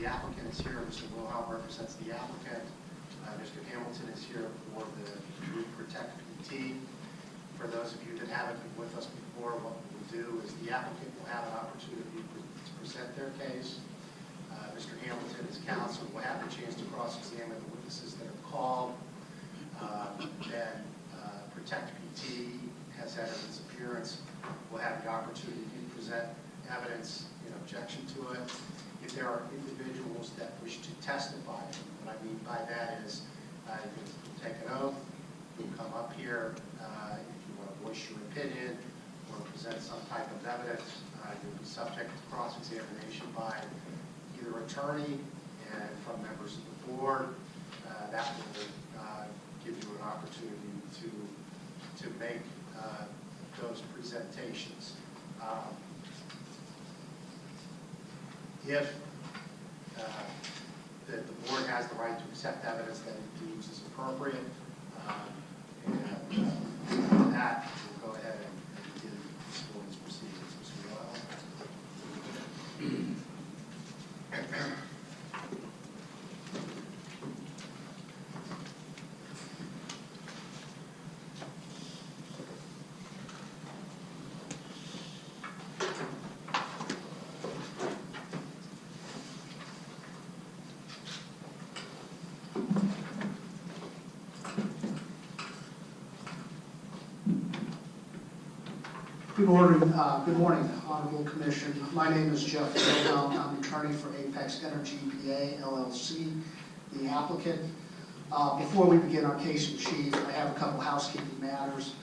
the applicant is here. Mr. Wilhelm represents the applicant. Mr. Hamilton is here for the Group Protect PT. For those of you that haven't been with us before, what we'll do is the applicant will have an opportunity to present their case. Mr. Hamilton, as counsel, will have the chance to cross-examine the witnesses that are called. Then Protect PT has had its appearance. We'll have the opportunity to present evidence in objection to it. If there are individuals that wish to testify, what I mean by that is you'll take an oath, you'll come up here if you want to voice your opinion or present some type of evidence. You'll be subject to cross-examination by either attorney and from members of the board. That will give you an opportunity to make those presentations. If the board has the right to accept evidence that it deems is appropriate, and that we'll go ahead and begin this morning's proceedings. Mr. Wilhelm. Good morning, Honorable Commission. My name is Jeff Wilhelm. I'm an attorney for Apex Energy PA, LLC, the applicant. Before we begin our case in chief, I have a couple housekeeping matters.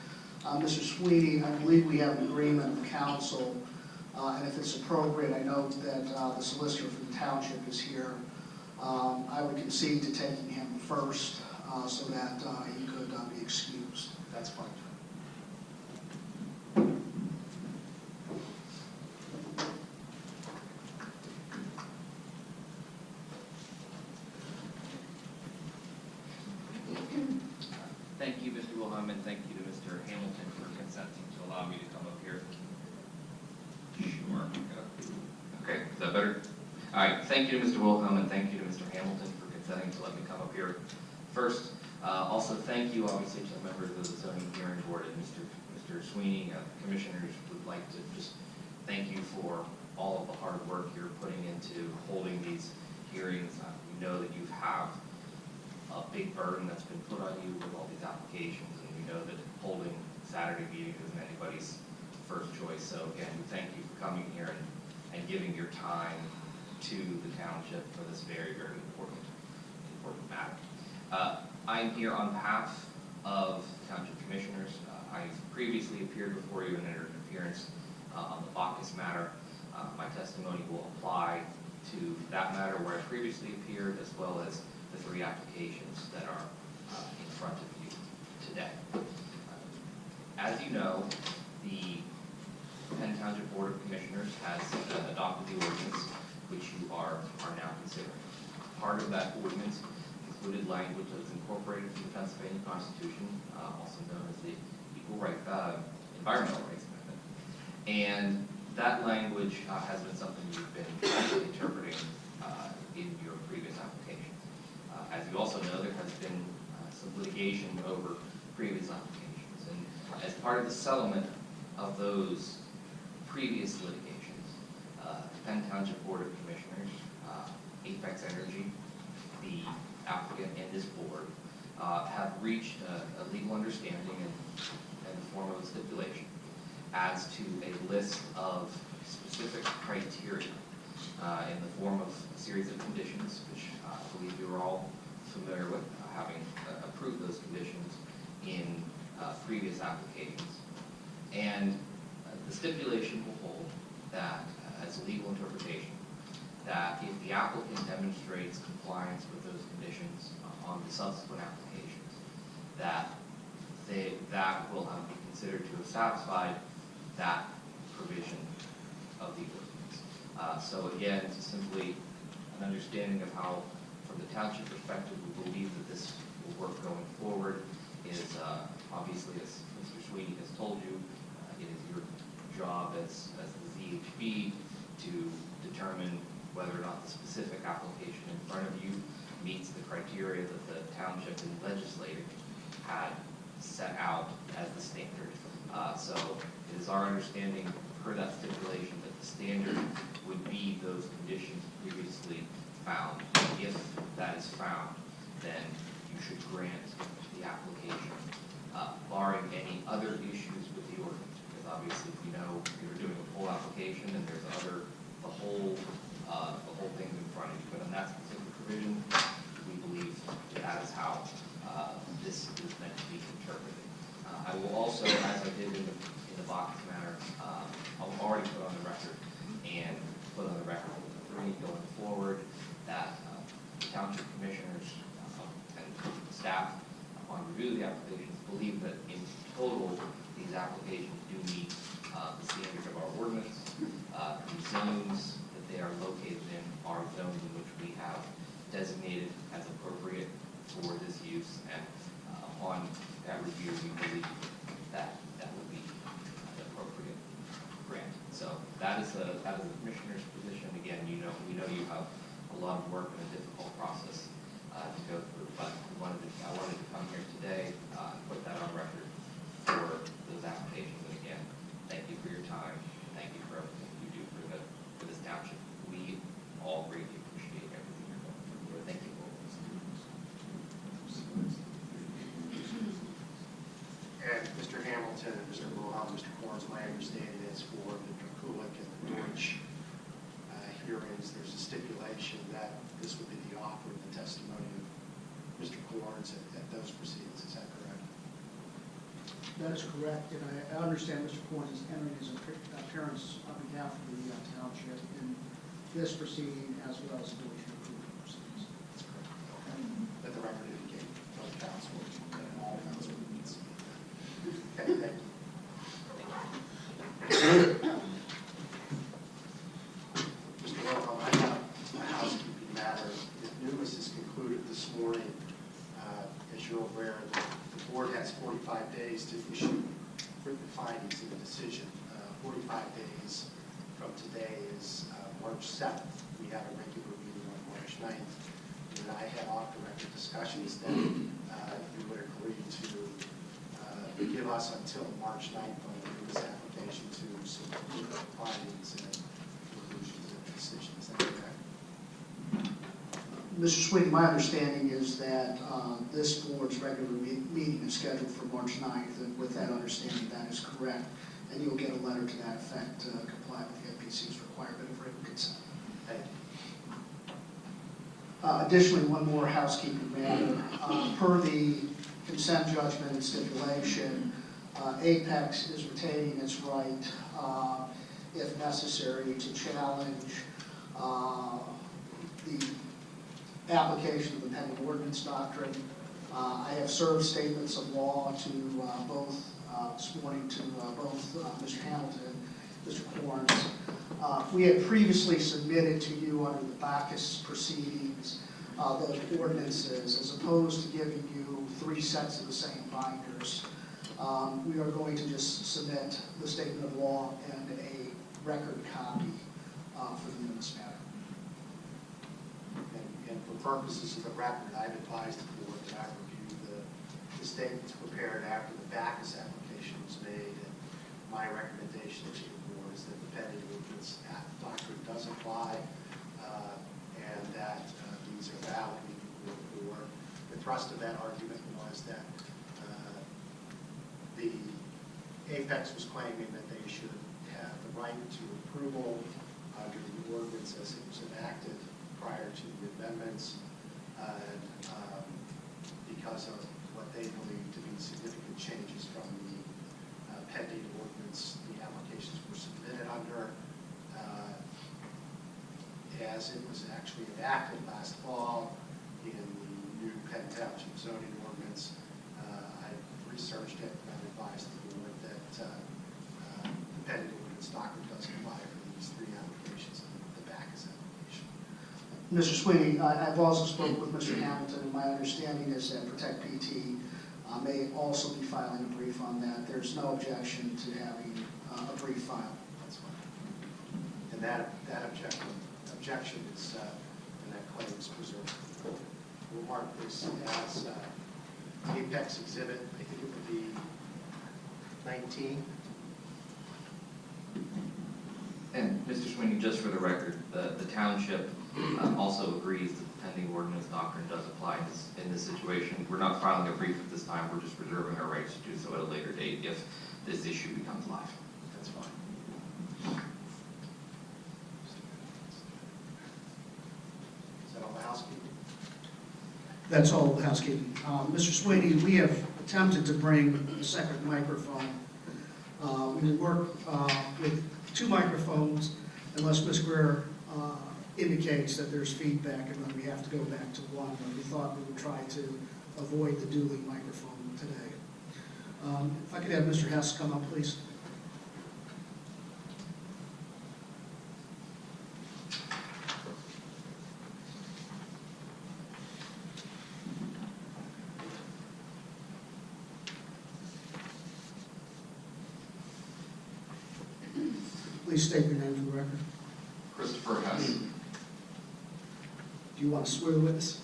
Mr. Sweeney, I believe we have an agreement with counsel, and if it's appropriate, I know that the solicitor for the township is here. I would concede to taking him first so that he could be excused. That's fine. Thank you, Mr. Wilhelm, and thank you to Mr. Hamilton for consenting to allow me to come up here. Sure. Okay, is that better? All right, thank you to Mr. Wilhelm, and thank you to Mr. Hamilton for consenting to let me come up here first. Also, thank you, obviously, to the members of the Zoning Hearing Board and Mr. Sweeney. Commissioners would like to just thank you for all of the hard work you're putting into holding these hearings. We know that you have a big burden that's been put on you with all these applications, and we know that holding Saturday meetings isn't anybody's first choice. So again, we thank you for coming here and giving your time to the township for this very, very important matter. I'm here on behalf of Township Commissioners. I've previously appeared before you and entered an appearance on the Bacchus matter. My testimony will apply to that matter where I previously appeared, as well as the three applications that are in front of you today. As you know, the Penn Township Board of Commissioners has adopted the ordinance which you are now considering. Part of that ordinance included language that was incorporated from the Pennsylvania Constitution, also known as the Environmental Rights Amendment. And that language has been something you've been interpreting in your previous applications. As you also know, there has been some litigation over previous applications. And as part of the settlement of those previous litigations, the Penn Township Board of Commissioners, Apex Energy, the applicant, and this board have reached a legal understanding in the form of a stipulation as to a list of specific criteria in the form of a series of conditions, which I believe you are all familiar with, having approved those conditions in previous applications. And the stipulation will hold that, as a legal interpretation, that if the applicant demonstrates compliance with those conditions on the subsequent applications, that will be considered to have satisfied that provision of the ordinance. So again, it's simply an understanding of how, from the township perspective, we believe that this will work going forward. Is obviously, as Mr. Sweeney has told you, it is your job as the ZHB to determine whether or not the specific application in front of you meets the criteria that the township and legislature had set out as the standard. So it is our understanding per that stipulation that the standard would be those conditions previously found. If that is found, then you should grant the application, barring any other issues with the ordinance. Because obviously, if you know you're doing a full application and there's the whole thing in front of you. But on that specific provision, we believe that is how this is meant to be interpreted. I will also, as I did in the box matter, I'll already put on the record and put on the record with the three going forward that the township commissioners and staff, upon review of the applications, believe that in total these applications do meet the standard of our ordinance. The zones that they are located in are zones in which we have designated as appropriate for this use, and upon that review, we believe that would be an appropriate grant. So that is the commissioner's position. Again, we know you have a lot of work and a difficult process to go through, but I wanted to come here today and put that on record for those applications. And again, thank you for your time. Thank you for everything you do for this township. We all greatly appreciate everything you're going through. Thank you. And Mr. Hamilton and Mr. Wilhelm, Mr. Corns, my understanding is for the Kulik and the Deutsch hearings, there's a stipulation that this would be the offer of the testimony of Mr. Corns at those proceedings. Is that correct? That is correct, and I understand Mr. Corns is entering his appearance on behalf of the township in this proceeding as well as the Deutsch approval proceedings. That's correct. Okay. Let the record indicate both counsel and all counsel needs to be there. Okay, thank you. Mr. Wilhelm, I have a housekeeping matter. If Numis is concluded this morning, as you're aware, the board has 45 days to issue written findings in the decision. 45 days from today is March 7th. We have a regular meeting on March 9th. And I had off-the-record discussions that you would agree to give us until March 9th on the Numis application to submit findings and conclusions and decisions. Is that correct? Mr. Sweeney, my understanding is that this board's regular meeting is scheduled for March 9th, and with that understanding, that is correct. And you'll get a letter to that effect to comply with the FPC's requirement of written consent. Thank you. Additionally, one more housekeeping matter. Per the consent judgment and stipulation, Apex is retaining its right, if necessary, to challenge the application of the pending ordinance doctrine. I have served statements of law to both, this morning to both Mr. Hamilton and Mr. Corns. We had previously submitted to you under the Bacchus proceedings those ordinances, as opposed to giving you 3 sets of the same binders. We are going to just submit the statement of law and a record copy for the Numis matter. And for purposes of the record, I've advised the board that I reviewed the statements prepared after the Bacchus application was made, and my recommendation to the board is that the pending ordinance doctrine does apply, and that these are valid. The thrust of that argument was that the Apex was claiming that they should have the right to approval under the ordinance as it was enacted prior to the amendments, because of what they believe to be significant changes from the pending ordinance the applications were submitted under, as it was actually enacted last fall in the new Penn Township zoning ordinance. I researched it and I advised the board that the pending ordinance doctrine does apply for these 3 applications and the Bacchus application. Mr. Sweeney, I've also spoken with Mr. Hamilton, and my understanding is that Protect PT may also be filing a brief on that. There's no objection to having a brief filed. That's fine. And that objection objection is, and that claim is preserved. We'll mark this as Apex Exhibit, I think it would be 19. And Mr. Sweeney, just for the record, the township also agrees that the pending ordinance doctrine does apply in this situation. We're not filing a brief at this time, we're just reserving our rights to do so at a later date if this issue becomes live. That's fine. Is that all the housekeeping? That's all the housekeeping. Mr. Sweeney, we have attempted to bring a second microphone. We will work with 2 microphones unless Ms. Greer indicates that there's feedback and then we have to go back to 1. But we thought we would try to avoid the dueling microphone today. If I could have Mr. Hess come up, please. Please state your name for the record. Christopher Hess. Do you want to swear the witness?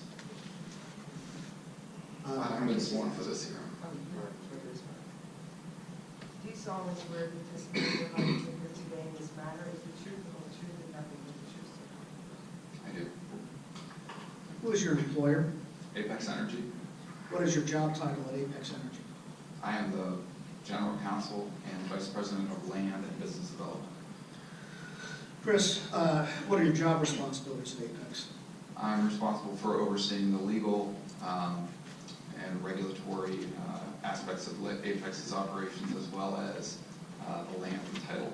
I'm been sworn for this hearing. Do you solemnly swear that the testimony you're about to give here today in this matter is the truth, the whole truth, and nothing but the truth? I do. Who is your employer? Apex Energy. What is your job title at Apex Energy? I am the General Counsel and Vice President of Land and Business Development. Chris, what are your job responsibilities at Apex? I'm responsible for overseeing the legal and regulatory aspects of Apex's operations, as well as the land and title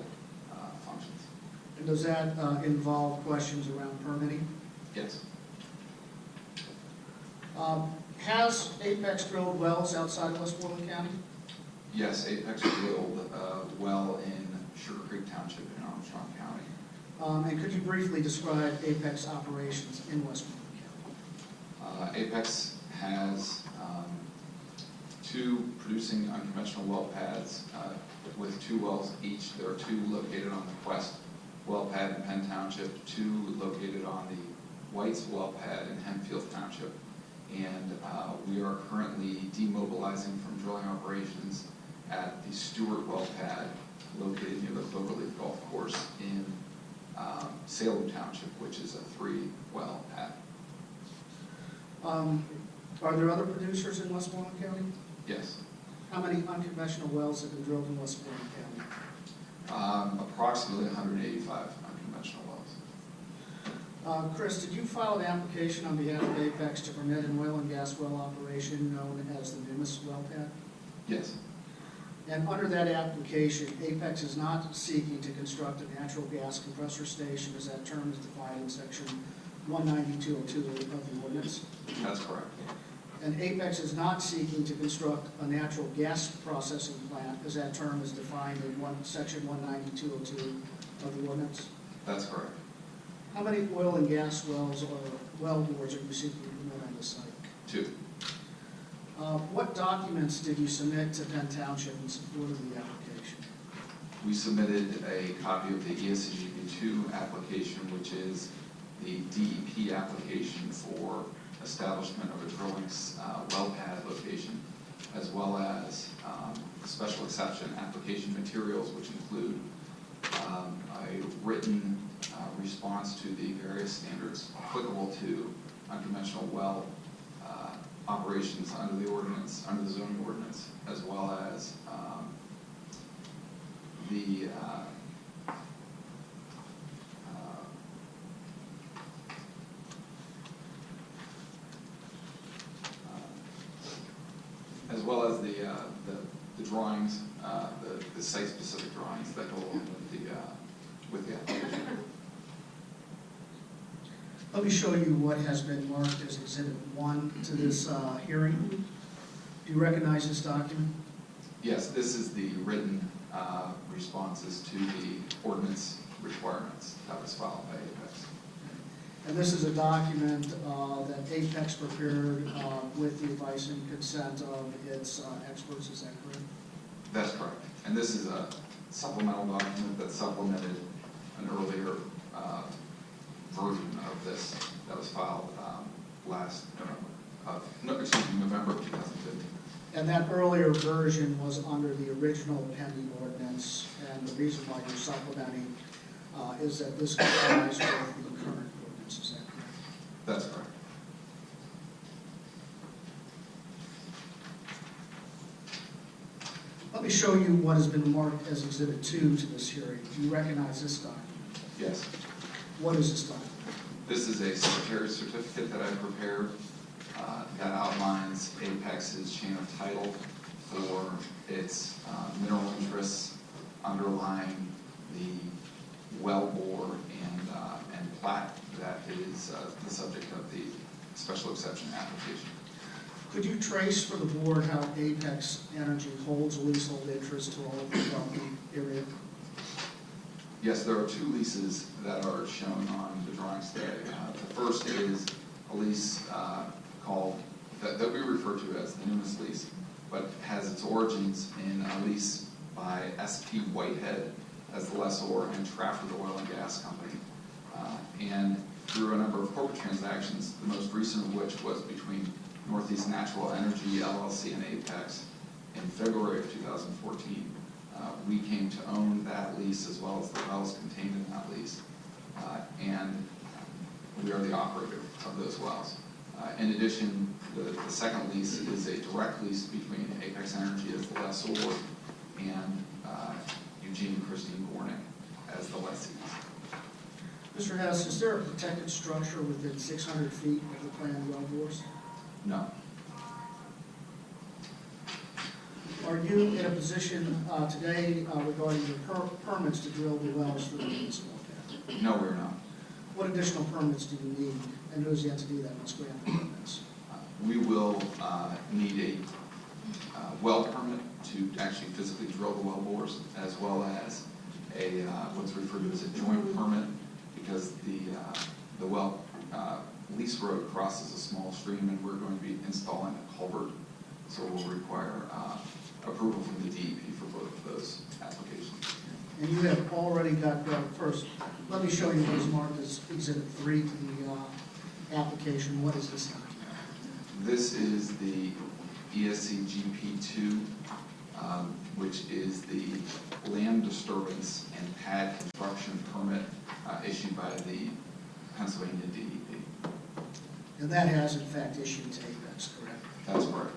functions. And does that involve questions around permitting? Yes. Has Apex drilled wells outside of Westmoreland County? Yes, Apex drilled a well in Sugar Creek Township in Armstrong County. And could you briefly describe Apex operations in Westmoreland County? Apex has 2 producing unconventional well pads with 2 wells each. There are 2 located on the Quest well pad in Penn Township, 2 located on the White's well pad in Hempfield Township. And we are currently demobilizing from drilling operations at the Stewart well pad located near the Cloverleaf Golf Course in Salem Township, which is a 3-well pad. Are there other producers in Westmoreland County? Yes. How many unconventional wells have been drilled in Westmoreland County? Approximately 185 unconventional wells. Chris, did you file an application on behalf of Apex to permit an oil and gas well operation known as the Numis well pad? Yes. And under that application, Apex is not seeking to construct a natural gas compressor station, as that term is defined in section 19202 of the ordinance. That's correct. And Apex is not seeking to construct a natural gas processing plant, as that term is defined in section 19202 of the ordinance. That's correct. How many oil and gas wells or well bores are you seeking to permit on this site? 2. What documents did you submit to Penn Township in support of the application? We submitted a copy of the ESGB2 application, which is the DEP application for establishment of a drilling well pad location, as well as special exception application materials, which include a written response to the various standards applicable to unconventional well operations under the ordinance, under the zoning ordinance, as well as the drawings, the site-specific drawings that go along with the application. Let me show you what has been marked as Exhibit 1 to this hearing. Do you recognize this document? Yes, this is the written responses to the ordinance requirements that was filed by Apex. And this is a document that Apex prepared with the advice and consent of its experts, is that correct? That's correct. And this is a supplemental document that supplemented an earlier version of this that was filed last November of 2015. And that earlier version was under the original pending ordinance, and the reason why you're supplementing is that this complies with the current ordinance, is that correct? That's correct. Let me show you what has been marked as Exhibit 2 to this hearing. Do you recognize this document? Yes. What is this document? This is a secretary's certificate that I prepared that outlines Apex's chain of title for its mineral interests underlying the well bore and plat that is the subject of the special exception application. Could you trace for the board how Apex Energy holds a leasehold interest to all of the property area? Yes, there are two leases that are shown on the drawings today. The first is a lease called, that we refer to as the Numis lease, but has its origins in a lease by S.P. Whitehead as the lessor and Trafford Oil and Gas Company. And through a number of corporate transactions, the most recent of which was between Northeast Natural Energy LLC and Apex in February of 2014. We came to own that lease as well as the wells contained in that lease, and we are the operator of those wells. In addition, the second lease is a direct lease between Apex Energy as the lessor and Eugene and Christine Gornick as the lessees. Mr. Hess, is there a protected structure within 600 feet of the planned well bores? No. Are you in a position today regarding the permits to drill the wells for the Numis well? No, we're not. What additional permits do you need, and who is the entity that must grant the permits? We will need a well permit to actually physically drill the well bores, as well as a what's referred to as a joint permit, because the well lease road crosses a small stream, and we're going to be installing a culvert, so we'll require approval from the DEP for both of those applications. And you have already got, first, let me show you what is marked as Exhibit 3 to the application. What is this document? This is the ESC GP2, which is the land disturbance and pad construction permit issued by the Pennsylvania DEP. And that has, in fact, issued to Apex, correct? That's correct.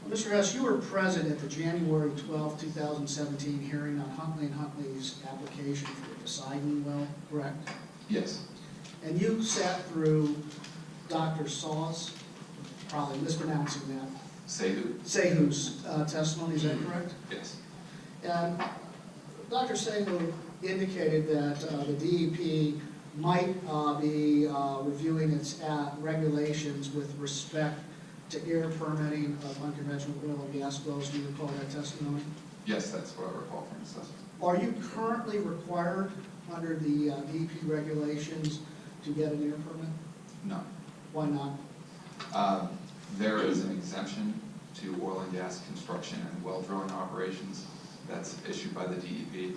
Well, Mr. Hess, you were present at the January 12, 2017 hearing on Huntley & Huntley's application for the Poseidon well, correct? Yes. And you sat through Dr. Saw's, probably mispronouncing that, Sehu's testimony, is that correct? Yes. And Dr. Sehu indicated that the DEP might be reviewing its regulations with respect to air permitting of unconventional oil and gas wells. Do you recall that testimony? Yes, that's what I recall from the assessment. Are you currently required under the DEP regulations to get an air permit? No. Why not? There is an exemption to oil and gas construction and well drilling operations that's issued by the DEP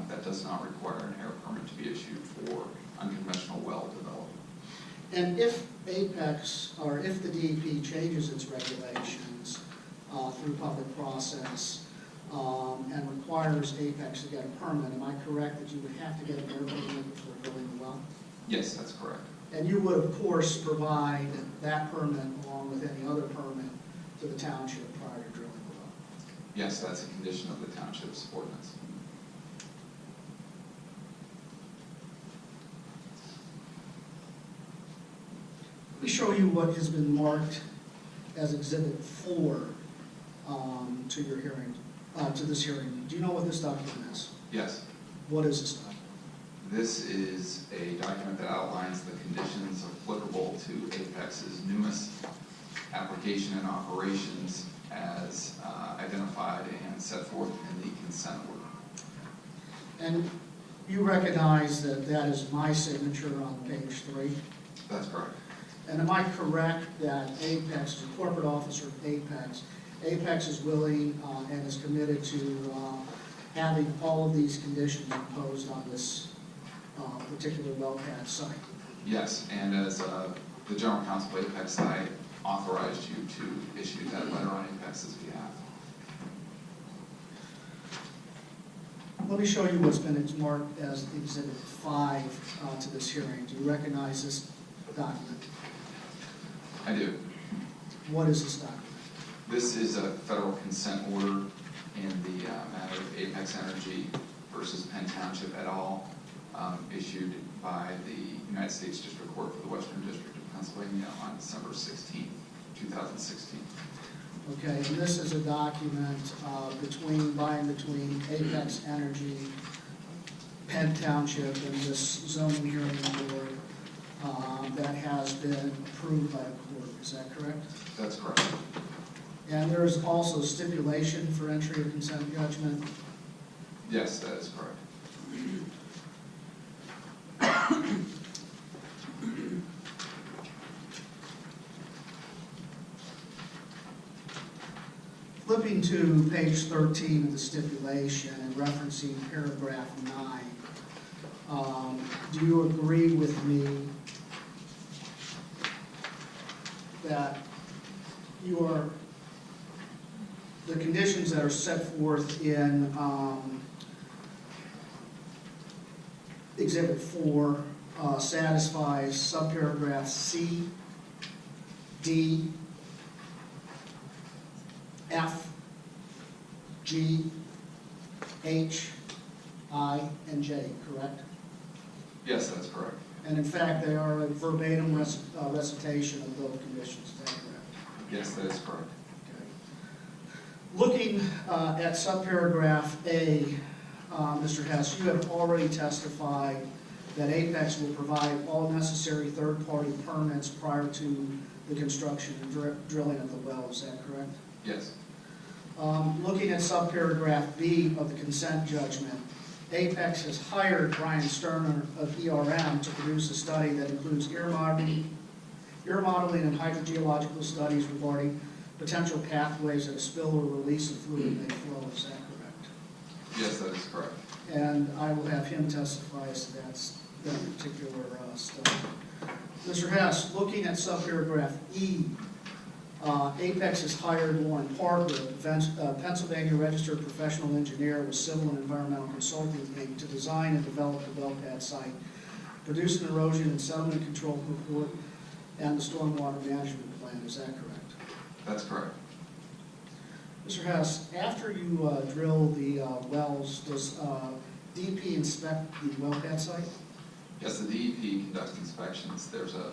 that does not require an air permit to be issued for unconventional well development. And if Apex, or if the DEP changes its regulations through public process and requires Apex to get a permit, am I correct that you would have to get an air permit before drilling the well? Yes, that's correct. And you would, of course, provide that permit along with any other permit to the township prior to drilling the well? Yes, that's a condition of the township's ordinance. Let me show you what has been marked as Exhibit 4 to your hearing, to this hearing. Do you know what this document is? Yes. What is this document? This is a document that outlines the conditions applicable to Apex's Numis application and operations as identified and set forth in the consent order. And you recognize that that is my signature on page 3? That's correct. And am I correct that Apex, the corporate officer of Apex is willing and is committed to having all of these conditions imposed on this particular well pad site? Yes, and as the General Counsel of Apex, I authorized you to issue that letter on Apex's behalf. Let me show you what's been marked as Exhibit 5 to this hearing. Do you recognize this document? I do. What is this document? This is a federal consent order in the matter of Apex Energy versus Penn Township et al., issued by the United States District Court for the Western District of Pennsylvania on December 16, 2016. Okay, and this is a document by and between Apex Energy, Penn Township, and this zoning hearing board that has been approved by the court. Is that correct? That's correct. And there is also stipulation for entry of consent judgment? Yes, that is correct. Flipping to page 13 of the stipulation and referencing paragraph 9, do you agree with me that the conditions that are set forth in Exhibit 4 satisfies subparagraph C, D, F, G, H, I, and J, correct? Yes, that's correct. And in fact, they are a verbatim recitation of those conditions, is that correct? Yes, that is correct. Okay. Looking at subparagraph A, Mr. Hess, you have already testified that Apex will provide all necessary third-party permits prior to the construction and drilling of the well, is that correct? Yes. Looking at subparagraph B of the consent judgment, Apex has hired Brian Sterner of ERM to produce a study that includes ear modeling and hydrogeological studies regarding potential pathways that a spill or release of fluid may flow. Is that correct? Yes, that is correct. And I will have him testify as to that particular study. Mr. Hess, looking at subparagraph E, Apex has hired Warren Parker, Pennsylvania registered professional engineer with Civil and Environmental Consulting Inc., to design and develop the well pad site, produce an erosion and sediment control report, and the stormwater management plan. Is that correct? That's correct. Mr. Hess, after you drill the wells, does DEP inspect the well pad site? Yes, the DEP conducts inspections. There's a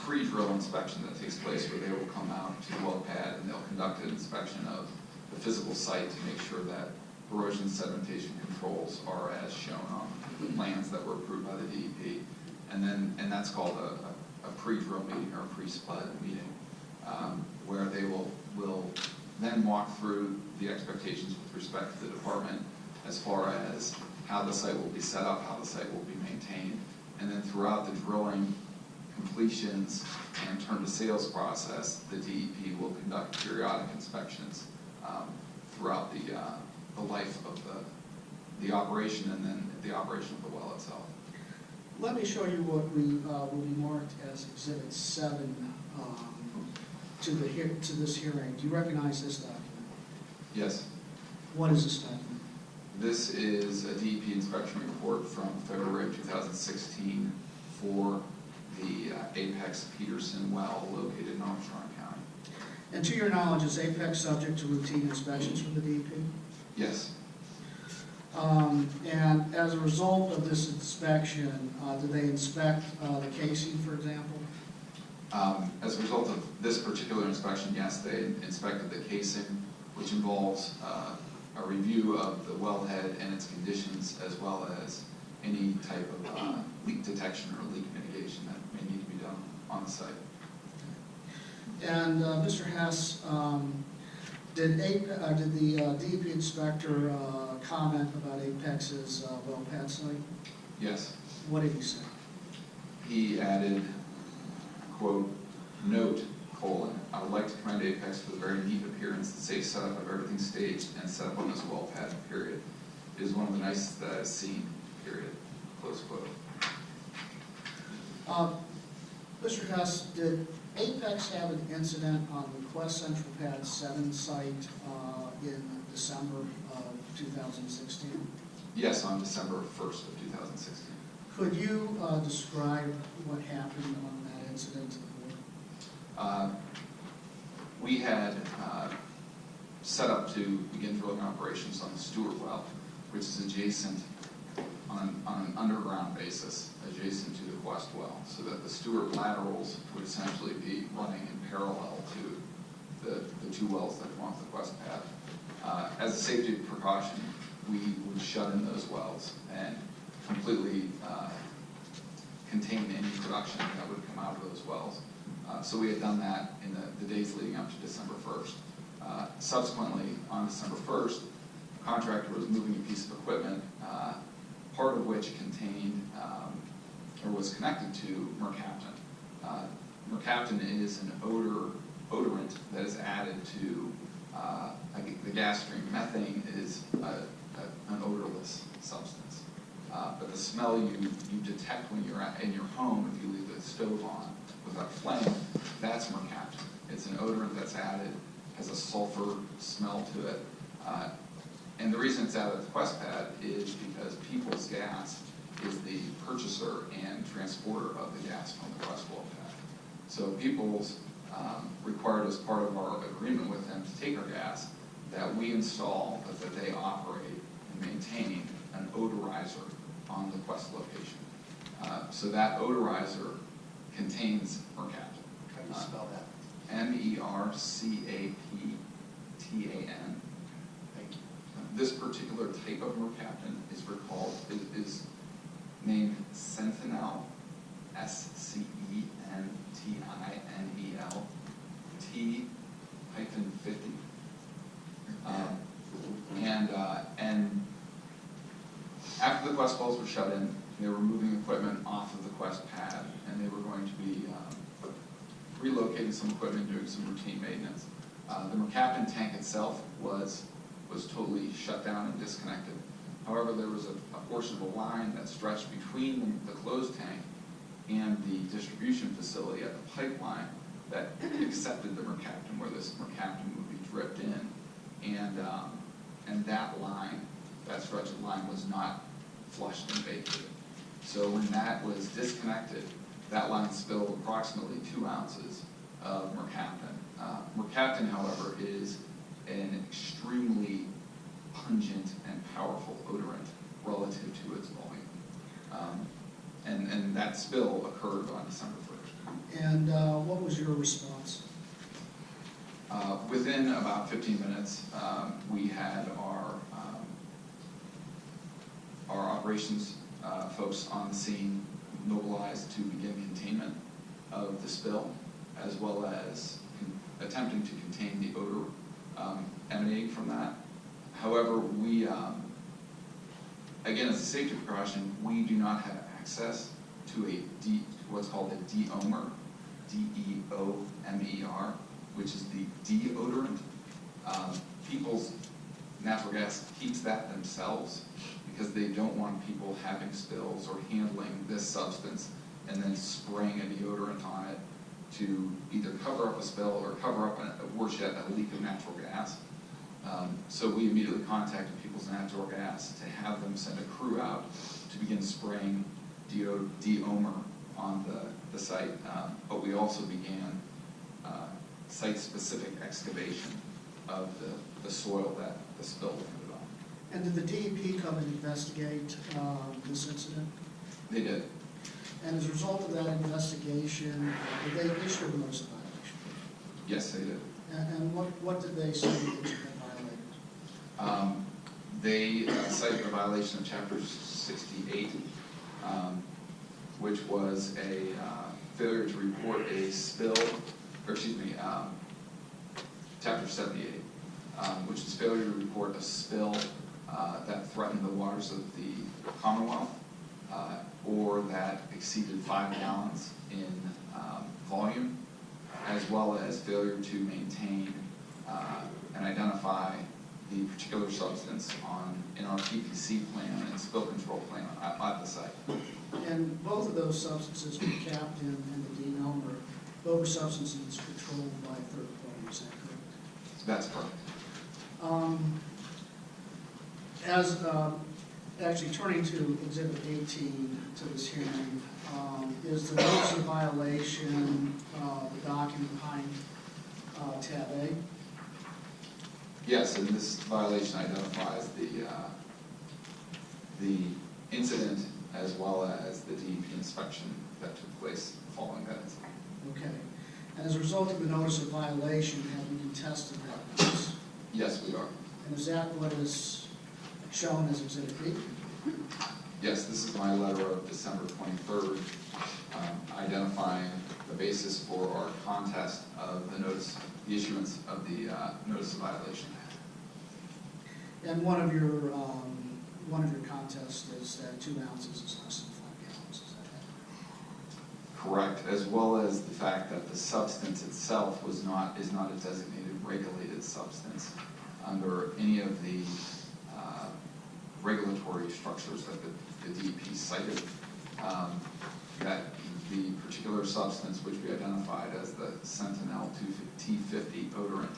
pre-drill inspection that takes place where they will come out to the well pad and they'll conduct an inspection of the physical site to make sure that erosion sedimentation controls are as shown on the plans that were approved by the DEP. And that's called a pre-drill meeting or a pre-spud meeting, where they will then walk through the expectations with respect to the department as far as how the site will be set up, how the site will be maintained, and then throughout the drilling, completions, and turn to sales process, the DEP will conduct periodic inspections throughout the life of the operation and then the operation of the well itself. Let me show you what we will be marked as Exhibit 7 to this hearing. Do you recognize this document? Yes. What is this document? This is a DEP inspection report from February of 2016 for the Apex Peterson well located in Armstrong County. And to your knowledge, is Apex subject to routine inspections from the DEP? Yes. And as a result of this inspection, do they inspect the casing, for example? As a result of this particular inspection, yes, they inspected the casing, which involves a review of the wellhead and its conditions, as well as any type of leak detection or leak mitigation that may need to be done on the site. And Mr. Hess, did the DEP inspector comment about Apex's well pad site? Yes. What did he say? He added, quote, "Note, colon, I would like to commend Apex for the very neat appearance and safe setup of everything staged and set up on this well pad, period. is one of the nicest that I've seen, period, close quote. Mr. Hess, did Apex have an incident on the Quest Central Pad 7 site in December of 2016? Yes, on December 1st of 2016. Could you describe what happened on that incident to the board? We had set up to begin drilling operations on the Stewart well, which is adjacent on an underground basis, adjacent to the Quest well, so that the Stewart laterals would essentially be running in parallel to the two wells that come off the Quest pad. As a safety precaution, we would shut in those wells and completely contain any production that would come out of those wells. So we had done that in the days leading up to December 1st. Subsequently, on December 1st, the contractor was moving a piece of equipment, part of which contained or was connected to mercaptan. Mercaptan is an odorant that is added to the gas stream. Methane is an odorless substance. But the smell you detect when you're in your home if you leave the stove on without flame, that's mercaptan. It's an odorant that's added, has a sulfur smell to it. And the reason it's out of the Quest pad is because People's Gas is the purchaser and transporter of the gas from the Quest well pad. So People's required as part of our agreement with them to take our gas that we install, that they operate and maintain an odorizer on the Quest location. So that odorizer contains mercaptan. How do you spell that? mercaptan. Thank you. This particular type of mercaptan is named Sentinel, SCENTINEL, T-50. And after the Quest wells were shut in, they were moving equipment off of the Quest pad, and they were going to be relocating some equipment, doing some routine maintenance. The mercaptan tank itself was totally shut down and disconnected. However, there was a portion of a line that stretched between the closed tank and the distribution facility at the pipeline that accepted the mercaptan, where this mercaptan would be dripped in, and that line, that stretch of line, was not flushed and vacated. So when that was disconnected, that line spilled approximately 2 ounces of mercaptan. Mercaptan, however, is an extremely pungent and powerful odorant relative to its volume. And that spill occurred on December 1st. And what was your response? Within about 15 minutes, we had our operations folks on the scene mobilized to begin containment of the spill, as well as attempting to contain the odor emanating from that. However, we, again, as a safety precaution, we do not have access to what's called a deomer, D-E-O-M-E-R, which is the deodorant. People's Natural Gas keeps that themselves because they don't want people having spills or handling this substance and then spraying a deodorant on it to either cover up a spill or cover up, worse yet, a leak of natural gas. So we immediately contacted People's Natural Gas to have them send a crew out to begin spraying deomer on the site, but we also began site-specific excavation of the soil that the spill landed on. And did the DEP come and investigate this incident? They did. And as a result of that investigation, did they issue a notice of violation? Yes, they did. And what did they say that you had violated? They cited a violation of Chapter 68, which was a failure to report a spill, or excuse me, Chapter 78, which is failure to report a spill that threatened the waters of the Commonwealth or that exceeded 5 gallons in volume, as well as failure to maintain and identify the particular substance in our PPC plan and spill control plan at the site. And both of those substances were capped in the DNOM, or those were substances controlled by third parties, is that correct? That's correct. Actually turning to Exhibit 18 to this hearing, is the notice of violation the document behind tab A? Yes, and this violation identifies the incident as well as the DEP inspection that took place following that incident. Okay. And as a result of the notice of violation, have you contested that notice? Yes, we are. And is that what is shown as Exhibit B? Yes, this is my letter of December 23rd, identifying the basis for our contest of the issuance of the notice of violation. And one of your contests is that 2 ounces is less than 5 gallons, is that Correct, as well as the fact that the substance itself is not a designated regulated substance under any of the regulatory structures that the DEP cited. That the particular substance which we identified as the Sentinel T50 odorant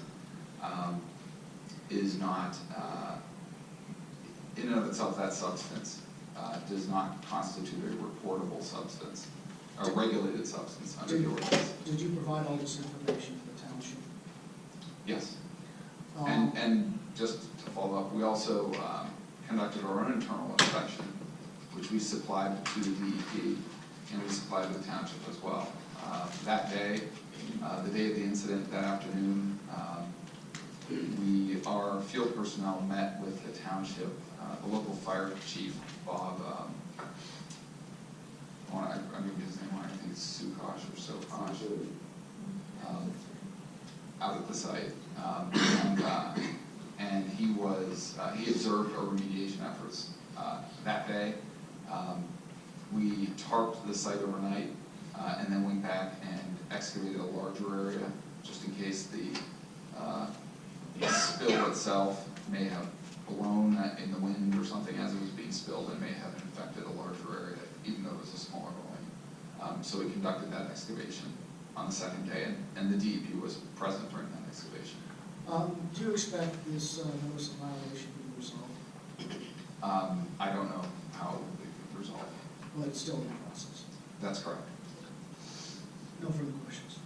is not, in and of itself, that substance does not constitute a reportable substance, a regulated substance under the ordinance. Did you provide all this information to the township? Yes. And just to follow up, we also conducted our own internal inspection, which we supplied to the DEP, and we supplied to the township as well. That day, the day of the incident, that afternoon, our field personnel met with the township, the local fire chief, Bob, I'm going to get his name wrong, I think it's Sukosh or Sokosh, out at the site. And he observed our remediation efforts that day. We tarped the site overnight and then went back and excavated a larger area just in case the spill itself may have blown in the wind or something as it was being spilled and may have infected a larger area, even though it was a smaller volume. So we conducted that excavation on the second day, and the DEP was present during that excavation. Do you expect this notice of violation to be resolved? I don't know how it will be resolved. Well, it's still in the process. That's correct. No further questions.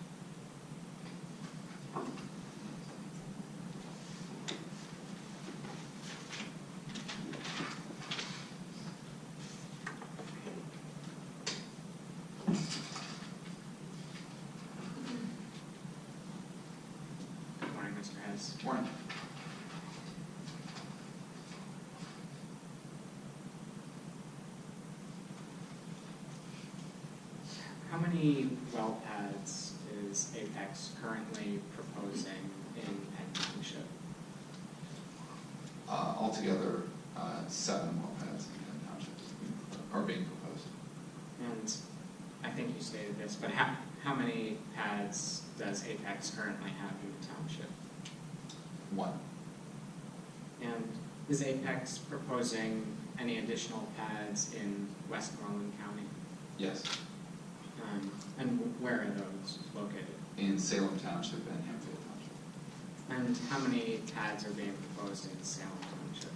Good morning, Mr. Hess. Morning. How many well pads is Apex currently proposing in Penn Township? Altogether, 7 well pads in Penn Township are being proposed. And I think you stated this, but how many pads does Apex currently have in the township? 1. And is Apex proposing any additional pads in Westmoreland County? Yes. And where are those located? In Salem Township and Hamfield Township. And how many pads are being proposed in Salem Township?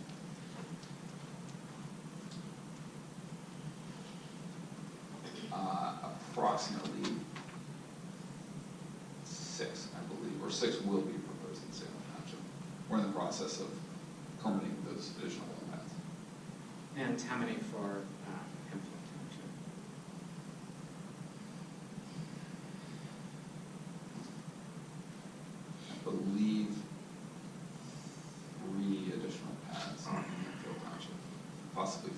Approximately 6, I believe, or 6 will be proposed in Salem Township. We're in the process of permitting those additional well pads. And how many for Hempfield Township? I believe 3 additional pads in Hamfield Township, possibly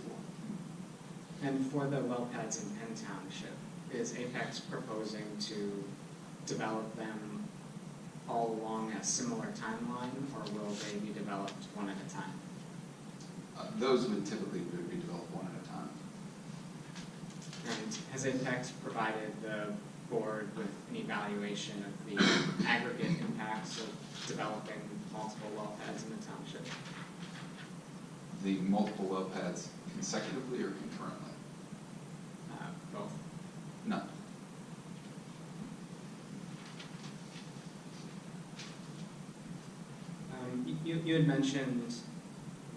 4. And for the well pads in Penn Township, is Apex proposing to develop them all along a similar timeline, or will they be developed one at a time? Those would typically be developed one at a time. And has Apex provided the board with an evaluation of the aggregate impacts of developing multiple well pads in the township? The multiple well pads consecutively or concurrently? Both. No. You had mentioned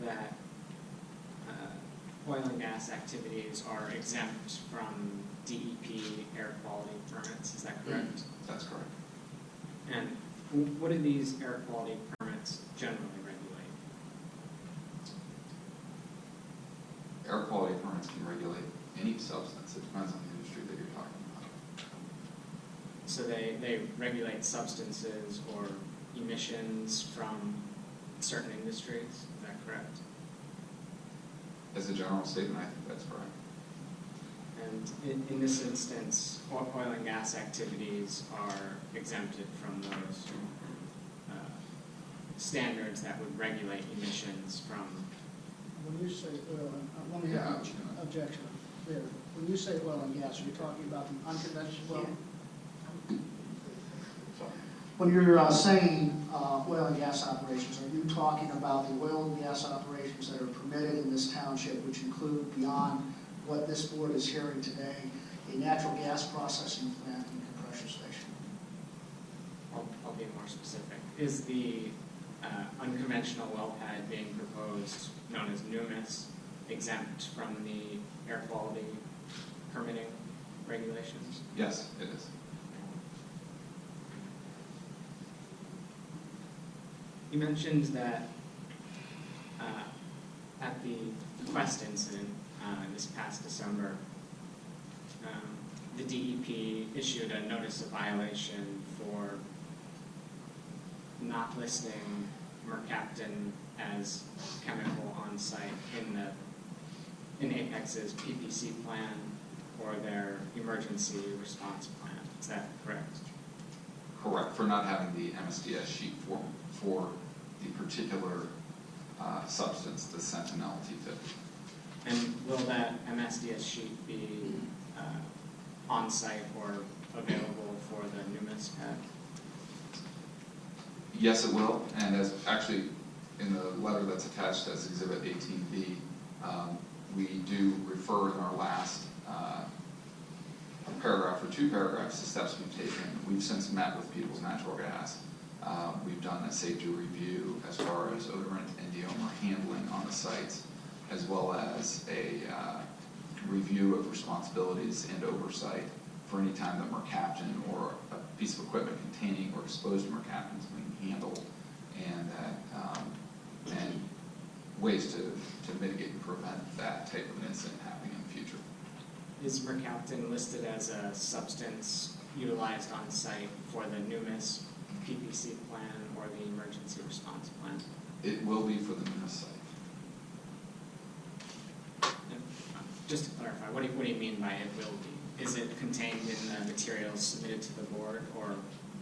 that oil and gas activities are exempt from DEP air quality permits, is that correct? That's correct. And what do these air quality permits generally regulate? Air quality permits can regulate any substance. It depends on the industry that you're talking about. So they regulate substances or emissions from certain industries, is that correct? As a general statement, I think that's correct. And in this instance, oil and gas activities are exempted from those standards that would regulate emissions from. When you say oil, let me Yeah, have an objection there. When you say oil and gas, are you talking about the unconventional well? When you're saying oil and gas operations, are you talking about the oil and gas operations that are permitted in this township, which include beyond what this board is hearing today, a natural gas processing plant and compression station? I'll be more specific. Is the unconventional well pad being proposed, known as Numis, exempt from the air quality permitting regulations? Yes, it is. You mentioned that at the Quest incident this past December, the DEP issued a notice of violation for not listing mercaptan as chemical on site in Apex's PPC plan or their emergency response plan. Is that correct? Correct, for not having the MSDS sheet for the particular substance, the Sentinel T50. And will that MSDS sheet be on site or available for the Numis pad? Yes, it will, and as actually in the letter that's attached as Exhibit 18B, we do refer in our last paragraph or two paragraphs the steps we've taken. We've since met with People's Natural Gas. We've done a safety review as far as odorant and deomer handling on the sites, as well as a review of responsibilities and oversight for any time that mercaptan or a piece of equipment containing or exposed to mercaptan is being handled, and that and ways to mitigate and prevent that type of incident happening in the future. Is mercaptan listed as a substance utilized on site for the Numis PPC plan or the emergency response plan? It will be for the Numis site. And, just to clarify, what do you mean by it will be? Is it contained in the materials submitted to the board, or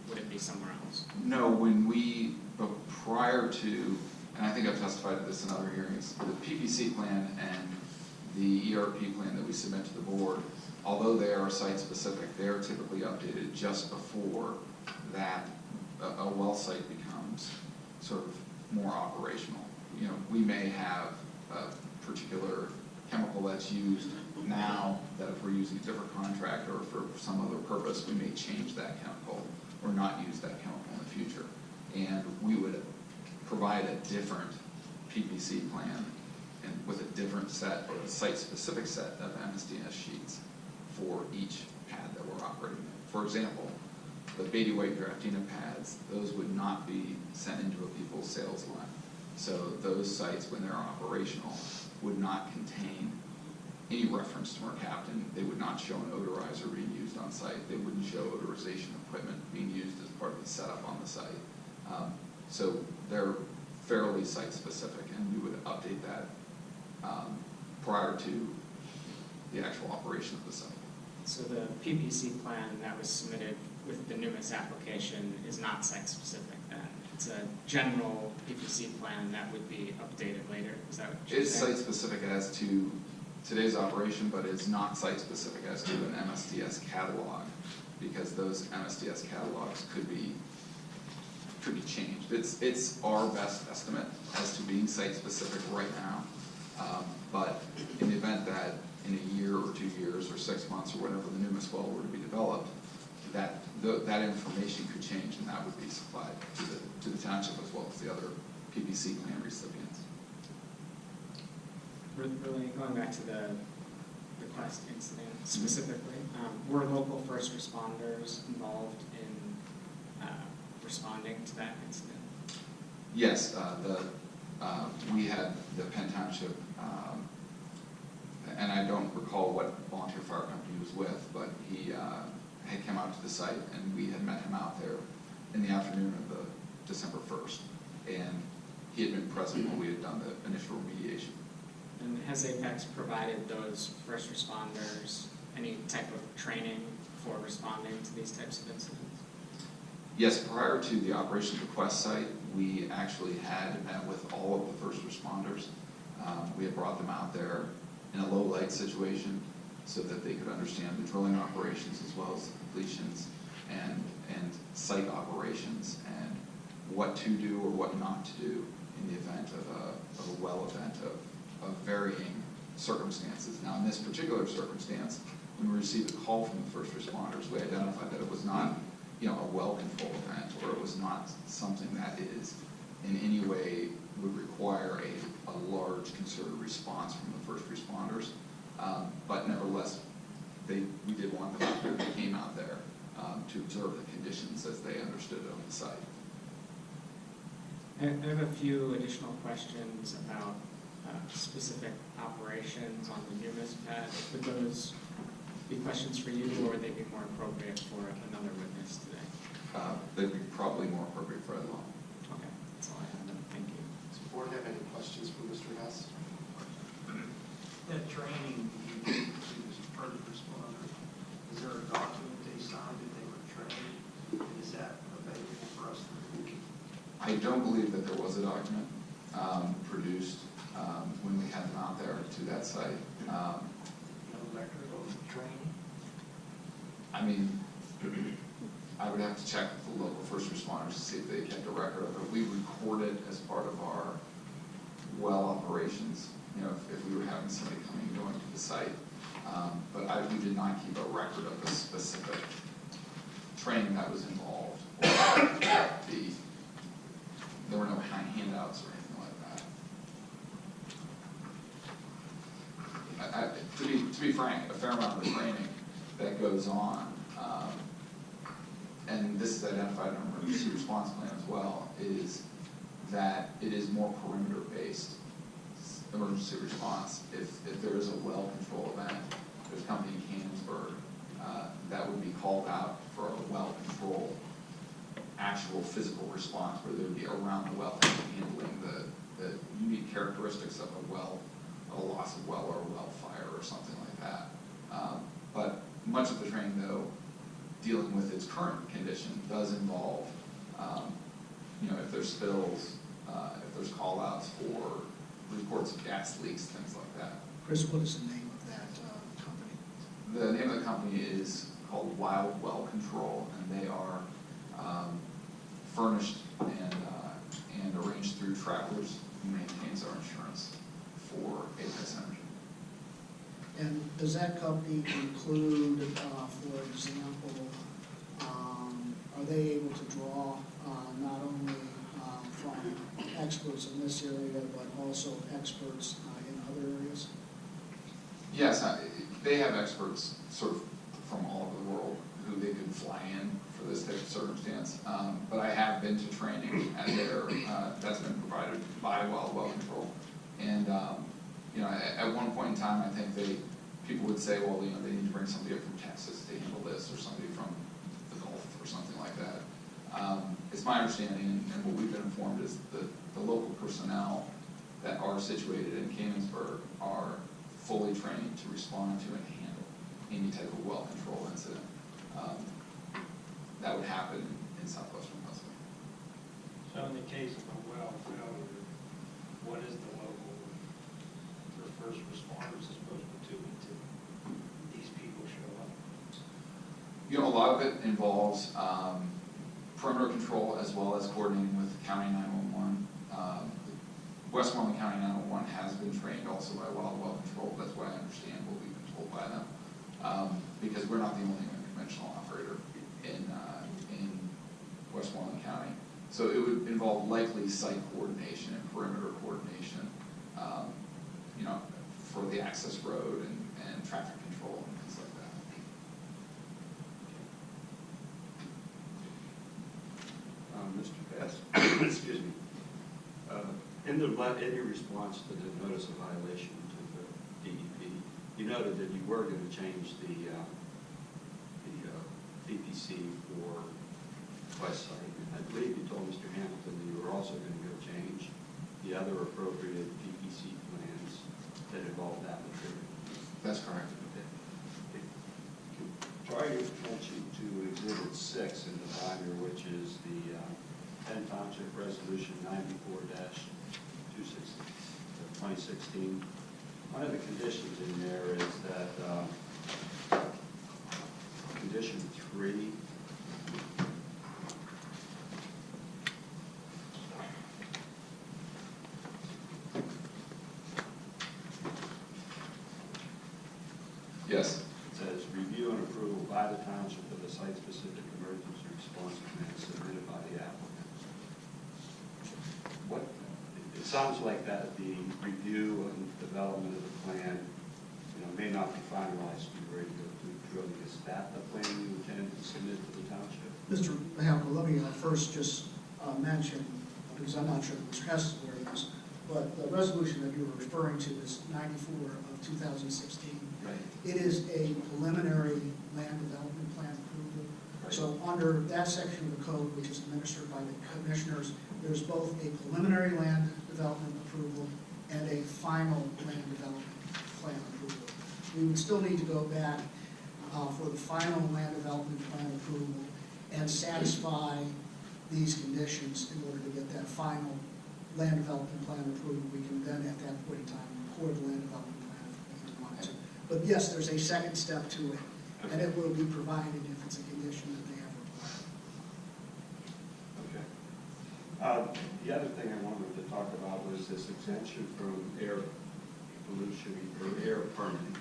would it be somewhere else? No, when we, prior to, and I think I've testified to this in other hearings, the PPC plan and the ERP plan that we submit to the board, although they are site-specific, they are typically updated just before that a well site becomes sort of more operational. You know, we may have a particular chemical that's used now that if we're using a different contractor or for some other purpose, we may change that chemical or not use that chemical in the future. And we would provide a different PPC plan and with a different set or a site-specific set of MSDS sheets for each pad that we're operating in. For example, the Beatty White Draftina pads, those would not be sent into a people's sales line. So those sites, when they're operational, would not contain any reference to mercaptan. They would not show an odorizer being used on site. They wouldn't show odorization equipment being used as part of the setup on the site. So they're fairly site-specific, and we would update that prior to the actual operation of the site. So the PPC plan that was submitted with the Numis application is not site-specific then? It's a general PPC plan that would be updated later, is that what you're It's saying? site-specific as to today's operation, but it's not site-specific as to an MSDS catalog, because those MSDS catalogs could be could be changed. It's our best estimate as to being site-specific right now. But in the event that in a year or 2 years or 6 months or whatever the Numis well were to be developed, that information could change, and that would be supplied to the township as well as the other PPC plan recipients. Really going back to the Quest incident specifically, were local first responders involved in responding to that incident? Yes, we had the Penn Township, and I don't recall what volunteer fire company he was with, but he had come out to the site, and we had met him out there in the afternoon of the December 1st, and he had been present when we had done the initial remediation. And has Apex provided those first responders any type of training for responding to these types of incidents? Yes, prior to the Operation Request site, we actually had met with all of the first responders. We had brought them out there in a low light situation so that they could understand the drilling operations as well as the completions and site operations and what to do or what not to do in the event of a well event of varying circumstances. Now, in this particular circumstance, when we received a call from the first responders, we identified that it was not, a well control event, or it was not something that is in any way would require a large concerted response from the first responders. But nevertheless, we did want them out there. They came out there to observe the conditions as they understood it on the site. I have a few additional questions about specific operations on the Numis pad. Would those be questions for you, or would they be more appropriate for another witness today? They'd be probably more appropriate for Ed Long. Okay, that's all I have. Thank you. Does the board have any questions for Mr. Hess? That training you gave to the first responders, is there a document they signed that they were trained? And is that available for us to review? I don't believe that there was a document produced when we had them out there to that site. No record of the training? I mean, I would have to check with the local first responders to see if they kept a record of it. We recorded as part of our well operations, if we were having somebody coming and going to the site. But we did not keep a record of the specific training that was involved. There were no handouts or anything like that. To be frank, a fair amount of the training that goes on, and this is identified in our emergency response plan as well, is that it is more perimeter-based emergency response. If there is a well control event, there's a company in Canonsburg that would be called out for a well control actual physical response where they would be around the well handling the unique characteristics of a well, of a loss of well or a well fire or something like that. But much of the training, though, dealing with its current condition does involve, if there's spills, if there's call-outs for reports of gas leaks, things like that. Chris, what is the name of that company? The name of the company is called Wild Well Control, and they are furnished and arranged through Travelers, who maintains our insurance for Apex Energy. And does that company include, for example, are they able to draw not only from experts in this area, but also experts in other areas? Yes, they have experts sort of from all over the world who they could fly in for this type of circumstance. But I have been to training at that's been provided by Wild Well Control. And, at one point in time, I think people would say, well, they need to bring somebody up from Texas to handle this, or somebody from the Gulf or something like that. It's my understanding, and what we've been informed is that the local personnel that are situated in Canonsburg are fully trained to respond to and handle any type of well control incident that would happen in southwestern Pennsylvania. So in the case of a well failure, what is the local, the first responders supposed to do until these people show up? A lot of it involves perimeter control as well as coordinating with County 911. Westmoreland County 911 has been trained also by Wild Well Control. That's what I understand what we've been told by them. Because we're not the only unconventional operator in Westmoreland County. So it would involve likely site coordination and perimeter coordination, you know, for the access road and traffic control and things like that. Mr. Bass, excuse me. In your response to the notice of violation to the DEP, you noted that you were going to change the VPC for West Side. I believe you told Mr. Hamilton that you were also going to go change the other appropriate VPC plans that involve that material. That's correct. Draw your attention to Exhibit 6 in the binder, which is the Penn Township Resolution 94-2016. One of the conditions in there is that Condition 3, Yes. it says, review and approval by the township of the site-specific emergency response plan submitted by the applicant. What, it sounds like that the review and development of the plan, you know, may not be finalized to be ready to go through drilling. Is that the plan you intend to submit to the township? Mr. Hamel, let me first just mention, because I'm not sure that Mr. Hess is aware of this, but the resolution that you were referring to is 94 of 2016. Right. It is a preliminary land development plan approval. Right. So under that section of the code, which is administered by the commissioners, there's both a preliminary land development approval and a final land development plan approval. We would still need to go back for the final land development plan approval and satisfy these conditions in order to get that final land development plan approval. We can then, at that point in time, record the land development plan if we want to. But yes, there's a second step to it, and it will be provided if it's a condition that they have required. Okay. The other thing I wanted to talk about was this exemption from air pollution or air permitting.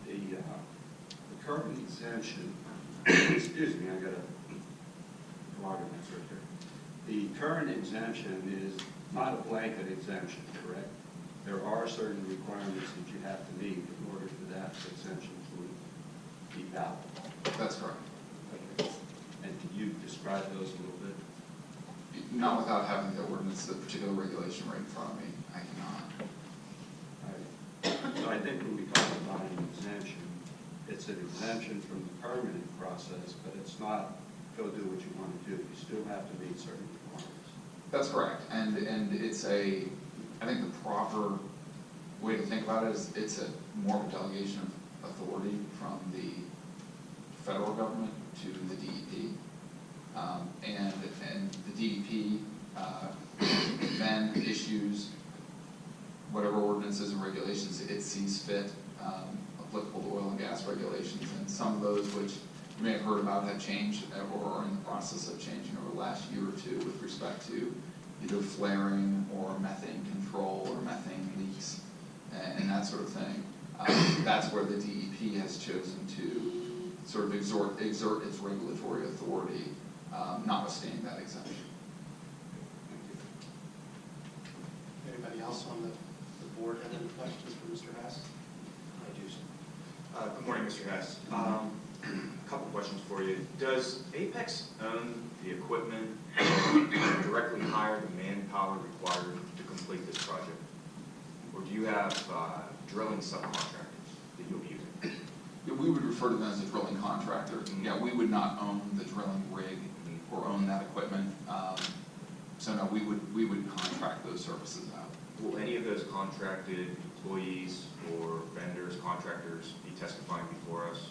The current exemption, excuse me, I got a log in this right there. The current exemption is not a blanket exemption, correct? There are certain requirements that you have to meet in order for that exemption to be valid. That's correct. Okay. And can you describe those a little bit? Not without having the ordinance, the particular regulation right in front of me. I cannot. All right. So I think when we talk about an exemption, it's an exemption from the permitting process, but it's not go do what you want to do. You still have to meet certain requirements. That's correct. And it's a, I think the proper way to think about it is it's a more of a delegation of authority from the federal government to the DEP. And the DEP then issues whatever ordinances and regulations it sees fit, applicable to oil and gas regulations. And some of those which you may have heard about have changed or are in the process of changing over the last year or two with respect to either flaring or methane control or methane leaks and that sort of thing. That's where the DEP has chosen to sort of exert its regulatory authority, notwithstanding that exemption. Anybody else on the board have any questions for Mr. Hess? I do, sir. Good morning, Mr. Hess. A couple questions for you. Does Apex own the equipment or directly hire the manpower required to complete this project? Or do you have drilling subcontractors that you'll be using? Yeah, we would refer to them as a drilling contractor. Yeah, we would not own the drilling rig or own that equipment. So no, we would contract those services out. Will any of those contracted employees or vendors, contractors be testifying before us?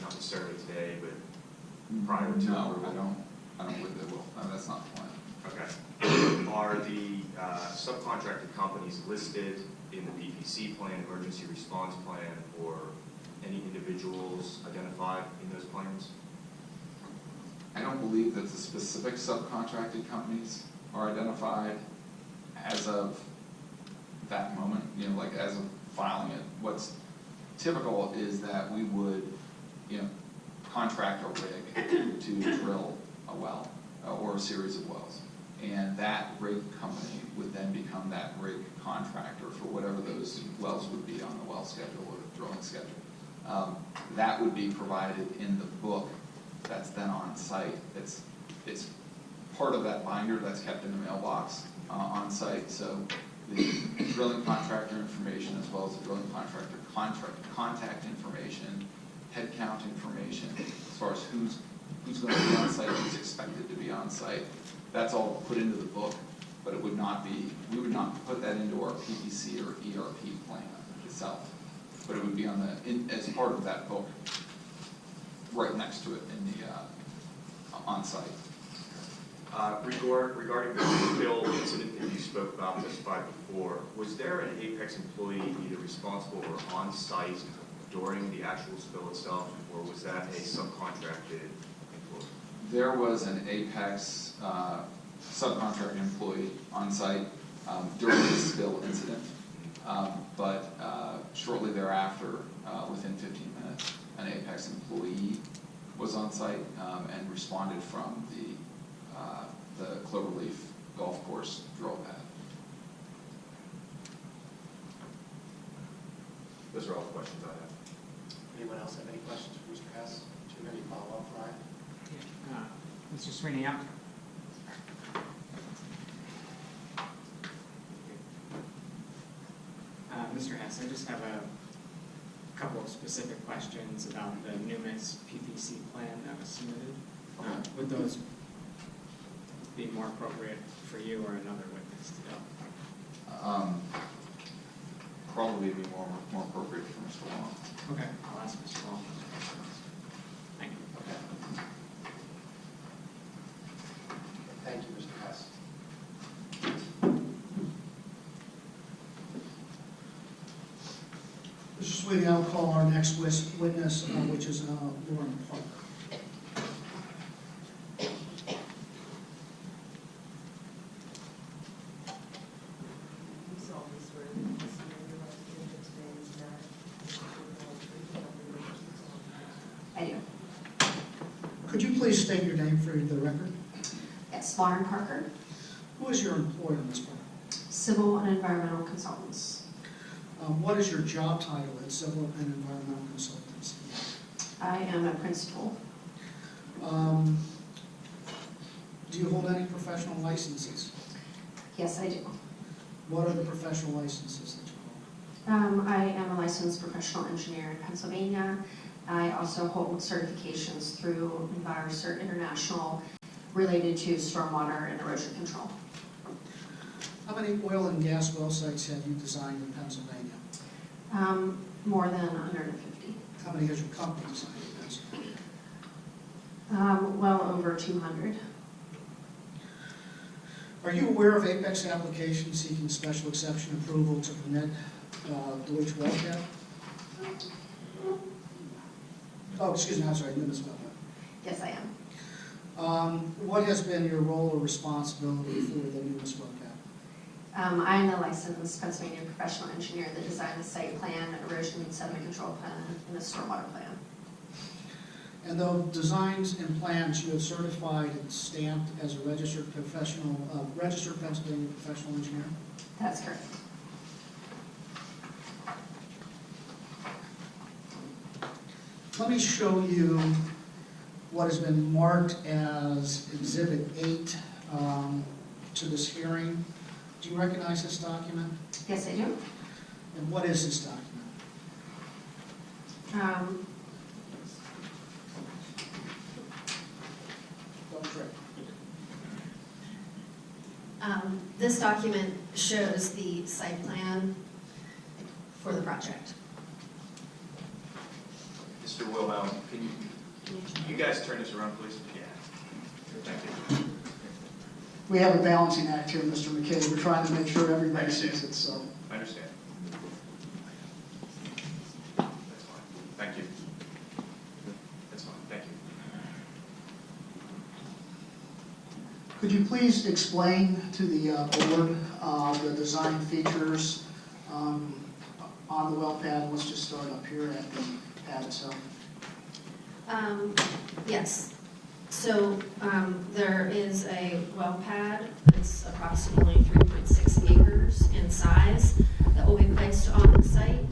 Not necessarily today, but prior to No, approval? I don't believe they will. No, that's not the plan. Okay. Are the subcontracted companies listed in the PPC plan, emergency response plan, or any individuals identified in those plans? I don't believe that the specific subcontracted companies are identified as of that moment, you know, like as of filing it. What's typical is that we would, you know, contract a rig to drill a well or a series of wells. And that rig company would then become that rig contractor for whatever those wells would be on the well schedule or drilling schedule. That would be provided in the book that's then on site. It's part of that binder that's kept in the mailbox on site. So the drilling contractor information as well as the drilling contractor contact information, head count information, as far as who's going to be on site, who's expected to be on site. That's all put into the book, but it would not be, we would not put that into our PPC or ERP plan itself. But it would be on the, as part of that book, right next to it in the, on site. Regarding the spill incident that you spoke about testified before, was there an Apex employee either responsible or on site during the actual spill itself, or was that a subcontracted employee? There was an Apex subcontract employee on site during the spill incident, but shortly thereafter, within 15 minutes, an Apex employee was on site and responded from the Cloverleaf Golf Course drill pad. Those are all the questions I have. Anyone else have any questions for Mr. Hess? Do you have any follow-up, Ryan? Mr. Sweeney, up. Mr. Hess, I just have a couple of specific questions about the Numis PPC plan that was submitted. Would those be more appropriate for you or another witness to go? Probably be more appropriate for Mr. Long. Okay, I'll ask Mr. Long those questions. Thank you. Okay. Thank you, Mr. Hess. Mr. Sweeney, I'll call our next witness, which is Lauren Parker. You solemnly swear that the testimony you're about to give in today's matter is the truth, the whole truth, and nothing but the truth, so help you God. I do. Could you please state your name for the record? Yes, Lauren Parker, Who is your employer in this part? Civil and Environmental Consultants. What is your job title at Civil and Environmental Consultants? I am a principal. Do you hold any professional licenses? Yes, I do. What are the professional licenses that you hold? I am a licensed professional engineer in Pennsylvania. I also hold certifications through EnviroCert International related to stormwater and erosion control. How many oil and gas well sites have you designed in Pennsylvania? More than 150. How many has your company designed in Pennsylvania? Well over 200. Are you aware of Apex application seeking special exception approval to permit Deutsche Wellcat? Oh, excuse me, I'm sorry, Numis Wellcat. Yes, I am. What has been your role or responsibility for the Numis Wellcat? I'm the licensed Pennsylvania professional engineer that designed the site plan, erosion and sediment control plan, and the stormwater plan. And those designs and plans you have certified and stamped as a registered Pennsylvania professional engineer? That's correct. Let me show you what has been marked as Exhibit 8 to this hearing. Do you recognize this document? Yes, I do. And what is this document? Don't trip. This document shows the site plan for the project. Mr. Wilhelm, can you guys turn this around, please? Yeah. Thank you. We have a balancing act here, Mr. McKay. We're trying to make sure everybody understand. sees it, so. I understand. That's fine. Thank you. That's fine. Thank you. Could you please explain to the board the design features on the well pad? Let's just start up here at the pad itself. Yes. So there is a well pad that's approximately 3.6 acres in size that will be placed on the site.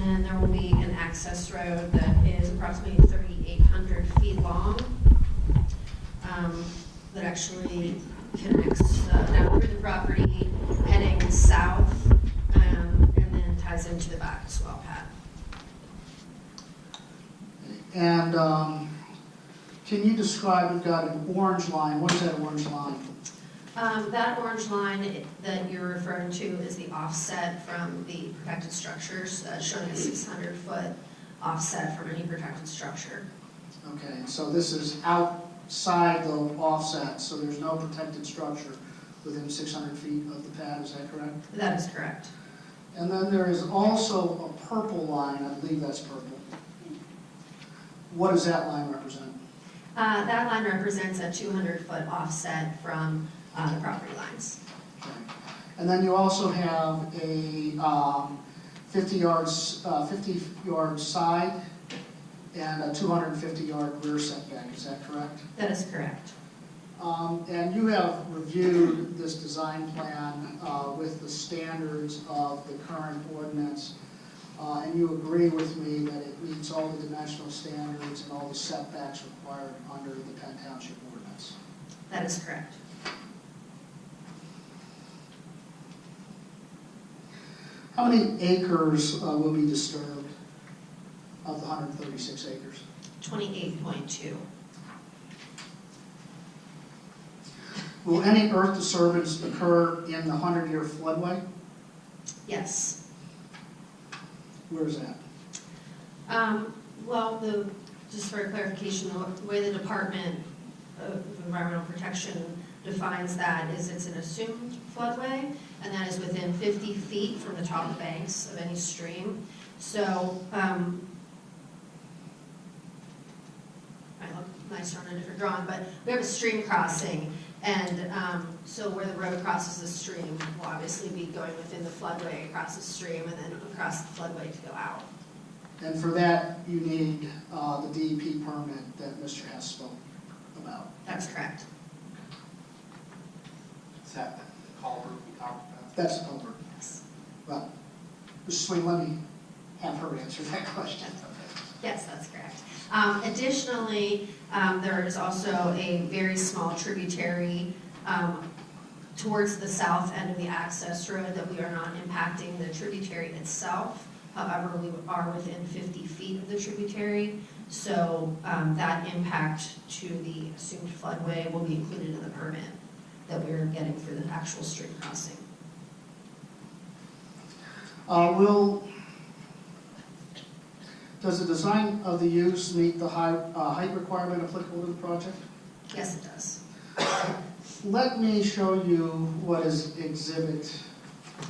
And there will be an access road that is approximately 3,800 feet long that actually connects down through the property, heading south, and then ties into the back well pad. And can you describe, we've got an orange line. What is that orange line? That orange line that you're referring to is the offset from the protected structures, showing a 600-foot offset from any protected structure. Okay, so this is outside the offset, so there's no protected structure within 600 feet of the pad, is that correct? That is correct. And then there is also a purple line, I believe that's purple. What does that line represent? That line represents a 200-foot offset from the property lines. Okay. And then you also have a 50-yard side and a 250-yard rear setback, is that correct? That is correct. And you have reviewed this design plan with the standards of the current ordinance, and you agree with me that it meets all the dimensional standards and all the setbacks required under the Penn Township ordinance. That is correct. How many acres will be disturbed of the 136 acres? 28.2. Will any earth disturbance occur in the 100-year floodway? Yes. Where is that? Well, just for clarification, the way the Department of Environmental Protection defines that is it's an assumed floodway, and that is within 50 feet from the top banks of any stream. So, I look nicer on a different drawing, but we have a stream crossing, and so where the road crosses the stream will obviously be going within the floodway across the stream and then across the floodway to go out. And for that, you need the DEP permit that Mr. Hess spoke about. That's correct. Is that the culvert we talked about? That's the culvert. Yes. Well, Mr. Swain, let me have her answer that question. Yes, that's correct. Additionally, there is also a very small tributary towards the south end of the access road that we are not impacting the tributary itself. However, we are within 50 feet of the tributary, so that impact to the assumed floodway will be included in the permit that we're getting for the actual stream crossing. Does the design of the use meet the height requirement applicable to the project? Yes, it does. Let me show you what is exhibit. I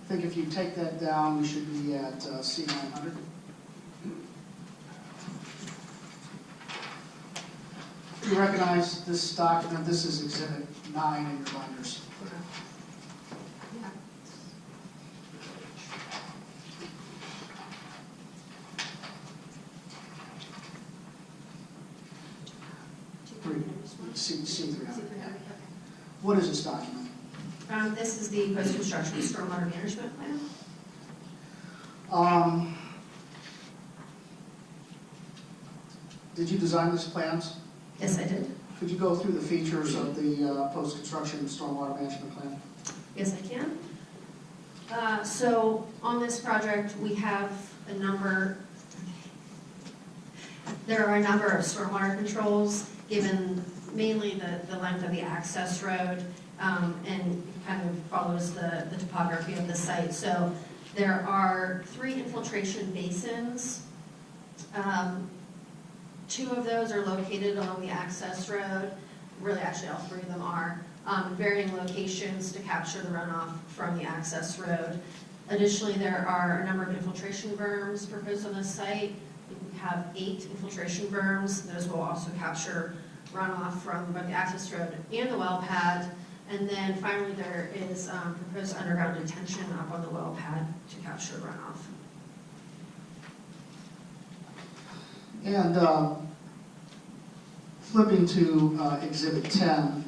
think if you take that down, we should be at C900. You recognize this document? This is exhibit 9 in your binders. Yeah. C300. What is this document? This is the post-construction stormwater management plan. Did you design these plans? Yes, I did. Could you go through the features of the post-construction stormwater management plan? Yes, I can. So on this project, we have there are a number of stormwater controls given mainly the length of the access road and kind of follows the topography of the site. So there are 3 infiltration basins. 2 of those are located along the access road. Really, actually, all 3 of them are. Varying locations to capture the runoff from the access road. Additionally, there are a number of infiltration berms proposed on this site. We have 8 infiltration berms. Those will also capture runoff from both the access road and the well pad. And then finally, there is proposed underground detention up on the well pad to capture runoff. And flipping to Exhibit 10,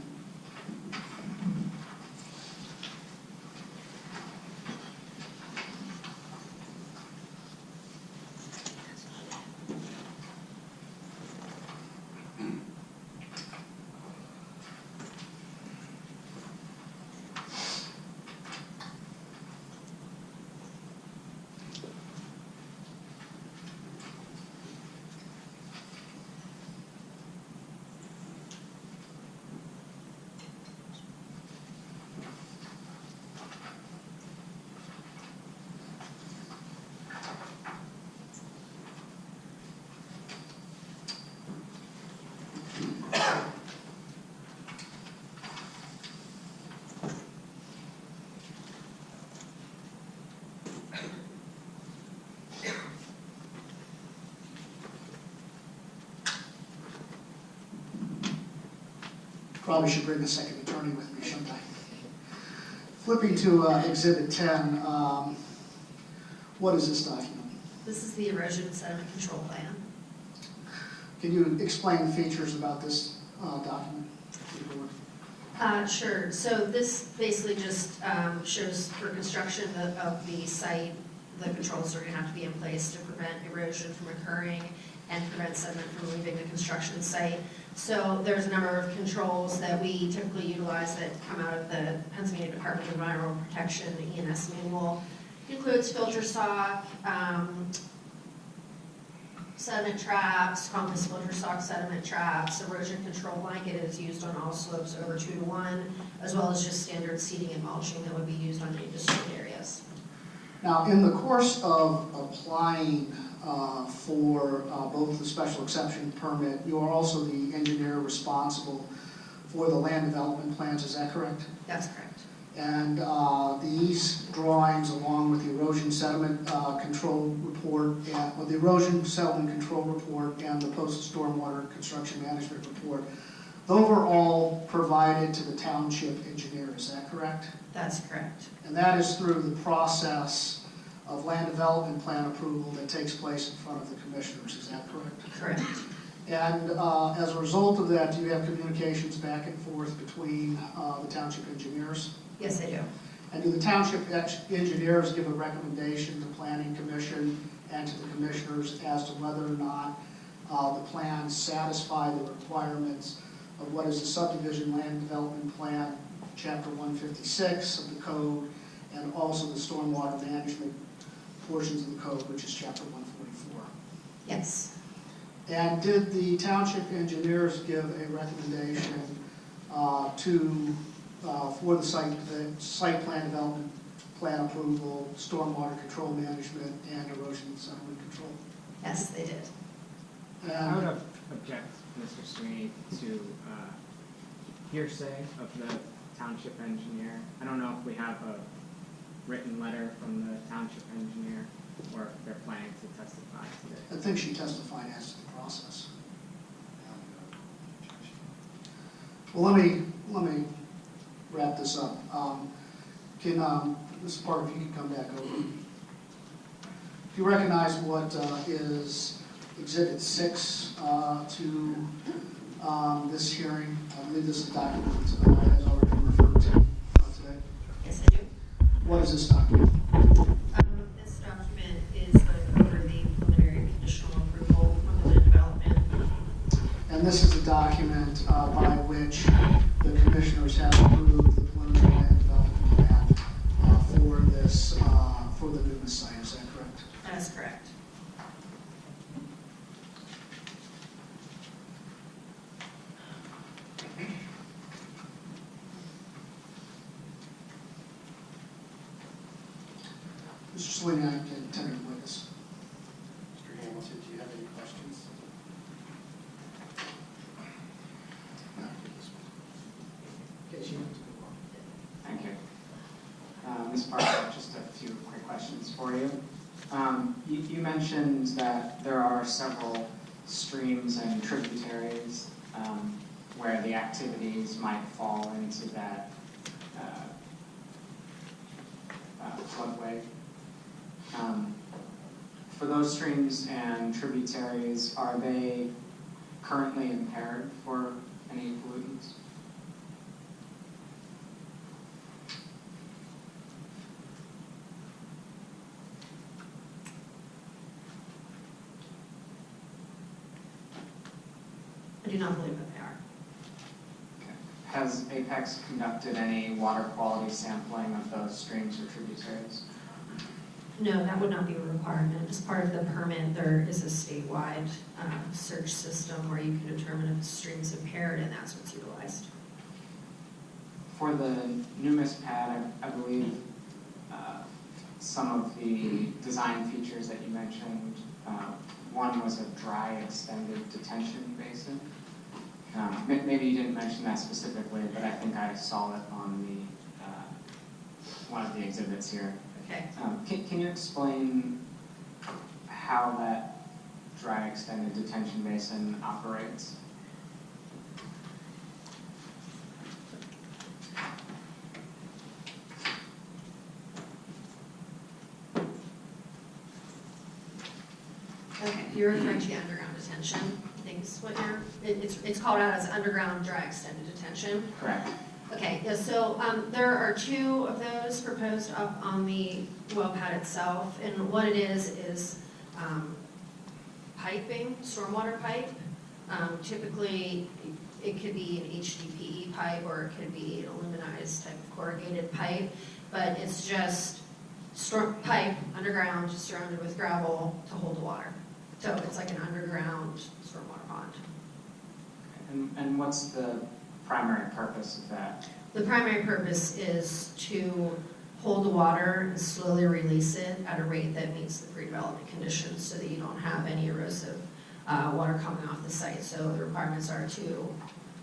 probably should bring a second attorney with me, shouldn't I? Flipping to Exhibit 10, what is this document? This is the erosion sediment control plan. Can you explain the features about this document to the board? Sure. So this basically just shows for construction of the site, the controls are going to have to be in place to prevent erosion from occurring and prevent sediment from leaving the construction site. So there's a number of controls that we typically utilize that come out of the Pennsylvania Department of Environmental Protection, the E&S manual. It includes filter stock, sediment traps, compass filter stock sediment traps, erosion control blanket is used on all slopes over 2 to 1, as well as just standard seeding and mulching that would be used on any disturbed areas. Now, in the course of applying for both the special exception permit, you are also the engineer responsible for the land development plans, is that correct? That's correct. And these drawings, along with the erosion sediment control report, and the erosion sediment control report and the post-stormwater construction management report, those were all provided to the township engineer, is that correct? That's correct. And that is through the process of land development plan approval that takes place in front of the commissioners, is that correct? Correct. And as a result of that, do you have communications back and forth between the township engineers? Yes, I do. And do the township engineers give a recommendation to planning commission and to the commissioners as to whether or not the plans satisfy the requirements of what is the subdivision land development plan, chapter 156 of the code, and also the stormwater management portions of the code, which is chapter 144? Yes. And did the township engineers give a recommendation for the site plan development plan approval, stormwater control management, and erosion sediment control? Yes, they did. I would object, Mr. Sweeney, to hearsay of the township engineer. I don't know if we have a written letter from the township engineer or if they're planning to testify today. I think she testified as to the process. Well, let me wrap this up. This part, if you can come back over. If you recognize what is Exhibit 6 to this hearing, I believe this is a document that has already been referred to today. Yes, I do. What is this document? This document is going over the preliminary conditional approval for the land development. And this is a document by which the commissioners have approved the preliminary land development plan for this, for the Numis site, is that correct? That is correct. Mr. Sweeney, I can tender the witness. Mr. Hamilton, do you have any questions? Thank you. Ms. Parker, just a few quick questions for you. You mentioned that there are several streams and tributaries where the activities might fall into that floodway. For those streams and tributaries, are they currently impaired for any pollutants? I do not believe that they are. Has Apex conducted any water quality sampling of those streams or tributaries? No, that would not be a requirement. As part of the permit, there is a statewide search system where you can determine if the stream's impaired, and that's what's utilized. For the Numis pad, I believe some of the design features that you mentioned, one was a dry extended detention basin. Maybe you didn't mention that specifically, but I think I saw it on the one of the exhibits here. Okay. Can you explain how that dry extended detention basin operates? Okay, you're referring to the underground detention. I think is what it's called out as underground dry extended detention. Correct. Okay, yeah, so there are two of those proposed up on the well pad itself, and what it is piping, stormwater pipe. Typically, it could be an HDPE pipe or it could be an aluminized type of corrugated pipe, but it's just storm pipe underground, just surrounded with gravel to hold the water. So it's like an underground stormwater pond. And what's the primary purpose of that? The primary purpose is to hold the water and slowly release it at a rate that meets the pre-development conditions so that you don't have any erosive water coming off the site. So the requirements are to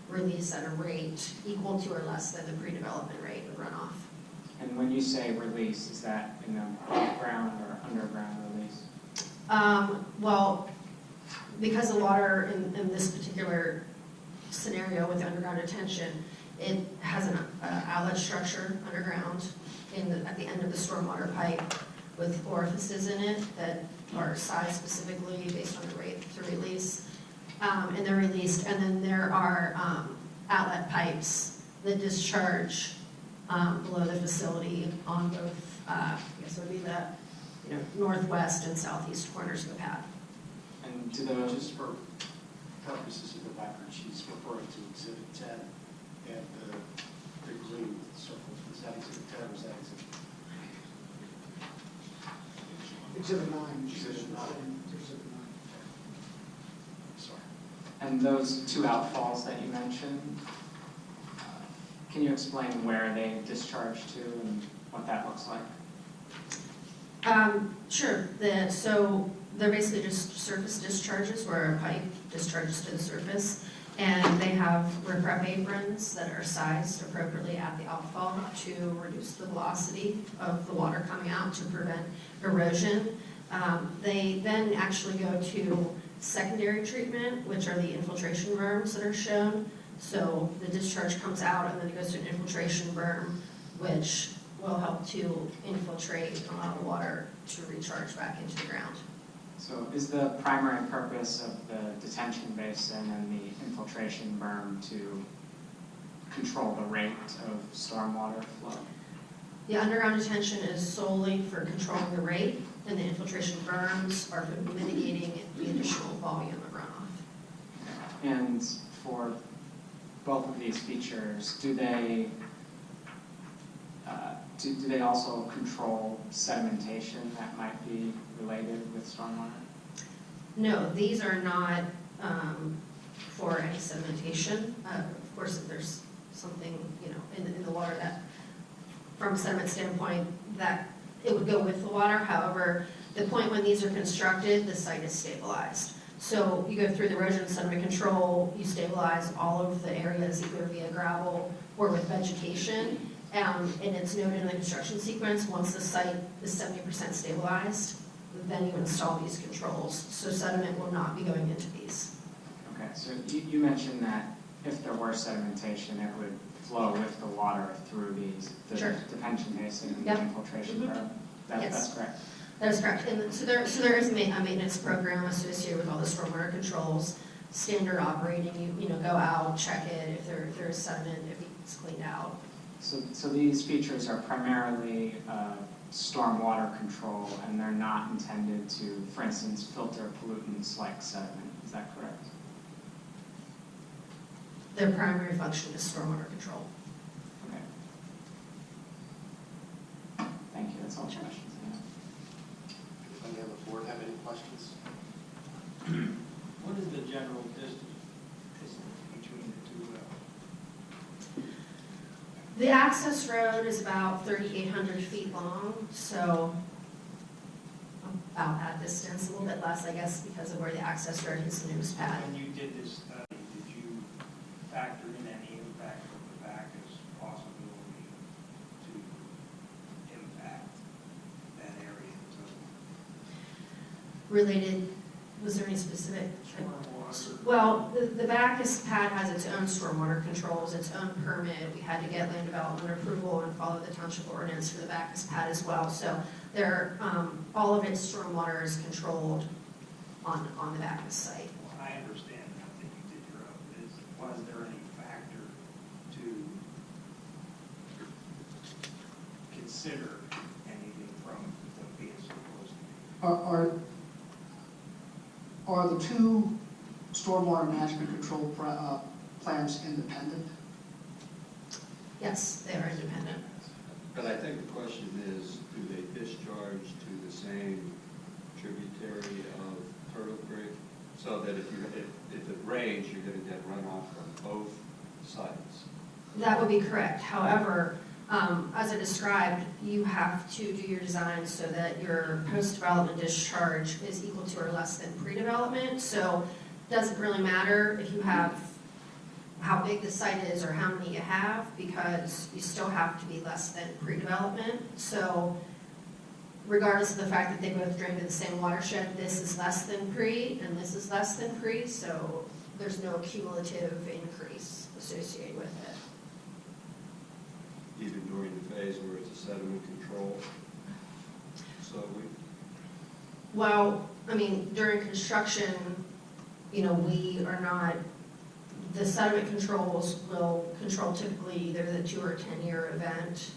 release at a rate equal to or less than the pre-development rate of runoff. And when you say release, is that in the ground or underground release? Well, because the water in this particular scenario with underground detention, it has an outlet structure underground at the end of the stormwater pipe with orifices in it that are sized specifically based on the rate to release. And they're released, and then there are outlet pipes that discharge below the facility on both, I guess it would be the northwest and southeast corners of the pad. And do those, Just for purposes of the record, she's referring to Exhibit 10 and the green circle. Is that Exhibit 10 or is that Exhibit 9? Exhibit 9. Exhibit 9. Sorry. and those two outfalls that you mentioned, can you explain where they discharge to and what that looks like? Sure. So they're basically just surface discharges where a pipe discharges to the surface, and they have riprap aprons that are sized appropriately at the outfall to reduce the velocity of the water coming out to prevent erosion. They then actually go to secondary treatment, which are the infiltration berms that are shown. So the discharge comes out and then it goes to an infiltration berm, which will help to infiltrate and allow the water to recharge back into the ground. So is the primary purpose of the detention basin and the infiltration berm to control the rate of stormwater flow? The underground detention is solely for controlling the rate, and the infiltration berms are for mitigating the additional volume of runoff. And for both of these features, do they also control sedimentation that might be related with stormwater? No, these are not for any sedimentation. Of course, if there's something in the water that, from a sediment standpoint, that it would go with the water. However, the point when these are constructed, the site is stabilized. So you go through the erosion sediment control, you stabilize all of the areas either via gravel or with vegetation. And it's noted in the construction sequence, once the site is 70% stabilized, then you install these controls. So sediment will not be going into these. Okay, so you mentioned that if there were sedimentation, it would flow with the water through the Sure. detention basin and Yep. the infiltration curve. Yes. That's correct. That is correct. And so there is a maintenance program associated with all the stormwater controls, standard operating, you know, go out, check it, if there is sediment, if it's cleaned out. So these features are primarily stormwater control, and they're not intended to, for instance, filter pollutants like sediment. Is that correct? Their primary function is stormwater control. Okay. Thank you. That's all the questions I have. Anybody on the board have any questions? What is the general distance between the two wells? The access road is about 3,800 feet long, so about that distance, a little bit less, I guess, because of where the access road hits the Numis pad. When you did this study, did you factor in any impact of the Bacchus possibility to impact that area? Related, was there any specific? Stormwater. Well, the Bacchus pad has its own stormwater controls, its own permit. We had to get land development approval and follow the township ordinance for the Bacchus pad as well. So there, all of its stormwater is controlled on the Bacchus site. Well, I understand that you did your own. Was there any factor to consider anything from what being supposed to be? Are the two stormwater management control plans independent? Yes, they are independent. But I think the question is, do they discharge to the same tributary of Turtle Creek? So that if it rains, you're going to get runoff from both sides. That would be correct. However, as I described, you have to do your design so that your post-development discharge is equal to or less than pre-development. So it doesn't really matter if you have how big the site is or how many you have, because you still have to be less than pre-development. So regardless of the fact that they both drain to the same watershed, this is less than pre and this is less than pre, so there's no cumulative increase associated with it. Even during the phase where it's a sediment control. So Well, I mean, during construction, you know, we are not, the sediment controls will control typically either the 2 or 10-year event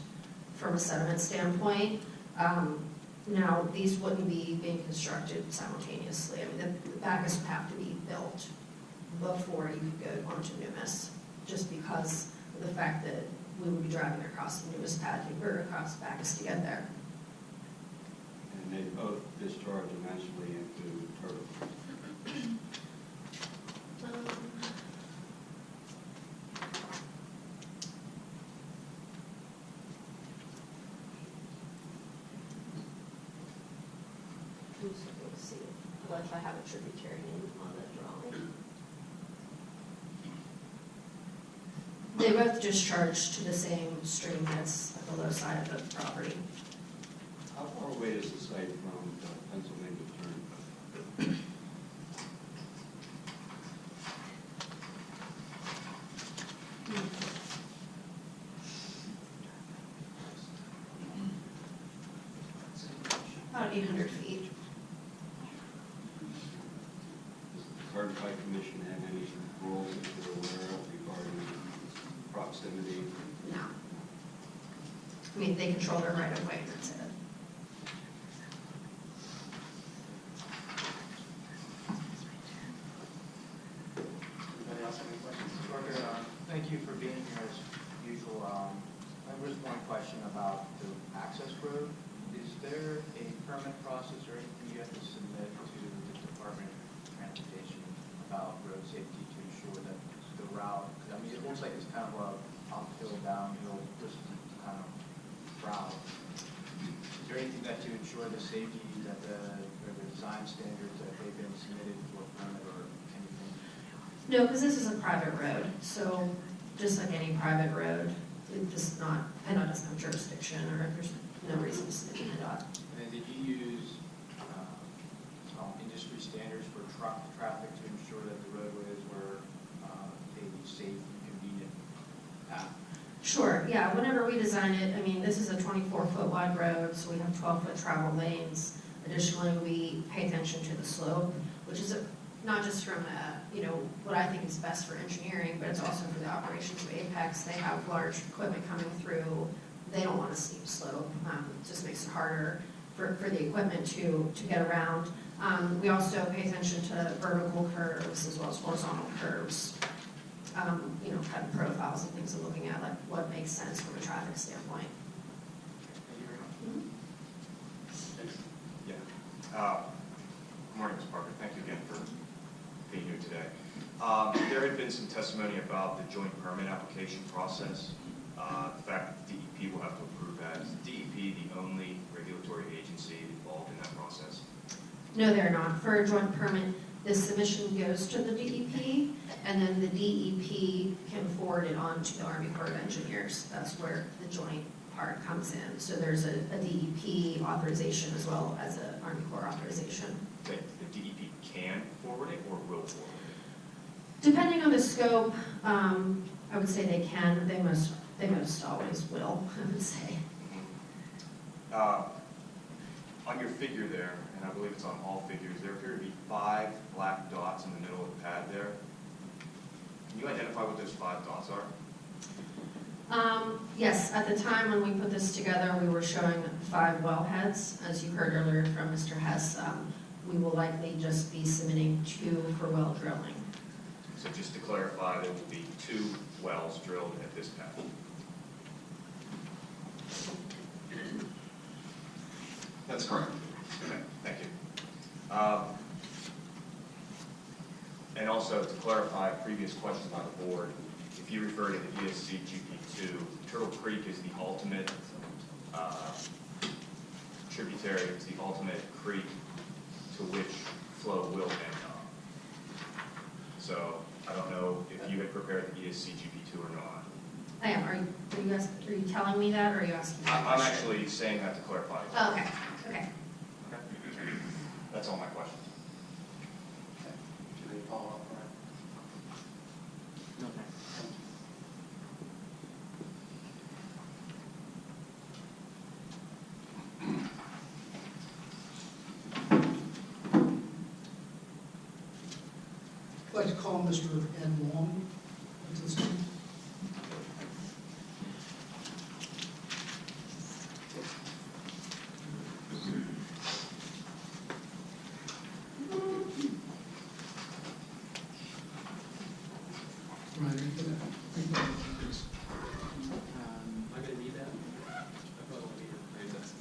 from a sediment standpoint. Now, these wouldn't be being constructed simultaneously. I mean, the Bacchus would have to be built before you could go onto Numis, just because of the fact that we would be driving across the Numis pad or across Bacchus to get there. and they both discharge eventually into Turtle Creek. Let's see what if I have a tributary name on the drawing. They both discharge to the same stream that's at the low side of the property. How far away is the site from the Pennsylvania Turnpike? About 800 feet. Does the Turnpike Commission have any rules that you're aware of regarding proximity? No. I mean, they control their right of way, and that's it. Anybody else have any questions? Thank you for being here as usual. There was one question about the access road. Is there a permit process or anything you have to submit to the Department of Transportation about road safety to ensure that the route, I mean, it looks like it's kind of a uphill, downhill, just kind of route. Is there anything that to ensure the safety that or the design standards that they've been submitted for permit or anything? No, because this is a private road, so just like any private road, it's just not, PennDOT doesn't have jurisdiction, or there's no reason to submit to PennDOT. And then did you use industry standards for truck traffic to ensure that the roadways were, they safe and convenient path? Sure, yeah, whenever we design it, I mean, this is a 24-foot wide road, so we have 12-foot travel lanes. Additionally, we pay attention to the slope, which is not just from, what I think is best for engineering, but it's also for the operations of Apex. They have large equipment coming through. They don't want a steep slope. It just makes it harder for the equipment to get around. We also pay attention to vertical curves as well as horizontal curves. Kind of profiles and things we're looking at, like what makes sense from a traffic standpoint. Thank you very much. Yeah. Good morning, Ms. Parker. Thank you again for being here today. There had been some testimony about the joint permit application process. The fact that DEP will have to approve that. Is DEP the only regulatory agency involved in that process? No, they're not. For a joint permit, the submission goes to the DEP, and then the DEP can forward it on to the Army Corps of Engineers. That's where the joint part comes in. So there's a DEP authorization as well as an Army Corps authorization. That the DEP can forward it or will forward it? Depending on the scope, I would say they can. They most always will, I would say. On your figure there, and I believe it's on all figures, there appear to be 5 black dots in the middle of the pad there. Can you identify what those 5 dots are? Yes, at the time when we put this together, we were showing 5 wellheads. As you heard earlier from Mr. Hess, we will likely just be submitting 2 for well drilling. So just to clarify, there will be 2 wells drilled at this pad. That's correct. Okay, thank you. And also to clarify a previous question by the board, if you refer to the ESC GP2, Turtle Creek is the ultimate tributary, it's the ultimate creek to which flow will end up. So I don't know if you had prepared the ESC GP2 or not. I am. Are you telling me that, or are you asking me? I'm actually saying that to clarify. Oh, okay. Okay. Okay. That's all my questions. Okay. Do they follow up, Brian? No, thanks. I'd like to call Mr. Ed Long to the stand. Right, Am I going to need that? I probably won't need it. Maybe that's-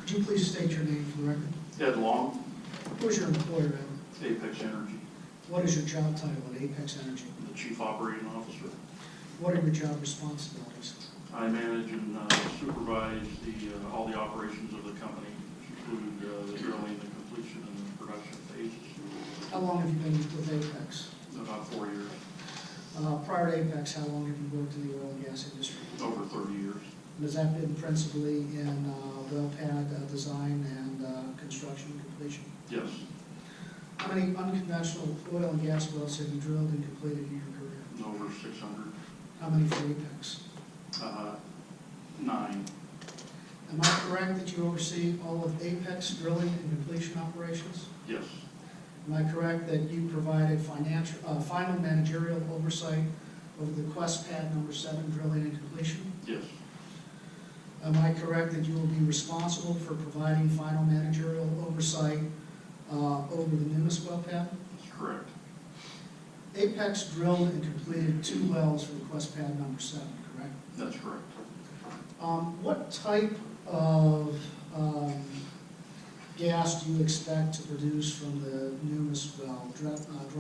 Could you please state your name for the record? Ed Long, Who's your employer, Ed? Apex Energy, What is your job title at Apex Energy? the Chief Operating Officer. What are your job responsibilities? I manage and supervise all the operations of the company, which include the drilling, the completion, and the production phases. How long have you been with Apex? About 4 years, Prior to Apex, how long have you worked in the oil and gas industry? over 30 years. And has that been principally in well pad design and construction and completion? Yes, How many unconventional oil and gas wells have you drilled and completed in your career? over 600, How many for Apex? 9. Am I correct that you oversee all of Apex drilling and completion operations? Yes, Am I correct that you provided final managerial oversight over the Quest Pad number 7 drilling and completion? yes, Am I correct that you will be responsible for providing final managerial oversight over the Numis well pad? that's correct. Apex drilled and completed 2 wells for the Quest Pad number 7, correct? That's correct. What type of gas do you expect to produce from the Numis well, dry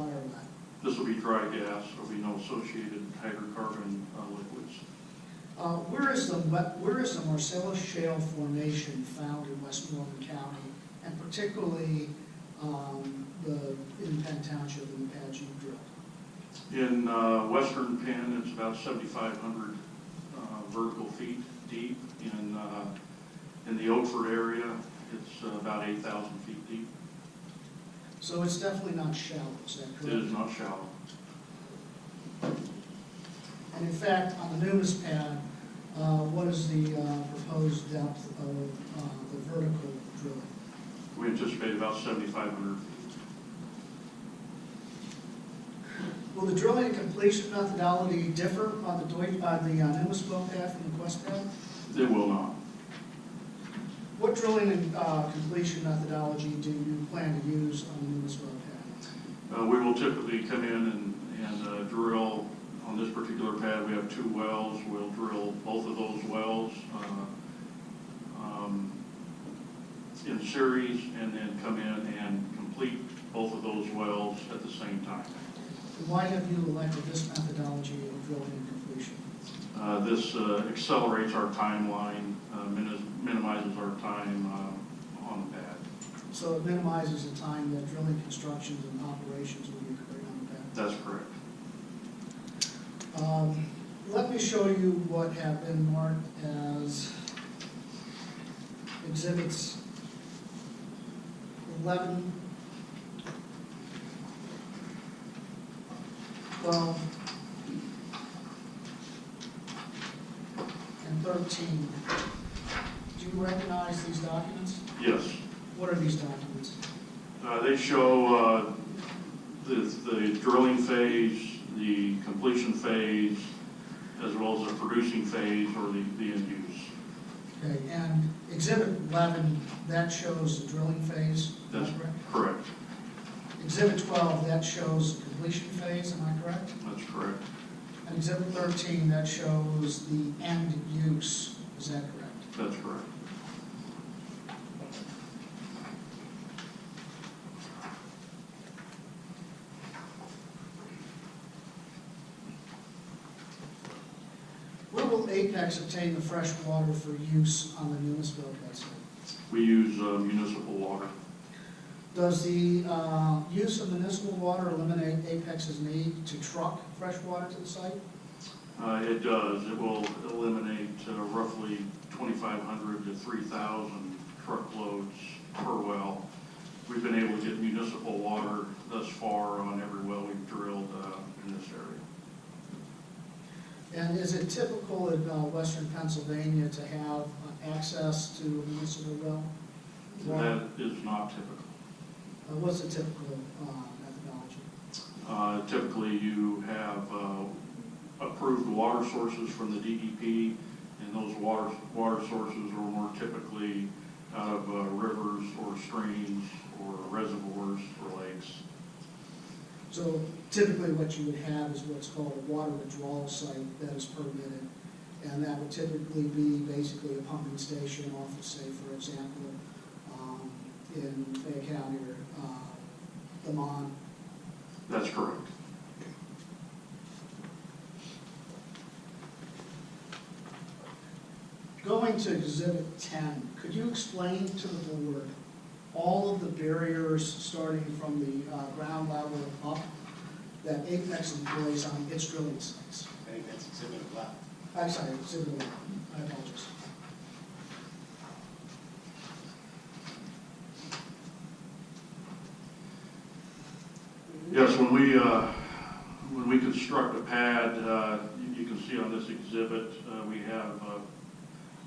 or wet? This will be dry gas, there'll be no associated hydrocarbon liquids. Where is the Marcellus Shale Formation found in Westmoreland County, and particularly in Penn Township in the pads you drilled? In western Penn, it's about 7,500 vertical feet deep. In the Oakford area, it's about 8,000 feet deep. So it's definitely not shallow, is that correct? It is not shallow. And in fact, on the Numis pad, what is the proposed depth of the vertical drilling? We anticipate about 7,500 feet. Will the drilling and completion methodology differ on the Numis well pad from the Quest pad? They will not. What drilling and completion methodology do you plan to use on the Numis well pad? We will typically come in and drill. On this particular pad, we have 2 wells. We'll drill both of those wells in series, and then come in and complete both of those wells at the same time. Why have you elected this methodology of drilling and completion? This accelerates our timeline, minimizes our time on the pad. So it minimizes the time that drilling constructions and operations will be occurring on the pad? That's correct. Let me show you what have been marked as exhibits 11, 12, and 13. Do you recognize these documents? Yes. What are these documents? They show the drilling phase, the completion phase, as well as the producing phase or the end use. Okay, and exhibit 11, that shows the drilling phase, That's is that correct? correct. Exhibit 12, that shows the completion phase, am I correct? That's correct. And exhibit 13, that shows the end use, is that correct? That's correct. Where will Apex obtain the fresh water for use on the Numis well pad site? We use municipal water. Does the use of municipal water eliminate Apex's need to truck fresh water to the site? It does. It will eliminate roughly 2,500 to 3,000 truckloads per well. We've been able to get municipal water thus far on every well we've drilled in this area. And is it typical in western Pennsylvania to have access to a municipal well? That is not typical. What's the typical methodology? Typically, you have approved water sources from the DEP, and those water sources are more typically out of rivers or streams or reservoirs or lakes. So typically what you would have is what's called a water withdrawal site that is permitted, and that would typically be basically a pumping station off of, say, for example, in Fayette County or Lamont. That's correct. Going to Exhibit 10, could you explain to the board all of the barriers starting from the ground level up that Apex employs on its drilling sites? I think that's Exhibit 11. I'm sorry, Exhibit 11. I apologize. Yes, when we construct a pad, you can see on this exhibit, we have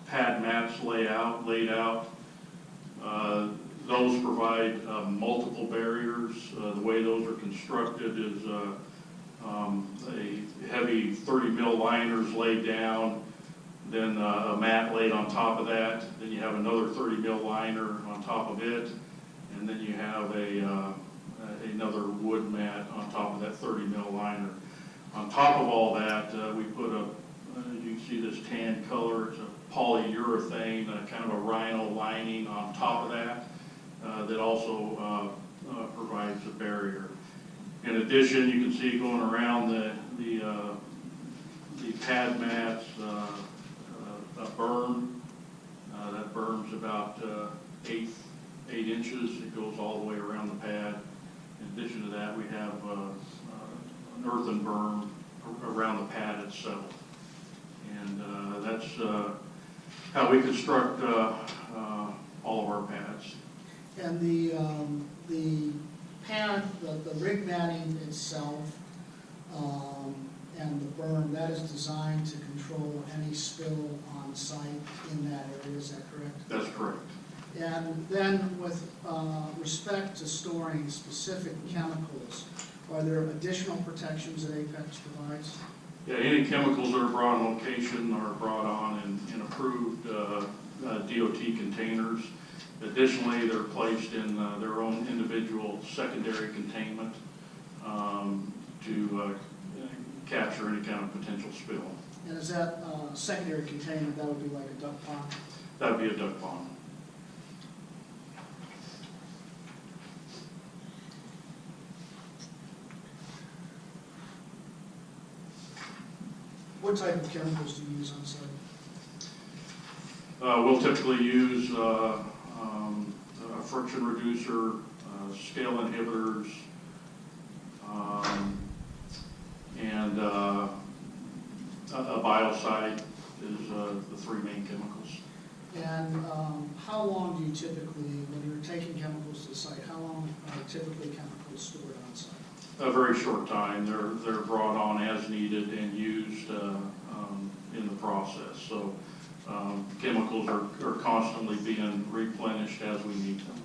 pad maps laid out. Those provide multiple barriers. The way those are constructed is a heavy 30 mil liners laid down, then a mat laid on top of that, then you have another 30 mil liner on top of it, and then you have another wood mat on top of that 30 mil liner. On top of all that, we put you can see this tan color, it's a polyurethane, kind of a rhino lining on top of that, that also provides a barrier. In addition, you can see going around the pad mats, a berm. That berm's about 8 inches. It goes all the way around the pad. In addition to that, we have an earthen berm around the pad itself. And that's how we construct all of our pads. And the pad, the rig matting itself, and the berm, that is designed to control any spill on site in that area, is that correct? That's correct. And then with respect to storing specific chemicals, are there additional protections that Apex provides? Yeah, any chemicals that are brought on location are brought on in approved DOT containers. Additionally, they're placed in their own individual secondary containment to capture any kind of potential spill. And is that secondary containment, that would be like a duck pond? That would be a duck pond. What type of chemicals do you use on site? We'll typically use a friction reducer, scale inhibitors, and a biocide is the 3 main chemicals. And how long do you typically, when you're taking chemicals to the site, how long are typically chemicals stored on site? A very short time. They're brought on as needed and used in the process. So chemicals are constantly being replenished as we need them.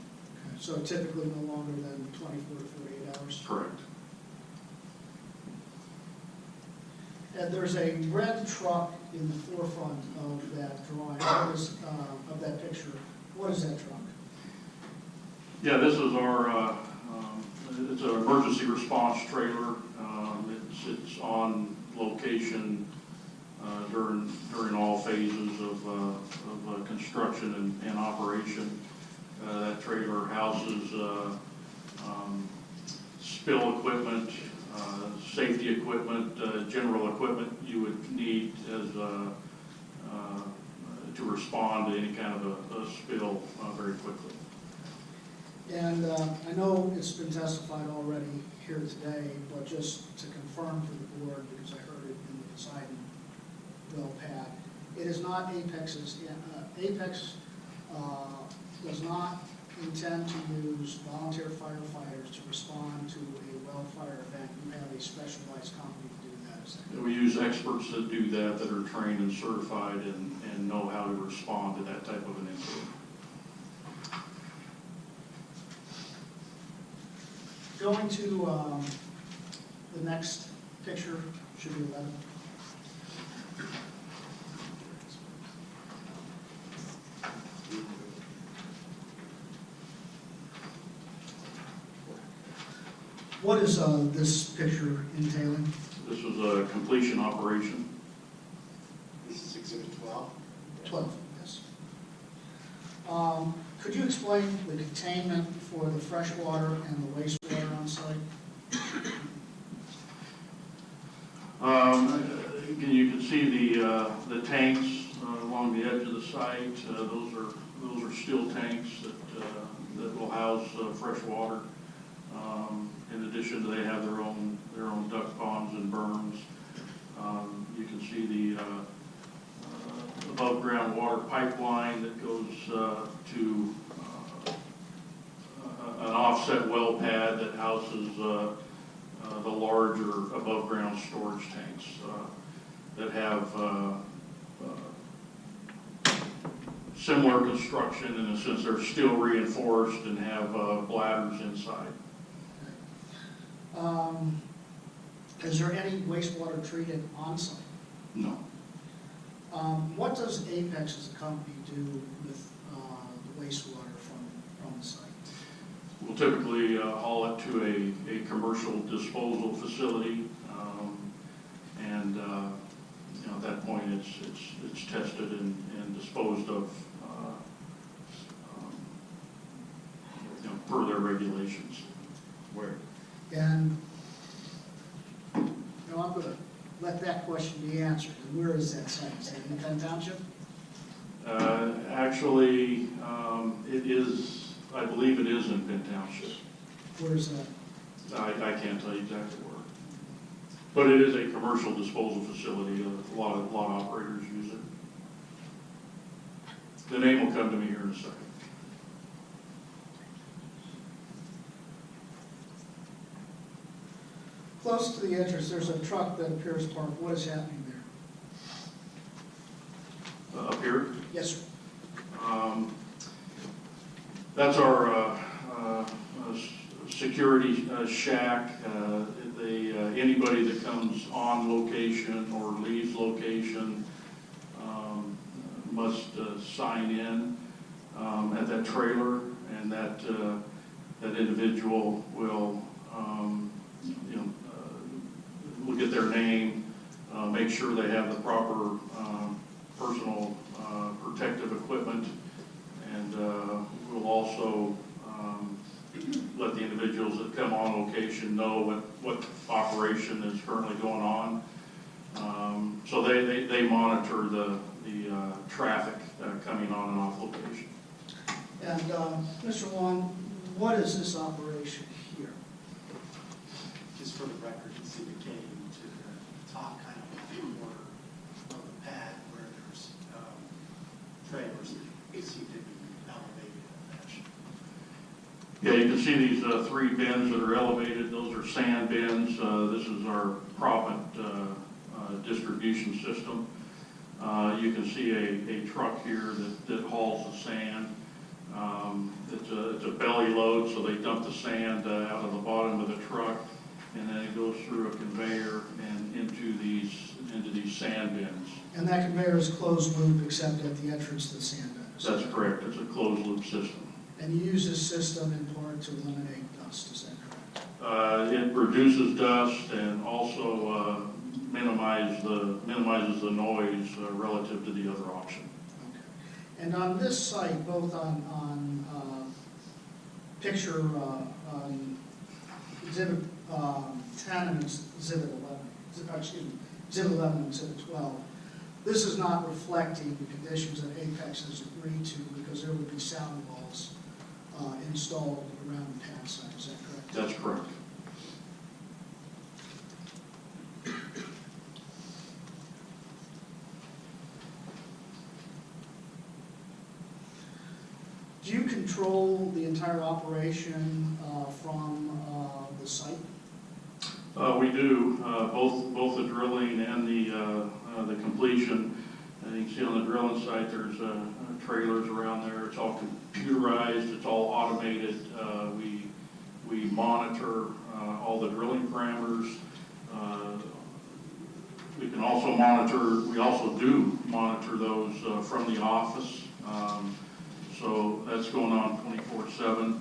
So typically no longer than 24 to 48 hours? Correct. And there's a red truck in the forefront of that drawing, of that picture. What is that truck? Yeah, this is our, it's an emergency response trailer. It's on location during all phases of construction and operation. That trailer houses spill equipment, safety equipment, general equipment you would need as to respond to any kind of a spill very quickly. And I know it's been testified already here today, but just to confirm for the board, because I heard it in the Poseidon well pad, it is not Apex's, Apex does not intend to use volunteer firefighters to respond to a well fire event. You have a specialized company to do that, is that correct? We use experts that do that are trained and certified and know how to respond to that type of an incident. Going to the next picture, should be 11. What is this picture entailing? This was a completion operation. This is Exhibit 12. 12, yes. Could you explain the containment for the freshwater and the wastewater on site? Again, you can see the tanks along the edge of the site. Those are steel tanks that will house fresh water. In addition, they have their own duck ponds and berms. You can see the above ground water pipeline that goes to an offset well pad that houses the larger above ground storage tanks that have similar construction in a sense. They're steel reinforced and have bladders inside. Is there any wastewater treated on site? No. What does Apex as a company do with the wastewater from the site? We'll typically haul it to a commercial disposal facility, and at that point it's tested and disposed of per their regulations. Where? And question be answered. And where is that site? Is that in Penn Township? Actually, it is, I believe it is in Penn Township. Where is that? I can't tell you exactly where. But it is a commercial disposal facility. A lot of operators use it. The name will come to me here in a second. Close to the entrance, there's a truck that appears parked. What is happening there? Up here. Yes, sir. That's our security shack. Anybody that comes on location or leaves location must sign in at that trailer, and that individual will look at their name, make sure they have the proper personal protective equipment, and we'll also let the individuals that come on location know what operation is currently going on. So they monitor the traffic coming on and off location. And Mr. Long, what is this operation here? Just for the record, you see the came to the top kind of corner of the pad where there's trailers that seem to be elevated in a fashion. Yeah, you can see these three bins that are elevated. Those are sand bins. This is our proppant distribution system. You can see a truck here that hauls the sand. It's a belly load, so they dump the sand out of the bottom of the truck, and then it goes through a conveyor and into these sand bins. And that conveyor is closed loop except at the entrance to the sand bin. That's correct. It's a closed loop system. And you use this system in part to eliminate dust, is that correct? It reduces dust and also minimizes the noise relative to the other option. Okay. And on this site, both on picture on exhibit 10 and exhibit 11, exhibit 11 and exhibit 12, this is not reflecting the conditions that Apex has agreed to, because there would be sound walls installed around the pad site, is that correct? That's correct. Do you control the entire operation from the site? We do, both the drilling and the completion. You can see on the drilling site there's trailers around there. It's all computerized, it's all automated. We monitor all the drilling parameters. We can also monitor, we also do monitor those from the office. So that's going on 24/7.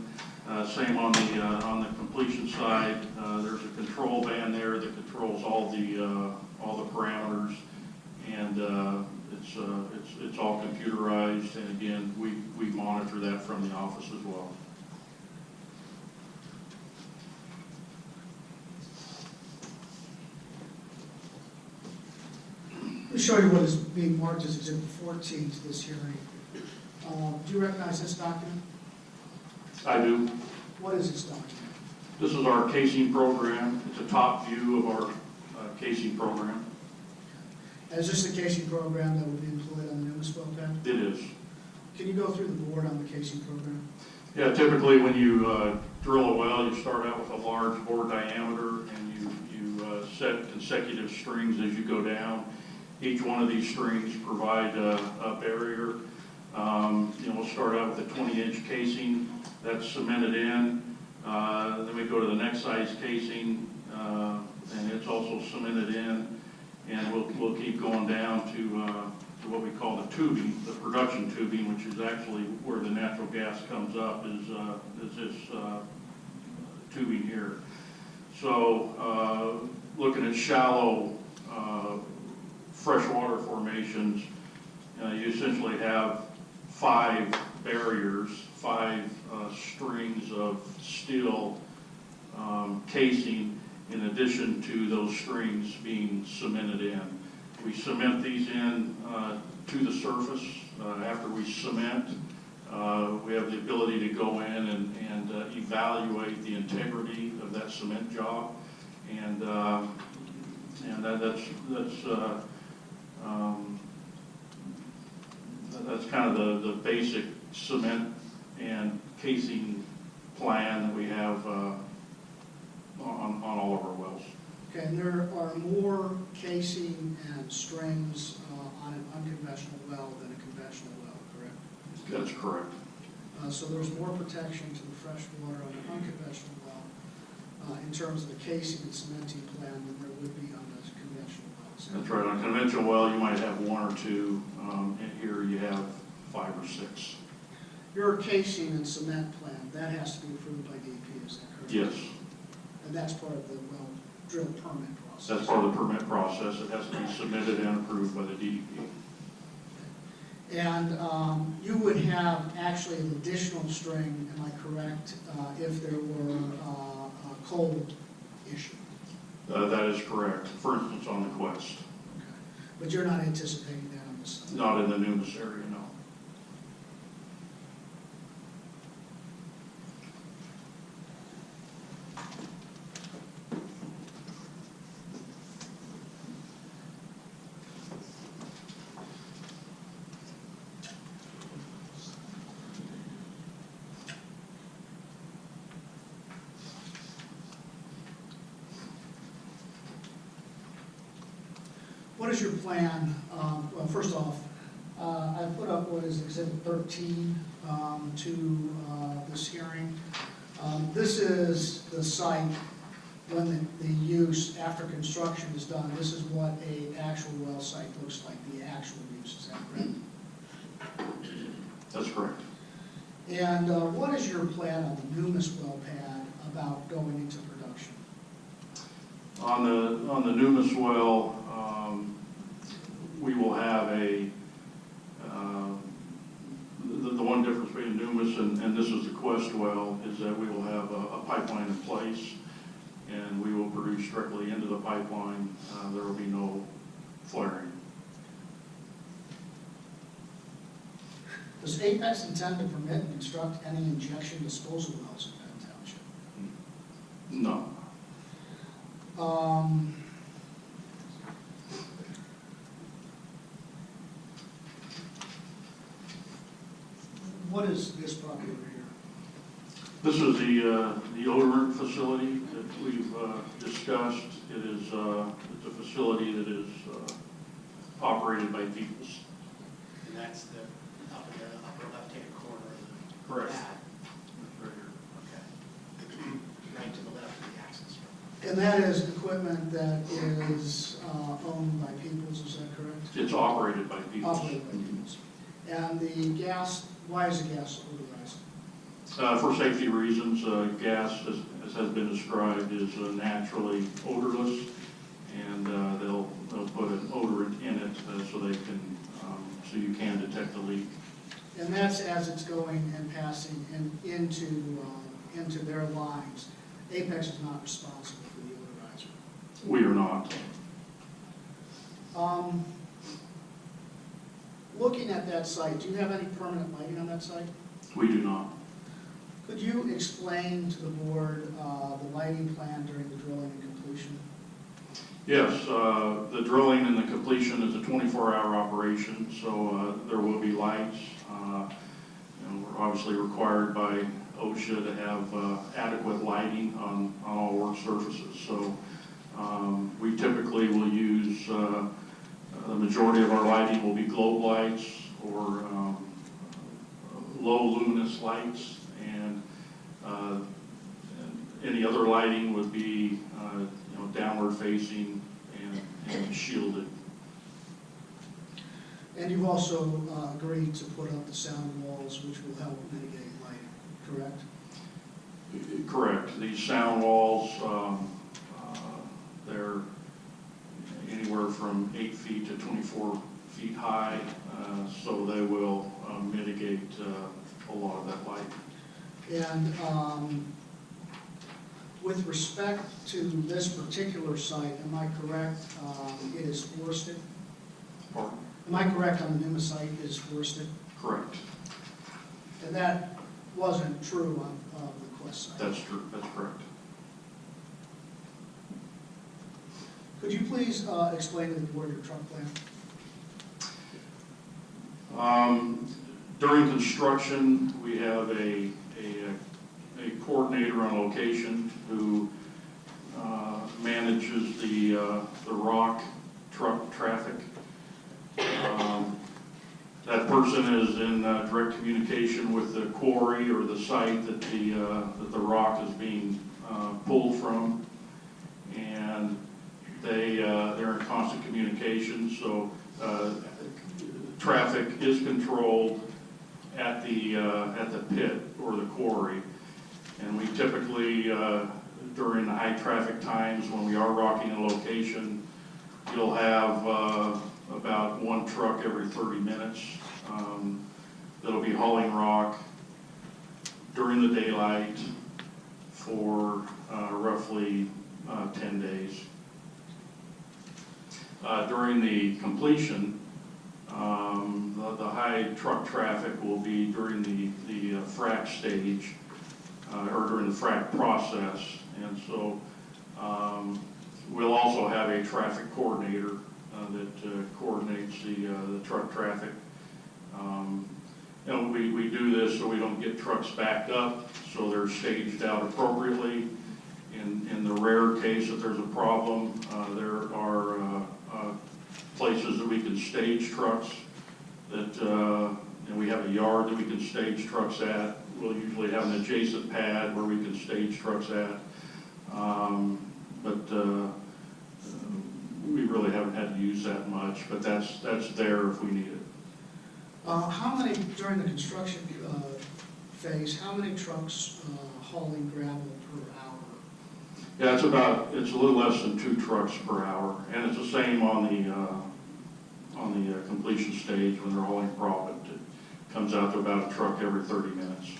Same on the completion side. There's a control van there that controls all the parameters, and it's all computerized. And again, we monitor that from the office as well. Let me show you what is being marked as Exhibit 14 to this hearing. Do you recognize this document? I do. What is this document? This is our casing program. It's a top view of our casing program. Is this the casing program that would be employed on the Numis well pad? It is. Can you go through the board on the casing program? Yeah, typically when you drill a well, you start out with a large bore diameter, and you set consecutive strings as you go down. Each one of these strings provide a barrier. We'll start out with a 20-inch casing that's cemented in. Then we go to the next size casing, and it's also cemented in. And we'll keep going down to what we call the tubing, the production tubing, which is actually where the natural gas comes up, is this tubing here. So looking at shallow freshwater formations, you essentially have 5 barriers, 5 strings of steel casing, in addition to those strings being cemented in. We cement these in to the surface. After we cement, we have the ability to go in and evaluate the integrity of that cement job. And that's kind of the basic cement and casing plan that we have on all of our wells. Okay, and there are more casing and strings on an unconventional well than a conventional well, correct? That's correct. So there's more protection to the fresh water on an unconventional well in terms of the casing and cementing plan than there would be on a conventional well. That's right. On a conventional well, you might have one or two. And here you have 5 or 6. Your casing and cement plan, that has to be approved by DEP, is that correct? Yes. And that's part of the well drill permit process? That's part of the permit process. It has to be submitted and approved by the DEP. And you would have actually an additional string, am I correct, if there were a cold issue? That is correct. For instance, on the Quest. Okay. But you're not anticipating that on this site? Not in the Numis area, no. What is your plan? Well, first off, I put up what is Exhibit 13 to this hearing. This is the site when the use after construction is done. This is what an actual well site looks like, the actual use. Is that correct? That's correct. And what is your plan on the Numis well pad about going into production? On the Numis well, we will have the one difference between Numis and this is the Quest well is that we will have a pipeline in place and we will produce directly into the pipeline. There will be no flaring. Does Apex intend to permit and construct any injection disposal wells in Penn Township? No. What is this property over here? This is the odorant facility that we've discussed. It's a facility that is operated by Peoples. And that's the upper left-hand corner of the Correct. pad. Right here. Okay. Right to the left of the access road. And that is equipment that is owned by Peoples, is that correct? It's operated by Peoples. Operated by Peoples. And the gas, why is the gas odorized? For safety reasons, gas, as has been described, is naturally odorless, and they'll put an odorant in it so they can, so you can detect the leak. And that's as it's going and passing into their lines. Apex is not responsible for the odorizer. We are not. Looking at that site, do you have any permanent lighting on that site? We do not. Could you explain to the board the lighting plan during the drilling and completion? Yes, the drilling and the completion is a 24-hour operation, so there will be lights. We're obviously required by OSHA to have adequate lighting on all work surfaces. So we typically will use, the majority of our lighting will be globe lights or low luminous lights, and any other lighting would be downward facing and shielded. And you've also agreed to put up the sound walls, which will help mitigate lighting, correct? Correct. These sound walls, they're anywhere from 8 feet to 24 feet high, so they will mitigate a lot of that light. And with respect to this particular site, am I correct, it is forested? Pardon? Am I correct on the Numis site is forested? Correct. And that wasn't true on the Quest site? That's true, that's correct. Could you please explain to the board your truck plan? During construction, we have a coordinator on location who manages the rock truck traffic. That person is in direct communication with the quarry or the site that the rock is being pulled from, and they're in constant communication. So traffic is controlled at the pit or the quarry, and we typically during the high traffic times when we are rocking a location, you'll have about one truck every 30 minutes that'll be hauling rock during the daylight for roughly 10 days. During the completion, the high truck traffic will be during the frac stage or during the frac process, and so we'll also have a traffic coordinator that coordinates the truck traffic. And we do this so we don't get trucks backed up, so they're staged out appropriately. In the rare case that there's a problem, there are places that we can stage trucks that, and we have a yard that we can stage trucks at. We'll usually have an adjacent pad where we can stage trucks at. But we really haven't had to use that much, but that's there if we need it. How many, during the construction phase, how many trucks hauling gravel per hour? Yeah, it's a little less than 2 trucks per hour, and it's the same on the completion stage when they're hauling proppant. It comes out to about a truck every 30 minutes.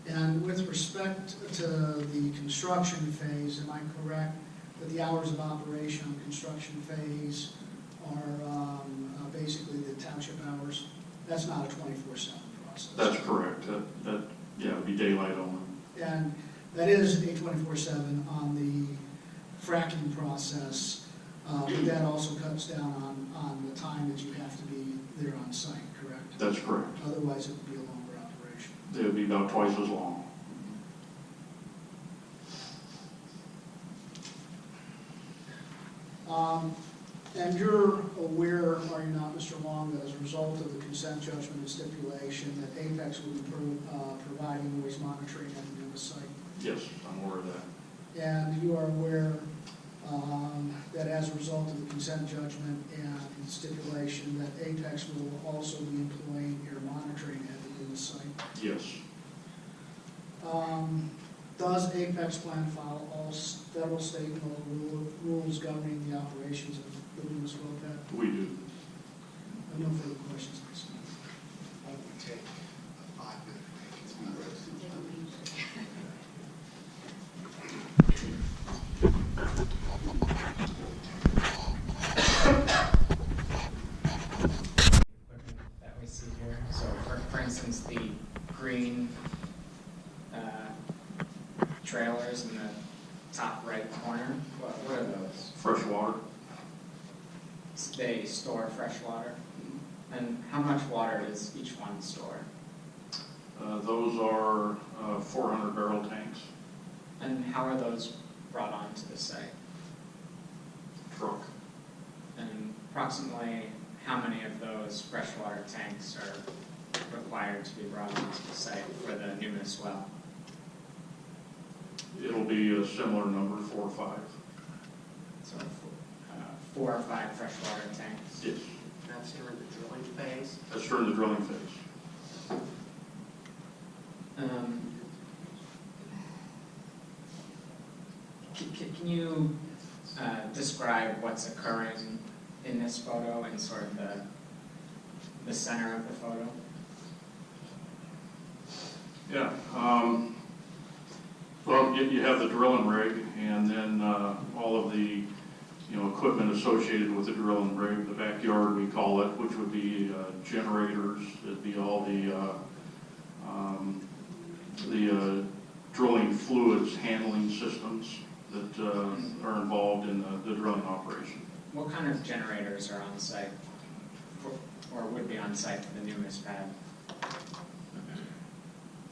And with respect to the construction phase, am I correct that the hours of operation on construction phase are basically the township hours? That's not a 24/7 process. That's correct. Yeah, it'd be daylight only. And that is a 24/7 on the fracking process, but that also cuts down on the time that you have to be there on site, correct? That's correct. Otherwise, it would be a longer operation. It would be about twice as long. And you're aware, are you not, Mr. Long, that as a result of the consent judgment and stipulation that Apex will be providing noise monitoring at the Numis site? Yes, I'm aware of that. And you are aware that as a result of the consent judgment and stipulation that Apex will also be employing air monitoring at the Numis site? Yes. Does Apex plan to follow all federal, state, and local rules governing the operations of the Numis well pad? We do. I have no further questions. Why don't we take a 5-minute break? That we see here. So for instance, the green trailers in the top right corner, what are those? Fresh water. They store fresh water. And how much water does each one store? Those are 400 barrel tanks. And how are those brought onto the site? Truck. And approximately how many of those freshwater tanks are required to be brought onto the site for the Numis well? It'll be a similar number, 4 or 5. So 4 or 5 freshwater tanks? Yes. That's during the drilling phase. That's during the drilling phase. Can you describe what's occurring in this photo and sort of the center of the photo? Yeah. Well, you have the drilling rig, and then all of the equipment associated with the drill and rig. The backyard, we call it, which would be generators. It'd be all the drilling fluids handling systems that are involved in the drilling operation. What kind of generators are on site, or would be on site for the Numis pad?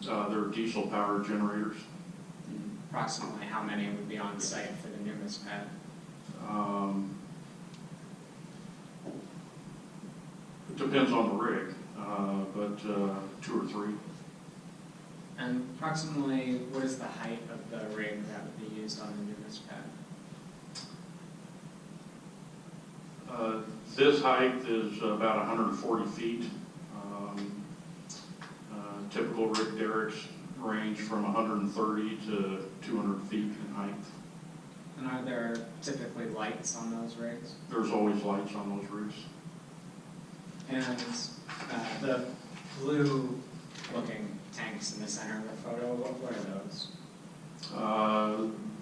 They're diesel-powered generators. Approximately how many would be on site for the Numis pad? It depends on the rig, but 2 or 3. And approximately what is the height of the rig that would be used on the Numis pad? This height is about 140 feet. Typical rig derricks range from 130 to 200 feet in height. And are there typically lights on those rigs? There's always lights on those rigs. And the blue-looking tanks in the center of the photo, what are those?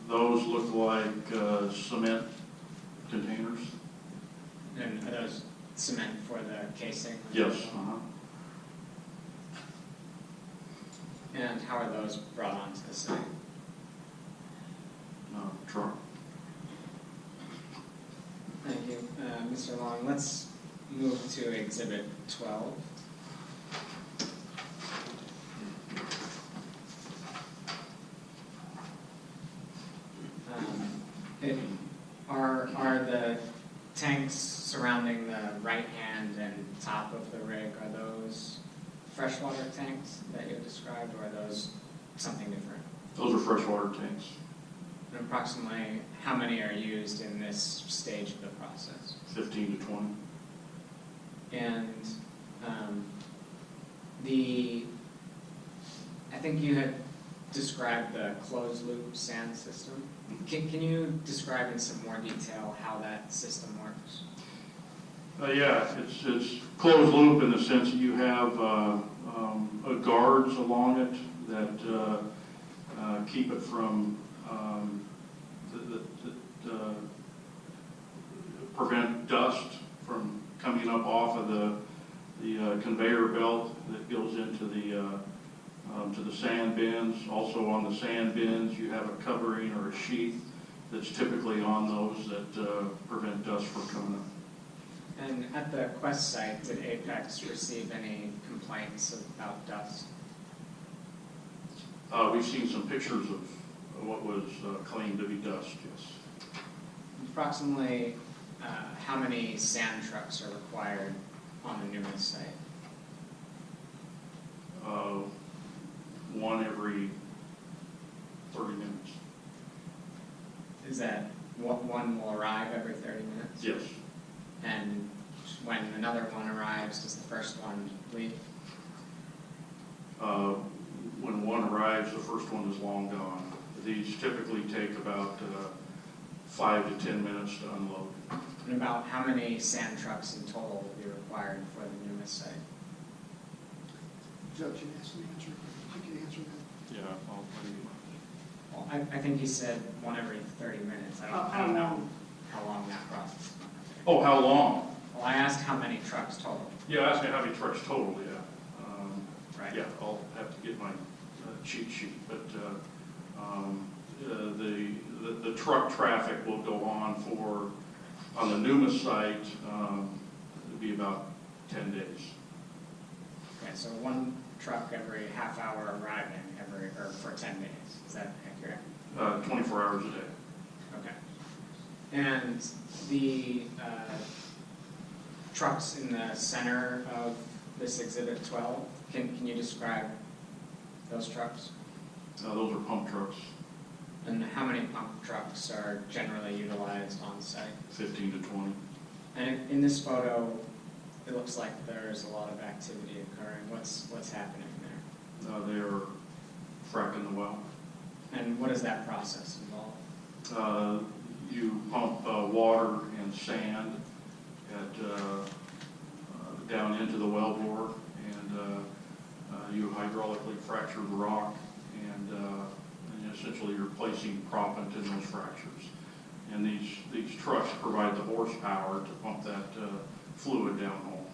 Those look like cement containers. And are those cement for the casing? Yes. And how are those brought onto the site? Truck. Thank you. Mr. Long, let's move to Exhibit 12. Are the tanks surrounding the right hand and top of the rig, are those freshwater tanks that you described, or are those something different? Those are freshwater tanks. And approximately how many are used in this stage of the process? 15 to 20. And I think you had described the closed loop sand system. Can you describe in some more detail how that system works? Yeah, it's closed loop in the sense that you have guards along it that keep it from prevent dust from coming up off of the conveyor belt that goes into to the sand bins. Also on the sand bins, you have a covering or a sheath that's typically on those that prevent dust from coming up. And at the Quest site, did Apex receive any complaints about dust? We've seen some pictures of what was claimed to be dust, yes. Approximately how many sand trucks are required on the Numis site? One every 30 minutes. Is that one will arrive every 30 minutes? Yes. And when another one arrives, does the first one leave? When one arrives, the first one is long gone. These typically take about 5 to 10 minutes to unload. And about how many sand trucks in total will be required for the Numis site? Judge, you asked me to answer. You can answer that. Yeah, Well, I think you said one every 30 minutes. I don't know how long that process is going to take. Oh, how long? Well, I asked how many trucks total. Yeah, ask me how many trucks total, yeah. Right. Yeah, I'll have to get my cheat sheet, but the truck traffic will go on the Numis site, it'll be about 10 days. Okay, so one truck every half hour arriving for 10 days. Is that accurate? 24 hours a day. Okay. And the trucks in the center of this Exhibit 12, can you describe those trucks? Those are pump trucks. And how many pump trucks are generally utilized on site? 15 to 20. And in this photo, it looks like there's a lot of activity occurring. What's happening there? They are fracking the well. And what does that process involve? You pump water and sand down into the wellbore, and you hydraulically fracture the rock, and essentially you're placing proppant in those fractures. And these trucks provide the horsepower to pump that fluid downhole.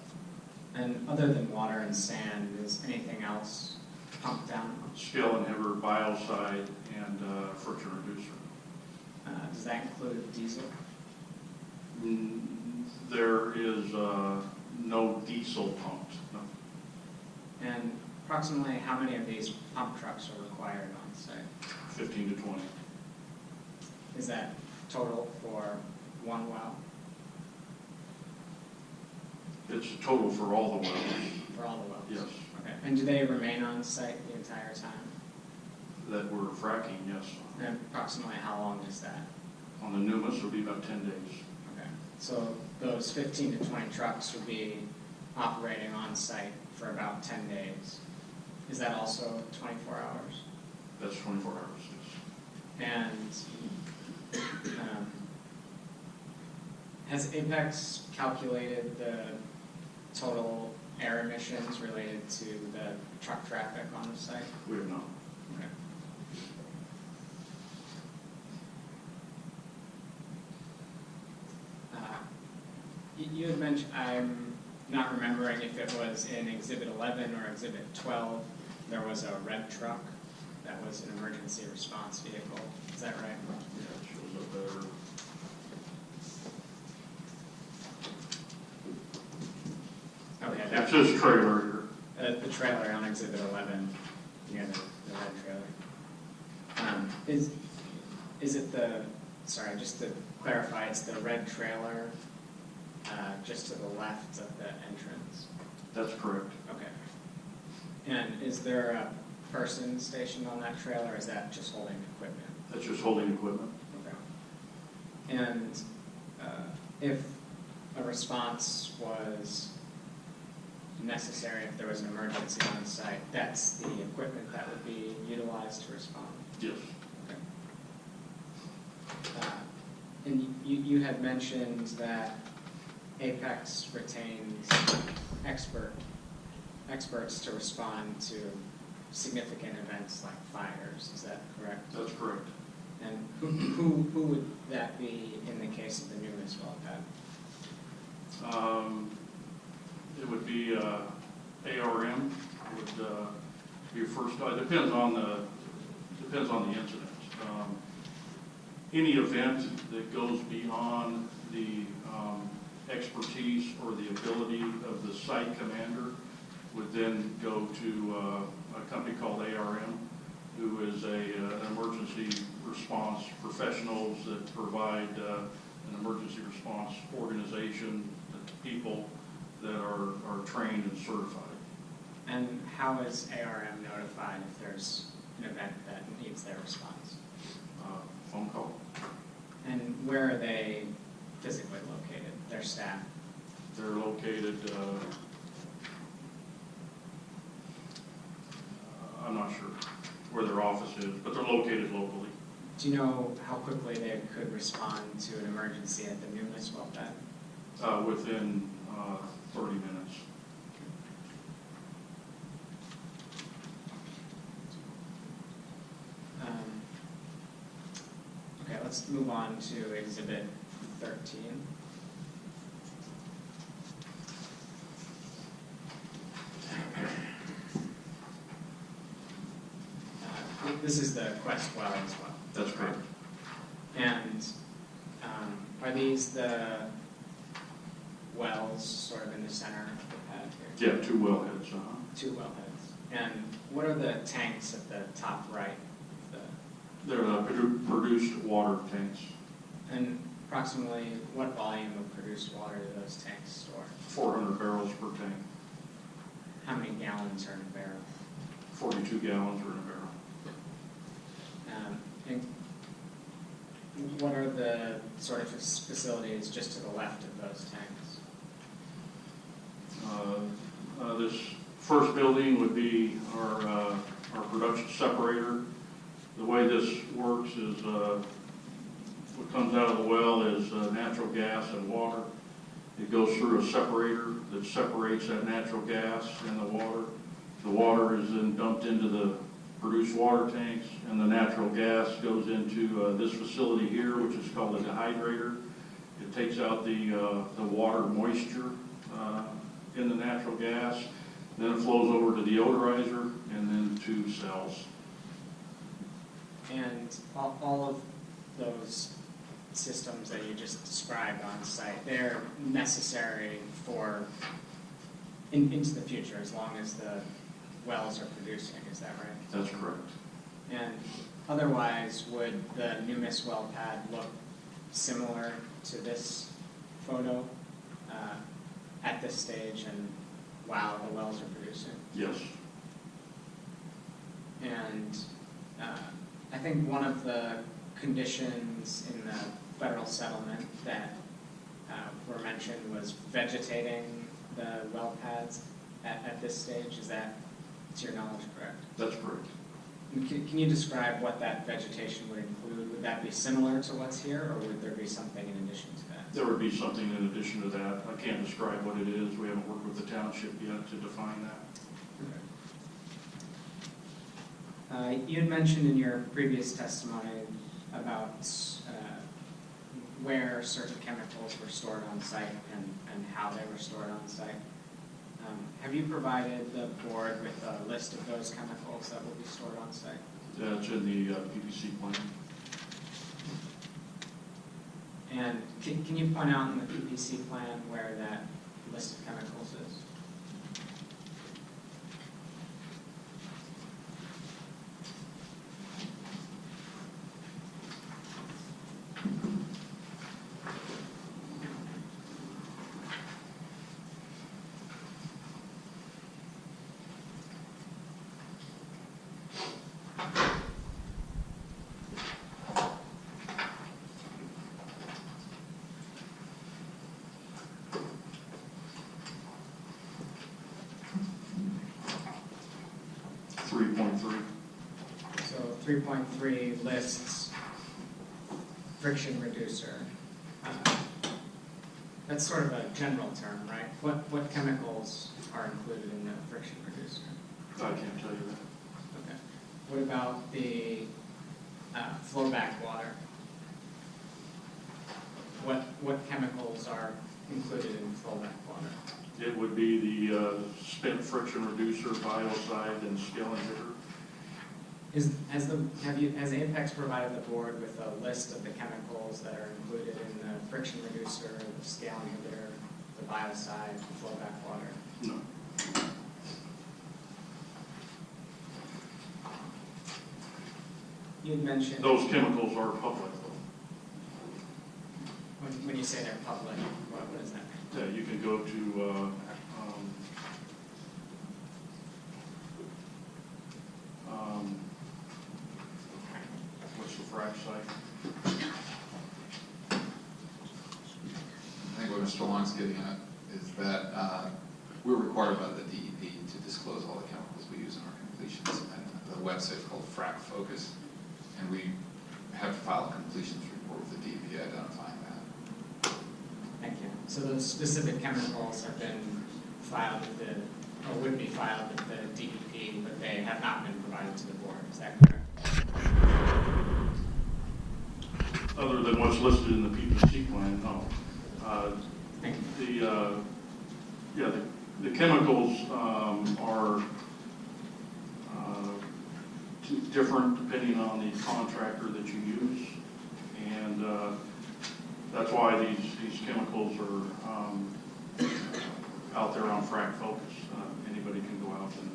And other than water and sand, is anything else pumped down? Scale inhibitor, biocide, and friction reducer. Does that include diesel? There is no diesel pumped. No. And approximately how many of these pump trucks are required on site? 15 to 20. Is that total for one well? It's a total for all the wells. For all the wells? Yes. Okay. And do they remain on site the entire time? That we're fracking, yes. And approximately how long is that? On the Numis, it'll be about 10 days. Okay. So those 15 to 20 trucks would be operating on site for about 10 days. Is that also 24 hours? That's 24 hours, yes. And has Apex calculated the total air emissions related to the truck traffic on the site? We have not. Okay. You had mentioned, I'm not remembering if it was in Exhibit 11 or Exhibit 12, there was a red truck that was an emergency response vehicle. Is that right? Yeah, it shows up there. Oh, yeah. It's this trailer here. The trailer on Exhibit 11, near the red trailer. Is it the, sorry, just to clarify, it's the red trailer just to the left of the entrance? That's correct. Okay. And is there a person stationed on that trailer, or is that just holding equipment? That's just holding equipment. Okay. And if a response was necessary, if there was an emergency on site, that's the equipment that would be utilized to respond? Yes. Okay. And you had mentioned that Apex retains experts to respond to significant events like fires. Is that correct? That's correct. And who would that be in the case of the Numis well pad? It would be ARM would be first. It depends on the incident. Any event that goes beyond the expertise or the ability of the site commander would then go to a company called ARM, who is an emergency response professionals that provide an emergency response organization, people that are trained and certified. And how is ARM notified if there's an event that needs their response? Phone call. And where are they physically located, their staff? They're located, I'm not sure where their office is, but they're located locally. Do you know how quickly they could respond to an emergency at the Numis well pad? Within 30 minutes. Okay, let's move on to Exhibit 13. This is the Quest well as well. That's correct. And are these the wells sort of in the center of the pad here? Yeah, 2 wellheads. 2 wellheads. And what are the tanks at the top right of the? They're produced water tanks. And approximately what volume of produced water do those tanks store? 400 barrels per tank. How many gallons are in a barrel? 42 gallons are in a barrel. And what are the sort of facilities just to the left of those tanks? This first building would be our production separator. The way this works is what comes out of the well is natural gas and water. It goes through a separator that separates that natural gas and the water. The water is then dumped into the produce water tanks, and the natural gas goes into this facility here, which is called a dehydrator. It takes out the water moisture in the natural gas, then it flows over to the odorizer, and then to cells. And all of those systems that you just described on site, they're necessary for into the future as long as the wells are producing, is that right? That's correct. And otherwise, would the Numis well pad look similar to this photo at this stage and while the wells are producing? Yes. And I think one of the conditions in the federal settlement that were mentioned was vegetating the well pads at this stage. Is that, to your knowledge, correct? That's correct. Can you describe what that vegetation would include? Would that be similar to what's here, or would there be something in addition to that? There would be something in addition to that. I can't describe what it is. We haven't worked with the township yet to define that. You had mentioned in your previous testimony about where certain chemicals were stored on site and how they were stored on site. Have you provided the board with a list of those chemicals that will be stored on site? It's in the PPC plan. And can you point out in the PPC plan where that list of chemicals is? So 3.3 lists friction reducer. That's sort of a general term, right? What chemicals are included in the friction reducer? I can't tell you that. Okay. What about the flowback water? What chemicals are included in flowback water? It would be the spent friction reducer, biocide, and scale inhibitor. Has Apex provided the board with a list of the chemicals that are included in the friction reducer, the scale inhibitor, the biocide, the flowback water? No. You had mentioned Those chemicals are public, though. when you say they're public, what does that mean? Yeah, you can go to what's the frac site? I think what Mr. Long's getting at is that we're required by the DEP to disclose all the chemicals we use in our completions. And the website is called Frac Focus, and we have to file a completions report with the DEP identifying that. Thank you. So those specific chemicals have been filed with the, or would be filed with the DEP, but they have not been provided to the board. Is that correct? Other than what's listed in the PPC plan, no. Thank you. The chemicals are different depending on the contractor that you use, and that's why these chemicals are out there on Frac Focus. Anybody can go out and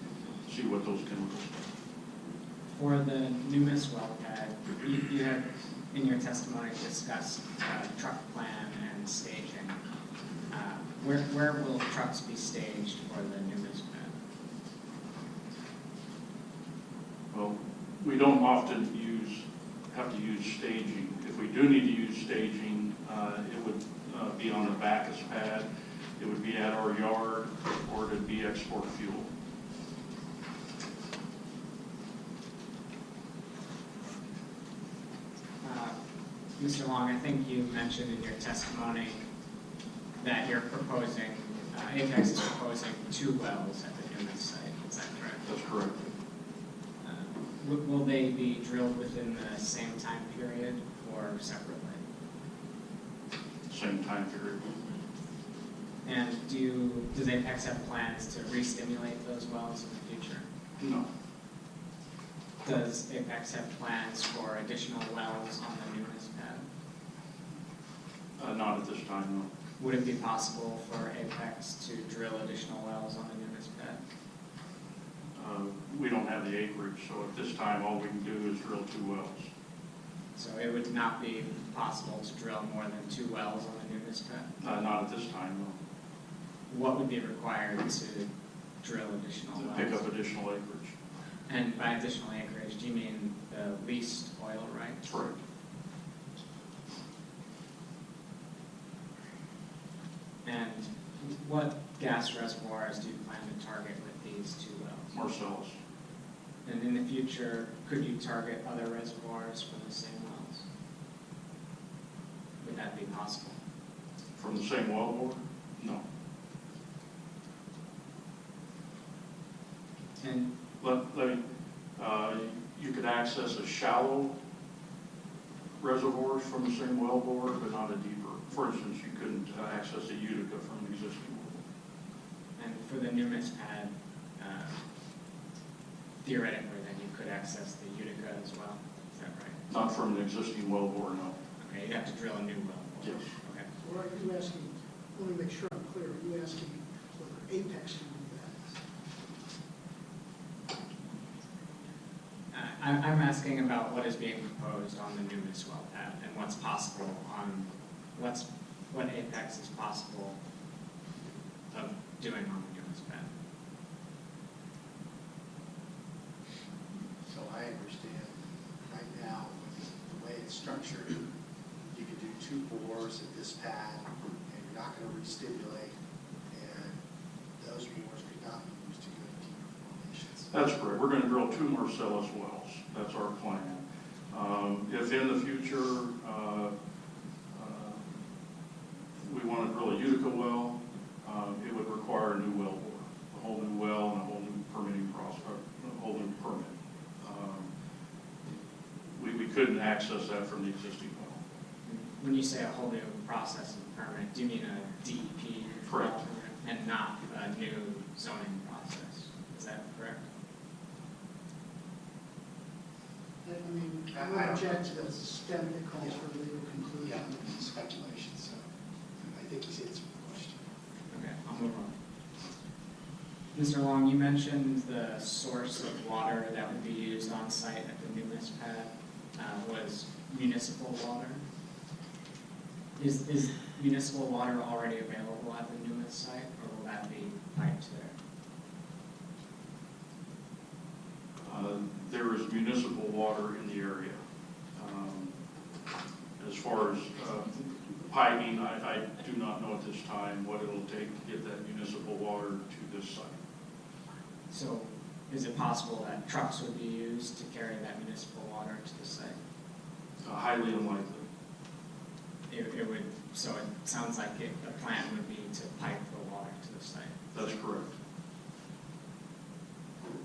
see what those chemicals are. For the Numis well pad, you had in your testimony discussed truck plan and staging. Where will trucks be staged for the Numis pad? Well, we don't often have to use staging. If we do need to use staging, it would be on the Bacchus pad, it would be at our yard, or it would be export fuel. Mr. Long, I think you mentioned in your testimony that you're proposing, Apex is proposing 2 wells at the Numis site. Is that correct? That's correct. Will they be drilled within the same time period or separately? Same time period. And does Apex have plans to re-stimulate those wells in the future? No. Does Apex have plans for additional wells on the Numis pad? Not at this time, no. Would it be possible for Apex to drill additional wells on the Numis pad? We don't have the acreage, so at this time, all we can do is drill 2 wells. So it would not be possible to drill more than 2 wells on the Numis pad? Not at this time, no. What would be required to drill additional To wells? pick up additional acreage. And by additional acreage, do you mean the leased oil rights? Correct. And what gas reservoirs do you plan to target with these 2 wells? Marcellus. And in the future, could you target other reservoirs from the same wells? Would that be possible? From the same wellbore? No. And You could access a shallow reservoir from the same wellbore, but not a deeper. For instance, you couldn't access a Utica from an existing wellbore. And for the Numis pad, theoretically, then you could access the Utica as well. Is that right? Not from an existing wellbore, no. Okay, you'd have to drill a new well. Yes. Okay. Or are you asking, let me make sure I'm clear, are you asking whether Apex can do that? I'm asking about what is being proposed on the Numis well pad and what's possible on, what Apex is possible of doing on the Numis pad. So I understand right now, with the way it's structured, you could do 2 bores at this pad, and you're not going to re-stimulate, and those bores could not be used to go to deeper formations. That's correct. We're going to drill 2 Marcellus wells. That's our plan. If in the future we want to drill a Utica well, it would require a new well bore, a whole new well and a whole new permitting process, a whole new permit. We couldn't access that from the existing well. When you say a whole new process and permit, do you mean a DEP? Correct. Permit and not a new zoning process? Is that correct? I mean, I would object to the step that calls for legal conclusion. Yeah, speculation, so I think he's answered the question. Okay, I'll move on. Mr. Long, you mentioned the source of water that would be used on site at the Numis pad was municipal water. Is municipal water already available at the Numis site, or will that be piped there? There is municipal water in the area. As far as piping, I do not know at this time what it'll take to get that municipal water to this site. So is it possible that trucks would be used to carry that municipal water to the site? Highly unlikely. It would, so it sounds like the plan would be to pipe the water to the site. That's correct.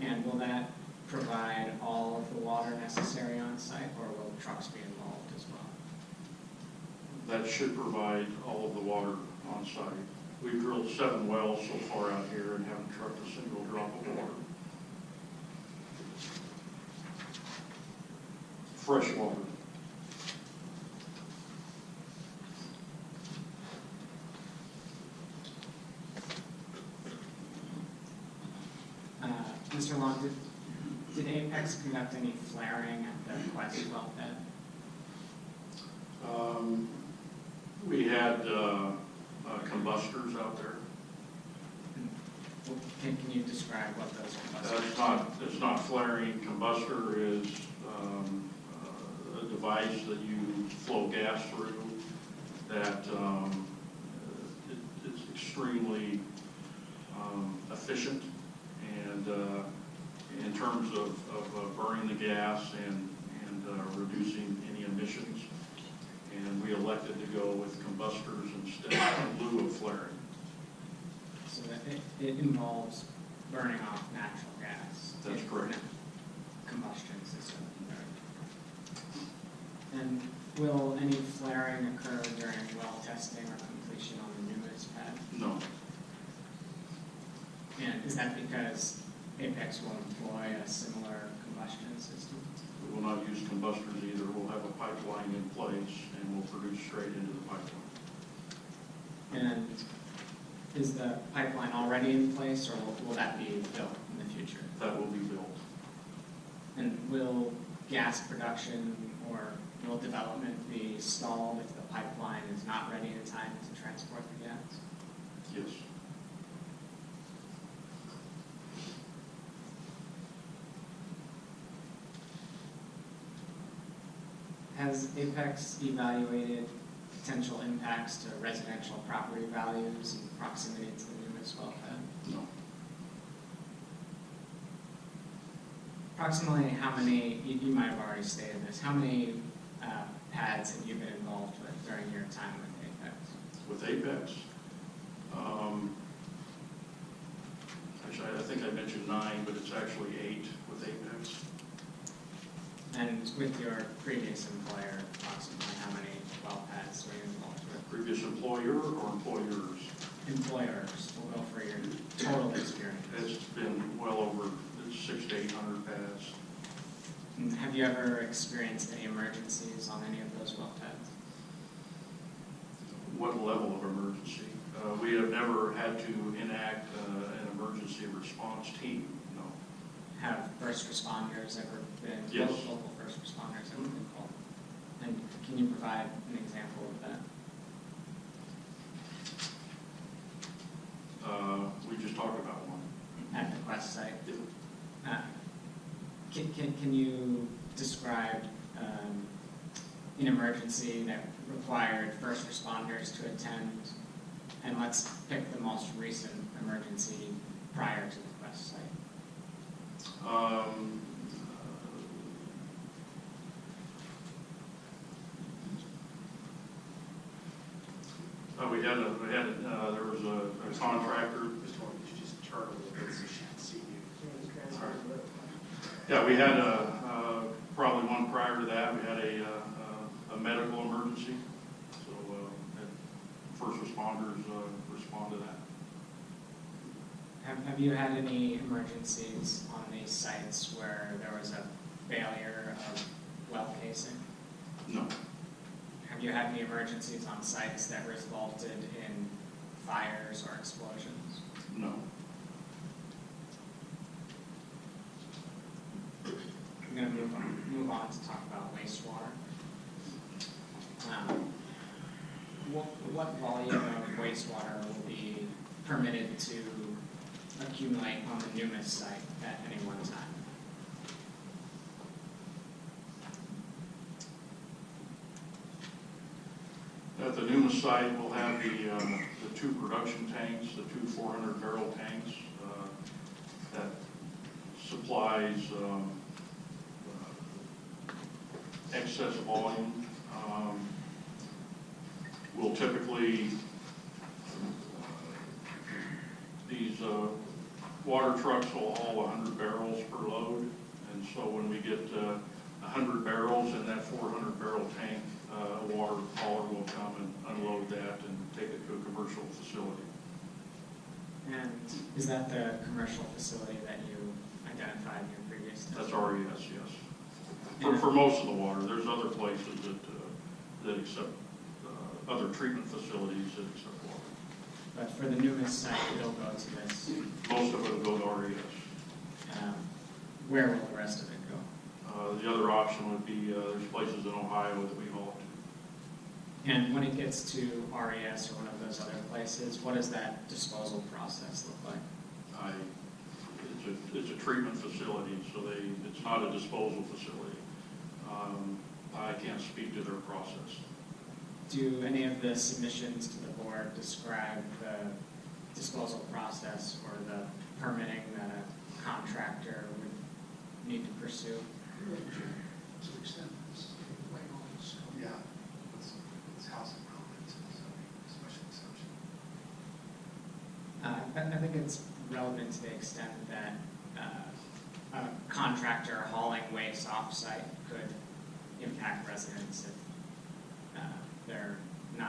And will that provide all of the water necessary on site, or will trucks be involved as well? That should provide all of the water on site. We've drilled 7 wells so far out here and haven't trucked a single drop of water. Fresh water. Mr. Long, did Apex conduct any flaring at the Quest well pad? We had combustors out there. Can you describe what those combustors are? It's not flaring. Combustor is a device that you flow gas through that it's extremely efficient, and in terms of burning the gas and reducing any emissions. And we elected to go with combustors instead in lieu of flaring. So that it involves burning off natural gas. That's correct. combustion system. And will any flaring occur during well testing or completion on the Numis pad? No. And is that because Apex will employ a similar combustion system? We will not use combustors either. We'll have a pipeline in place and we'll produce straight into the pipeline. And is the pipeline already in place, or will that be built in the future? That will be built. And will gas production or will development be stalled if the pipeline is not ready in time to transport the gas? Yes. Has Apex evaluated potential impacts to residential property values in proximity to the Numis well pad? No. Approximately how many, you might have already stated this, how many pads have you been involved with during your time with Apex? With Apex, actually, I think I mentioned 9, but it's actually 8 with Apex. And with your previous employer, approximately how many well pads were you involved with? Previous employer or employers? Employers, we'll go for your total experience. It's been well over 600 to 800 pads. And have you ever experienced any emergencies on any of those well pads? What level of emergency? We have never had to enact an emergency response team, no. Have first responders ever been, Yes. local first responders ever been called? And can you provide an example of that? We just talked about one. At the Quest site? Can you describe an emergency that required first responders to attend? And let's pick the most recent emergency prior to the Quest site. There was a contractor. Mr. Horn, could you just turn a little bit so she can see you? Yeah, we had probably one prior to that. We had a medical emergency. So first responders respond to that. Have you had any emergencies on these sites where there was a failure of well casing? No. Have you had any emergencies on sites that resulted in fires or explosions? No. I'm going to move on to talk about wastewater. What volume of wastewater will be permitted to accumulate on the Numis site at any one time? At the Numis site, we'll have the 2 production tanks, the 2 400-barrel tanks that supplies excess volume. We'll typically, these water trucks will haul 100 barrels per load, and so when we get 100 barrels in that 400-barrel tank, a water hauler will come and unload that and take it to a commercial facility. And is that the commercial facility that you identified in your previous testimony? That's RES, yes. For most of the water, there's other places that accept, other treatment facilities that accept water. But for the Numis site, it'll go to this. Most of it will go to RES. Where will the rest of it go? The other option would be, there's places in Ohio that we haul to. And when it gets to RES or one of those other places, what does that disposal process look like? It's a treatment facility, so it's not a disposal facility. I can't speak to their process. Do any of the submissions to the board describe the disposal process or the permitting that a contractor would need to pursue? To extend this, way on the scope. Yeah, it's house improvements, special exception. I think it's relevant to the extent that a contractor hauling waste off-site could impact residents if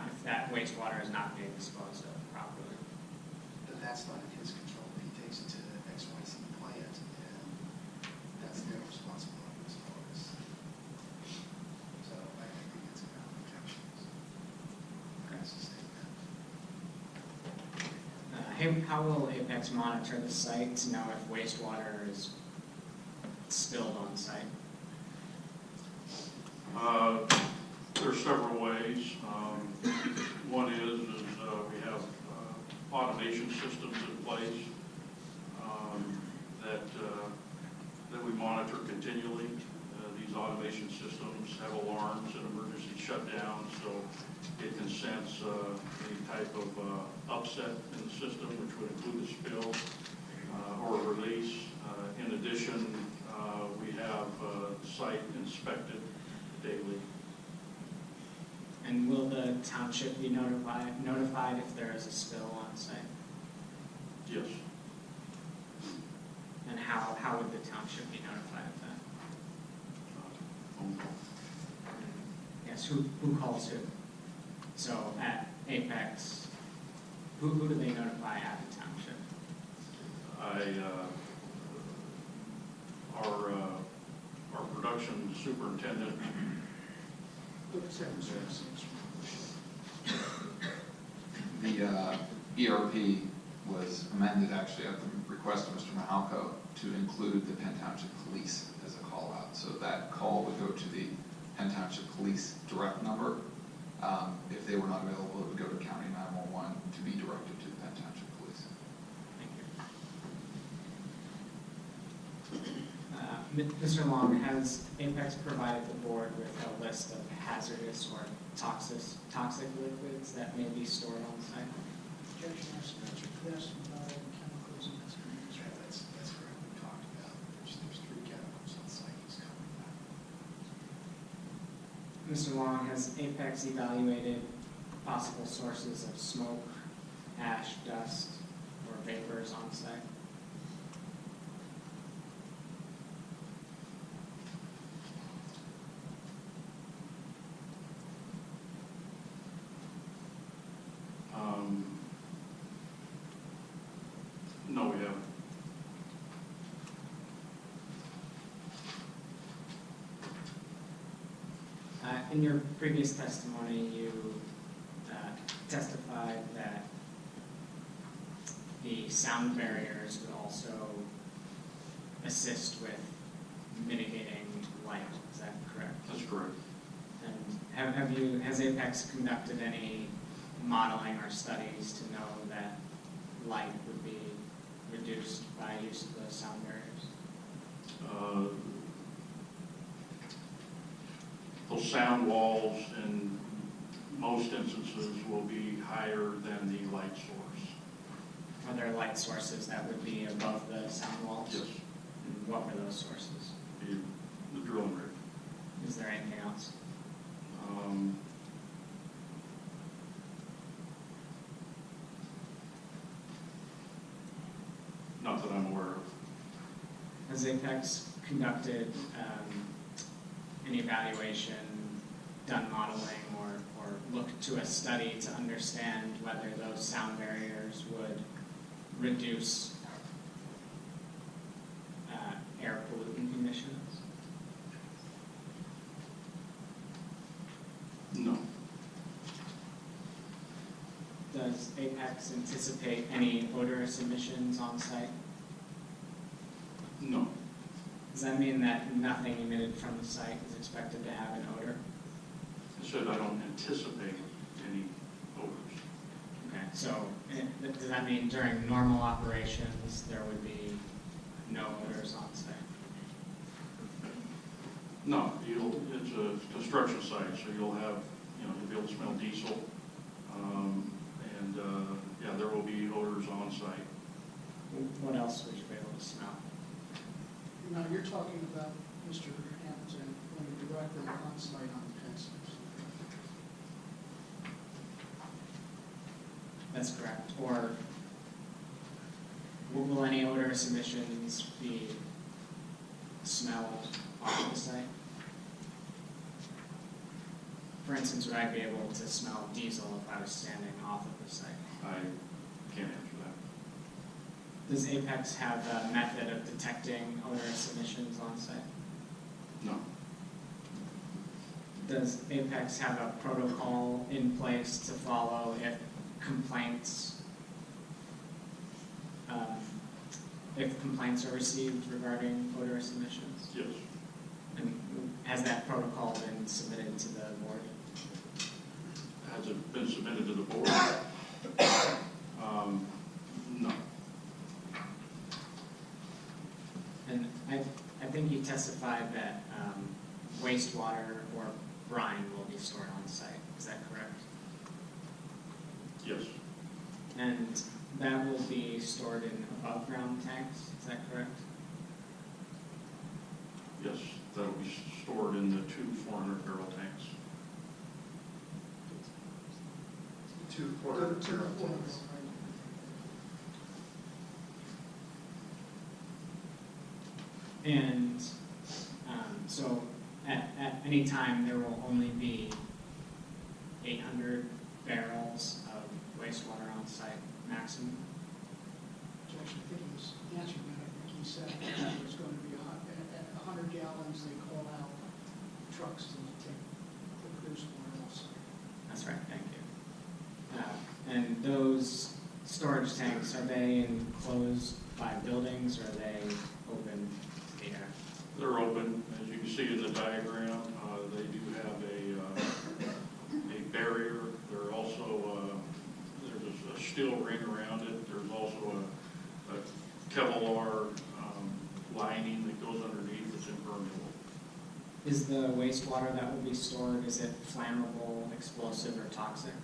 if that wastewater is not being disposed of properly. But that's not in his control. He takes it to the XYZ plant, and that's their responsibility as far as. So I think it's a objections. That's the statement. How will Apex monitor the site to know if wastewater is spilled on site? There's several ways. One is we have automation systems in place that we monitor continually. These automation systems have alarms and emergency shutdowns, so it can sense any type of upset in the system, which would include a spill or a release. In addition, we have the site inspected daily. And will the township be notified if there is a spill on site? Yes. And how would the township be notified of that? Phone call. Yes, who calls who? So at Apex, who do they notify at the township? Our production superintendent. The ERP was amended actually at the request of Mr. Mahalko to include the Penn Township Police as a call out. So that call would go to the Penn Township Police direct number. If they were not available, it would go to County 911 to be directed to the Penn Township Police. Thank you. Mr. Long, has Apex provided the board with a list of hazardous or toxic liquids that may be stored on site? Objection, Spencer, yes, chemicals and excretions. Yeah, that's correct. We talked about there's 3 chemicals on site. He's covered that. Mr. Long, has Apex evaluated possible sources of smoke, ash, dust, or vapors on site? No, we haven't. In your previous testimony, you testified that the sound barriers would also assist with mitigating light. Is that correct? That's correct. And has Apex conducted any modeling or studies to know that light would be reduced by use of those sound barriers? Those sound walls in most instances will be higher than the light source. Are there light sources that would be above the sound walls? Yes. And what were those sources? The drilling rig. Is there anything else? Not that I'm aware of. Has Apex conducted an evaluation, done modeling, or looked to a study to understand whether those sound barriers would reduce air pollutant emissions? No. Does Apex anticipate any odorous emissions on site? No. Does that mean that nothing emitted from the site is expected to have an odor? I said I don't anticipate any odors. Okay, so does that mean during normal operations there would be no odors on site? No, it's a construction site, so you'll have, you'll be able to smell diesel. Yeah, there will be odors on site. What else would you be able to smell? Now, you're talking about, Mr. Hamilton, when you're directly on site on the Penn. That's correct. Or will any odorous emissions be smelled off the site? For instance, would I be able to smell diesel if I was standing off of the site? I can't answer that. Does Apex have a method of detecting odorous emissions on site? No. Does Apex have a protocol in place to follow if complaints are received regarding odorous emissions? Yes. And has that protocol been submitted to the board? Has it been submitted to the board? No. And I think you testified that wastewater or brine will be stored on site. Is that correct? Yes. And that will be stored in above ground tanks. Is that correct? Yes, that'll be stored in the 2 400-barrel tanks. 2 400-barrel tanks. And so at any time, there will only be 800 barrels of wastewater on site maximum? Judge, I think he was answering that. I think he said it was going to be 100 gallons. They call out trucks to take the produce water off site. That's right, thank you. And those storage tanks, are they enclosed by buildings, or are they open to the air? They're open, as you can see in the diagram. They do have a barrier. They're also there's a steel ring around it. There's also a Kevlar lining that goes underneath. It's impermeable. Is the wastewater that will be stored, is it flammable, explosive, or toxic?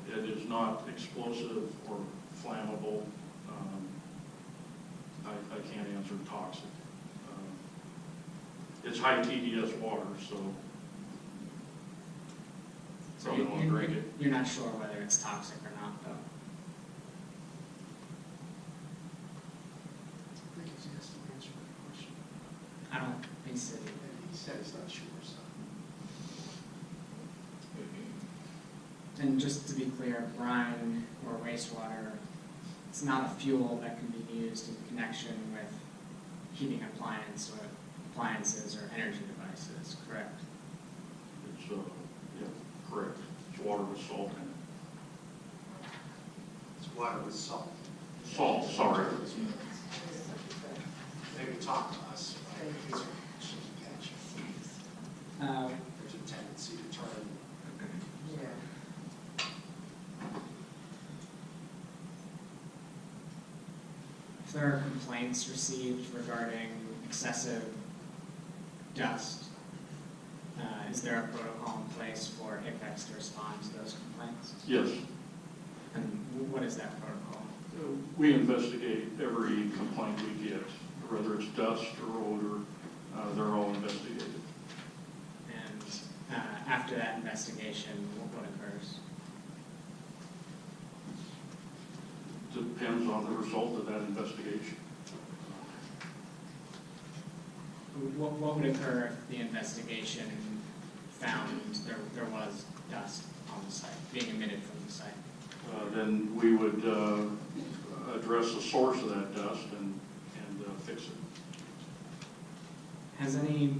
It is not explosive or flammable. I can't answer toxic. It's high TDS water, so probably don't want to drink it. You're not sure whether it's toxic or not, though? I think he has to answer that question. I don't think so. He said he's not sure, so. And just to be clear, brine or wastewater, it's not a fuel that can be used in connection with heating appliances or energy devices, correct? It's, yeah, correct. It's water with salt in it. It's water with salt. Salt, sorry. Maybe talk to us. These are actually catch. There's a tendency to turn. If there are complaints received regarding excessive dust, is there a protocol in place for Apex to respond to those complaints? Yes. And what is that protocol? We investigate every complaint we get, whether it's dust or odor. They're all investigated. And after that investigation, what occurs? Depends on the result of that investigation. What would occur if the investigation found there was dust on the site, being emitted from the site? Then we would address the source of that dust and fix it. Has any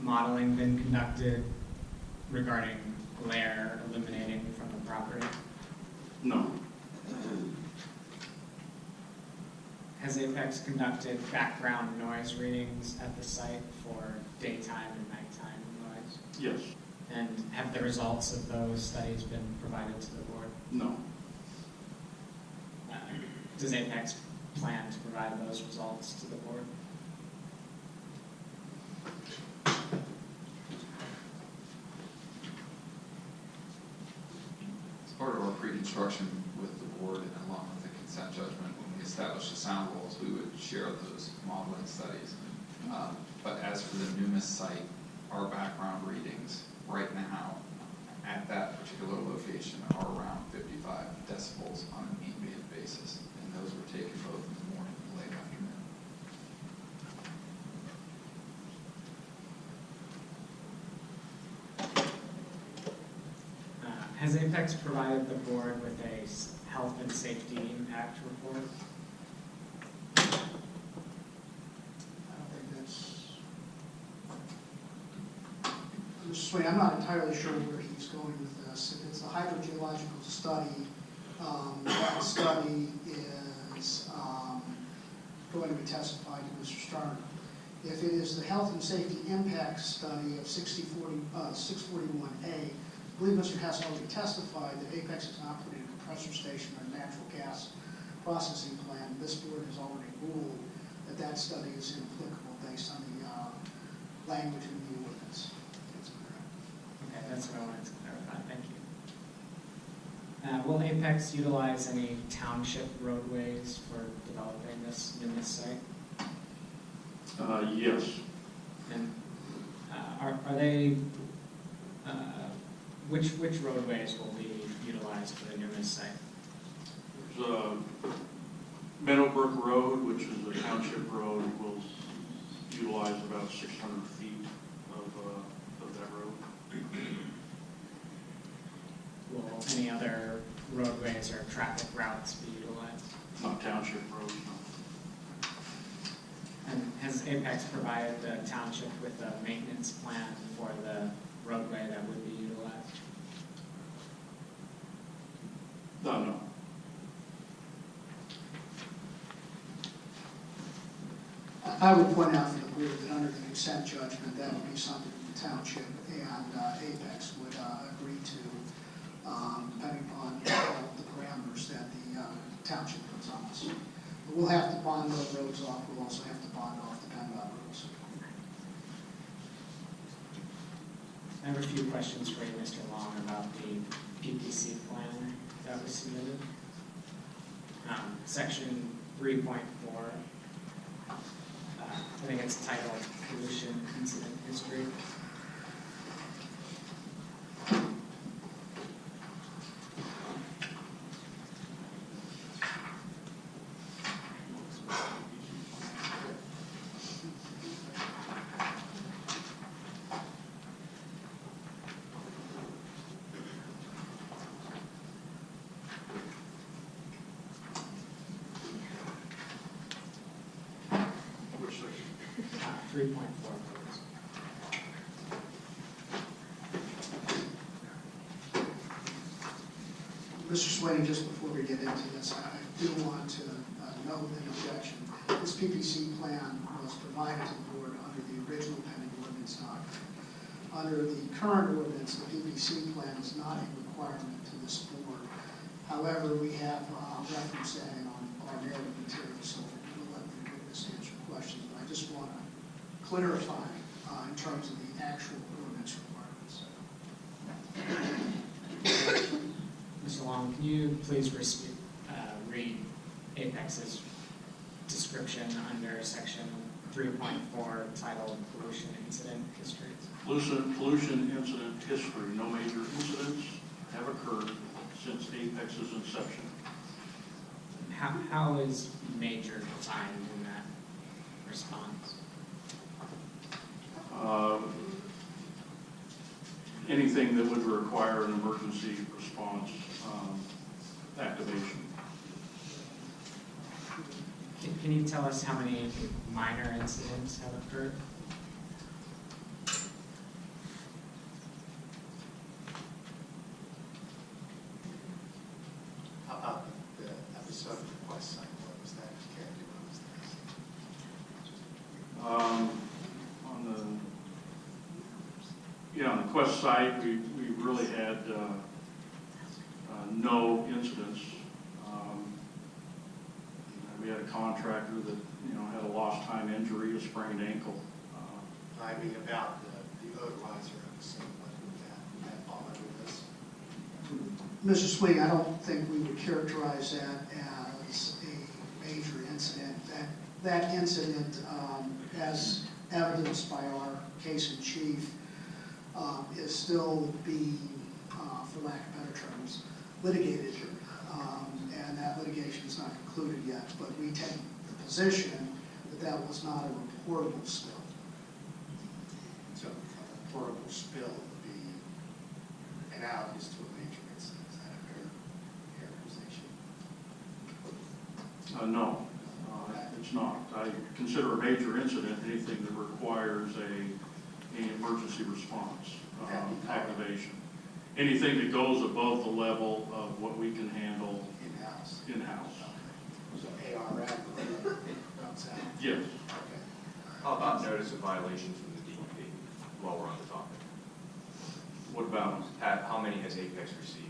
modeling been conducted regarding glare eliminating from the property? No. Has Apex conducted background noise readings at the site for daytime and nighttime noise? Yes. And have the results of those studies been provided to the board? No. Does Apex plan to provide those results to the board? As part of our pre-construction with the board and along with the consent judgment, when we established the sound rules, we would share those modeling studies. But as for the Numis site, our background readings right now at that particular location are around 55 decibels on an ambient basis. And those were taken both in the morning and late Has Apex provided the board with a health and safety impact report? I don't think that's, Mr. Sweeney, I'm not entirely sure where he's going with this. If it's a hydrogeological study, that study is going to be testified to Mr. Starner. If it is the health and safety impact study of 641A, I believe Mr. Hess already testified that Apex is not putting a compressor station or a natural gas processing plant. This board has already ruled that that study is inapplicable based on the language in the ordinance. Okay, that's what I wanted to clarify. Thank you. Will Apex utilize any township roadways for developing this Numis site? Yes. And are they, which roadways will be utilized for the Numis site? There's Meadowbrook Road, which is a township road, will utilize about 600 feet of that road. Will any other roadways or traffic routes be utilized? Not township roads, no. And has Apex provided the township with a maintenance plan for the roadway that would be utilized? No. I would point out for the board that under the consent judgment, that would be something the township and Apex would agree to, depending upon the parameters that the township puts on us. But we'll have to bond those roads off. We'll also have to bond off the PennDOT roads. I have a few questions for you, Mr. Long, about the PPC plan that was submitted. Section 3.4, I think it's titled Pollution Incident History. Which section? 3.4, please. Mr. Sweeney, just before we get into this, I do want to note an objection. This PPC plan was provided to the board under the original pending ordinance document. Under the current ordinance, the PPC plan is not a requirement to this board. However, we have referenced that in our narrative material, so we'll let the witness answer questions. But I just want to clarify in terms of the actual ordinance requirements. Mr. Long, can you please read Apex's description under section 3.4 titled Pollution Incident History? Pollution incident history. No major incidents have occurred since Apex's inception. How is major defined in that response? Anything that would require an emergency response activation. Can you tell us how many minor incidents have occurred? How about the episode of the West Side? What was that? Can't do On the Quest site, we really had no incidents. We had a contractor that had a lost time injury, a sprained ankle. I mean, about the odorizer episode, what would that fall under this? Mr. Sweeney, I don't think we would characterize that as a major incident. That incident, as evidenced by our case in chief, is still being, for lack of better terms, litigated. And that litigation is not concluded yet, but we take the position that that was not a reportable spill. So a reportable spill would be and out is to a major incident. Is that a fair characterization? No, it's not. I consider a major incident anything that requires an emergency response activation. Anything that goes above the level of what we can handle In-house? in-house. So ARF comes out? Yes. Okay. How about notice of violations from the DEP while we're on the topic? What about, How many has Apex received?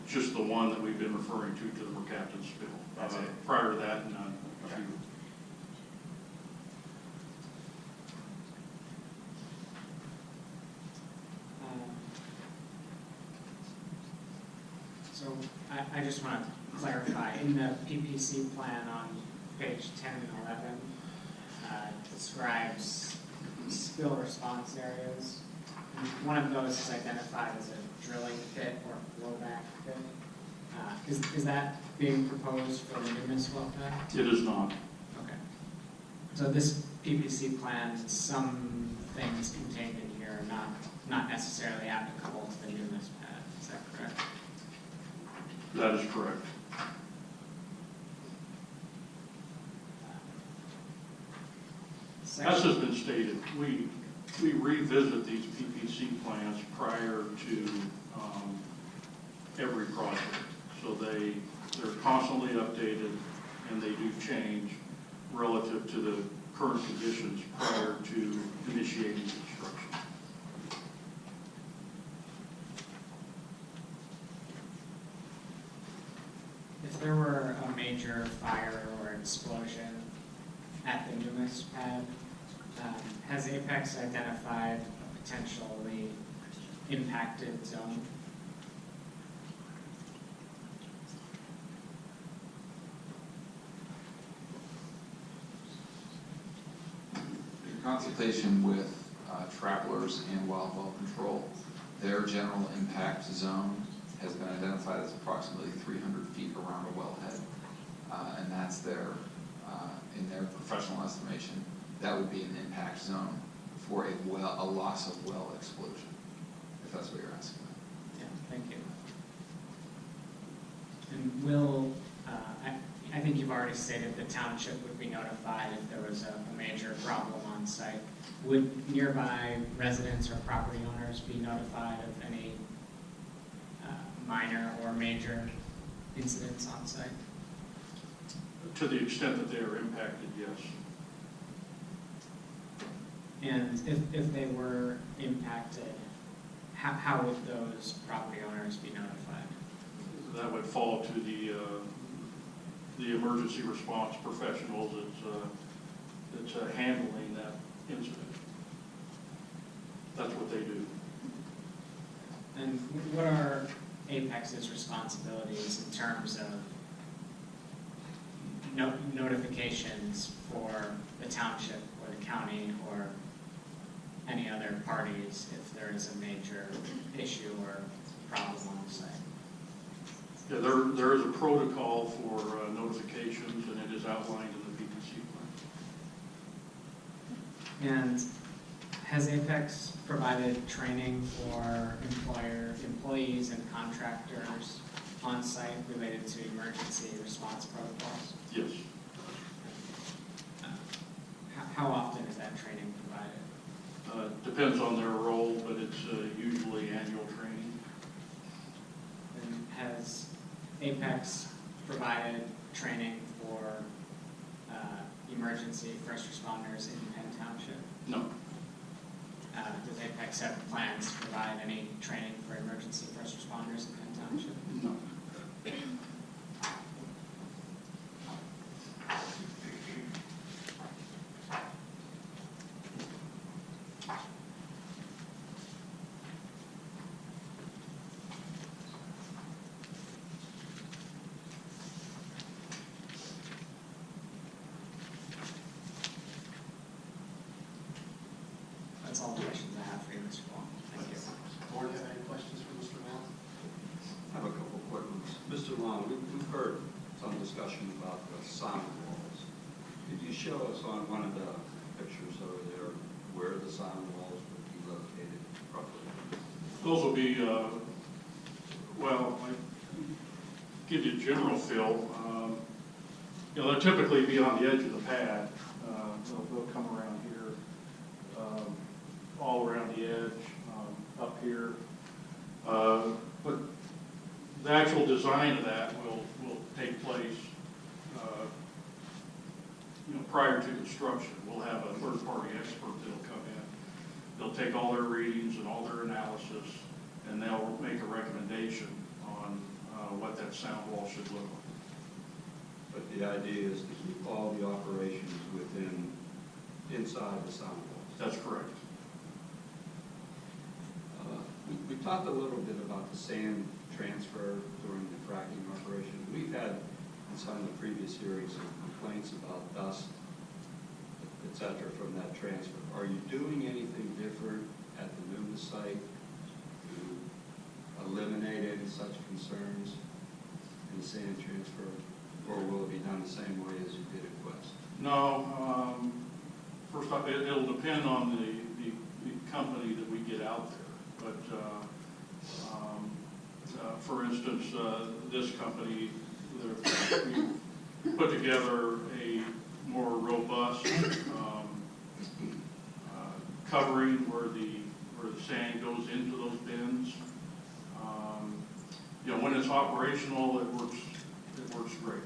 just the one that we've been referring to the captain's spill? That's it. Prior to that, none. Okay. So I just want to clarify, in the PPC plan on page 10 and 11, describes spill response areas. And one of those is identified as a drilling pit or flowback pit. Is that being proposed for the Numis well pad? It is not. Okay. So this PPC plan, some things contained in here are not necessarily applicable to the Numis pad, is that correct? That is correct. As has been stated, we revisit these PPC plans prior to every project. So they're constantly updated and they do change relative to the current conditions prior to initiating construction. If there were a major fire or explosion at the Numis pad, has Apex identified a potentially impacted zone? In consultation with travelers and Wild Well Control, their general impact zone has been identified as approximately 300 feet around a wellhead. And that's in their professional estimation, that would be an impact zone for a loss of well explosion, if that's what you're asking. Yeah, thank you. And will, I think you've already stated the township would be notified if there was a major problem on site. Would nearby residents or property owners be notified of any minor or major incidents on site? To the extent that they are impacted, yes. And if they were impacted, how would those property owners be notified? That would fall to the emergency response professionals that's handling that incident. That's what they do. And what are Apex's responsibilities in terms of notifications for the township or the county or any other parties if there is a major issue or problem on the site? Yeah, there is a protocol for notifications, and it is outlined in the PPC plan. And has Apex provided training for employees and contractors on site related to emergency response protocols? Yes. How often is that training provided? Depends on their role, but it's usually annual training. And has Apex provided training for emergency first responders in Penn Township? No. Does Apex have plans to provide any training for emergency first responders in Penn Township? No. That's all the questions I have for you, Mr. Wong. Thank you. Board, have any questions for Mr. Long? I have a couple of questions. Mr. Long, we've heard some discussion about the sound walls. Could you show us on one of the pictures over there where the sound walls would be located roughly? Those will be Well, I give you a general feel. They'll typically be on the edge of the pad. They'll come around here, all around the edge, up here. But the actual design of that will take place, prior to construction. We'll have a third-party expert that'll come in. They'll take all their readings and all their analysis, and they'll make a recommendation on what that sound wall should look like. But the idea is to keep all the operations inside the sound walls. That's correct. We talked a little bit about the sand transfer during the fracking operation. We've had, in some of the previous hearings, some complaints about dust, et cetera, from that transfer. Are you doing anything different at the Numis site to eliminate any such concerns in the sand transfer? Or will it be done the same way as you did at West? No, first off, it'll depend on the company that we get out there. But for instance, this company, we put together a more robust covering where the sand goes into those bins. When it's operational, it works great.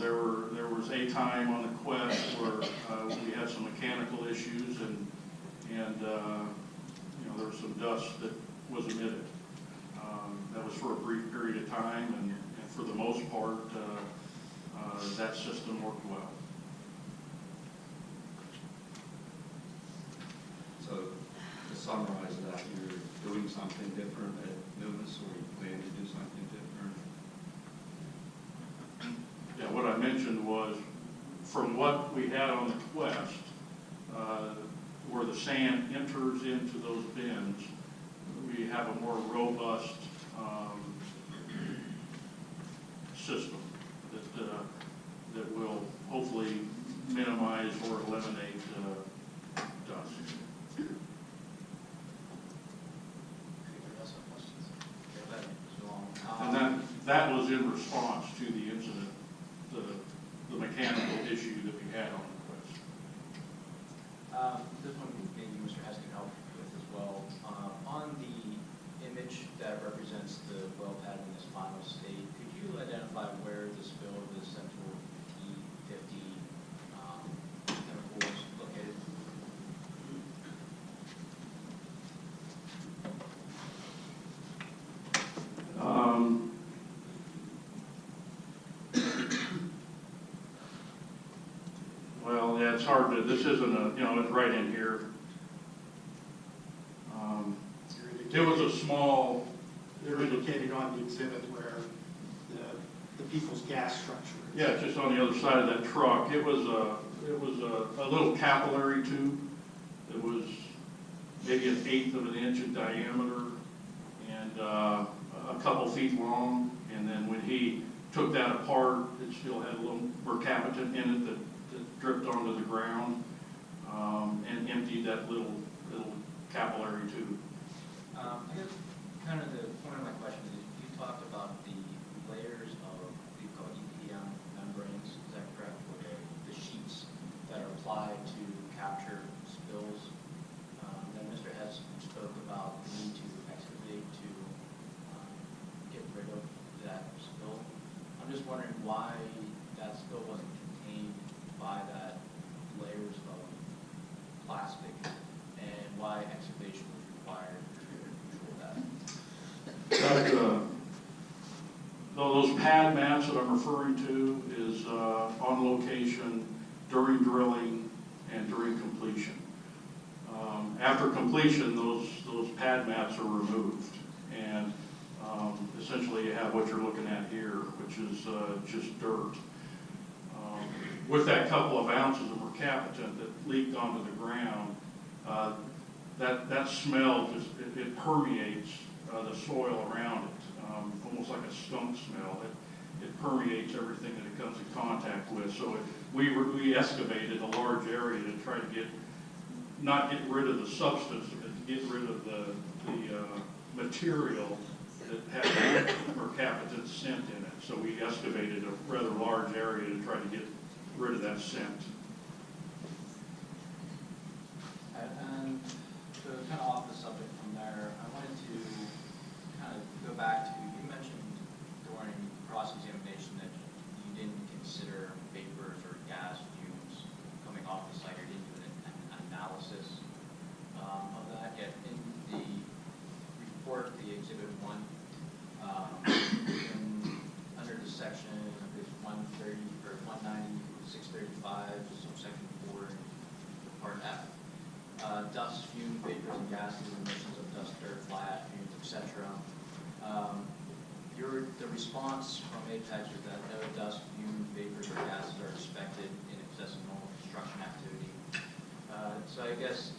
There was a time on the Quest where we had some mechanical issues and there was some dust that was emitted. That was for a brief period of time, and for the most part, that system worked well. So to summarize that, you're doing something different at Numis, or you plan to do something different? Yeah, what I mentioned was, from what we had on the Quest, where the sand enters into those bins, we have a more robust system that will hopefully minimize or eliminate dust. And that was in response to the incident, the mechanical issue that we had on the Quest. This one maybe Mr. Hess can help with as well. On the image that represents the well pad in this final state, could you identify where the spill of the central P50 chemical was located? Well, yeah, it's hard to, this isn't it's right in here. It was a small. They're indicated on the exhibit where the people's gas structure is. Yeah, just on the other side of that truck. It was a little capillary tube. It was maybe 1/8 of an inch in diameter and a couple feet long. And then when he took that apart, it still had a little mercaptan in it that dripped onto the ground and emptied that little capillary tube. I guess kind of the point of my question is, you talked about the layers of what you call EPDM membranes, is that correct? Or the sheets that are applied to capture spills. Then Mr. Hess spoke about the need to excavate to get rid of that spill. I'm just wondering why that spill wasn't contained by that layers of plastic and why excavation was required to control that. Those pad maps that I'm referring to is on location during drilling and during completion. After completion, those pad maps are removed, and essentially you have what you're looking at here, which is just dirt. With that couple of ounces of mercaptan that leaked onto the ground, that smell just it permeates the soil around it, almost like a skunk smell. It permeates everything that it comes in contact with. So we excavated a large area to try to not get rid of the substance, but to get rid of the material that had mercaptan scent in it. So we excavated a rather large area to try to get rid of that scent. And to kind of off the subject from there, I wanted to kind of go back to, you mentioned during cross-examination that you didn't consider vapors or gas fumes coming off the site, or didn't do an analysis of that. Yet in the report, the Exhibit 1, under the section, it's 130 or 19635, subsection 4, part F. Dust, fume, vapors, and gases, emissions of dust, dirt, fly ash, fumes, etc. The response from Apex is that no dust, fume, vapors, or gases are expected in excess of normal construction activity. So I guess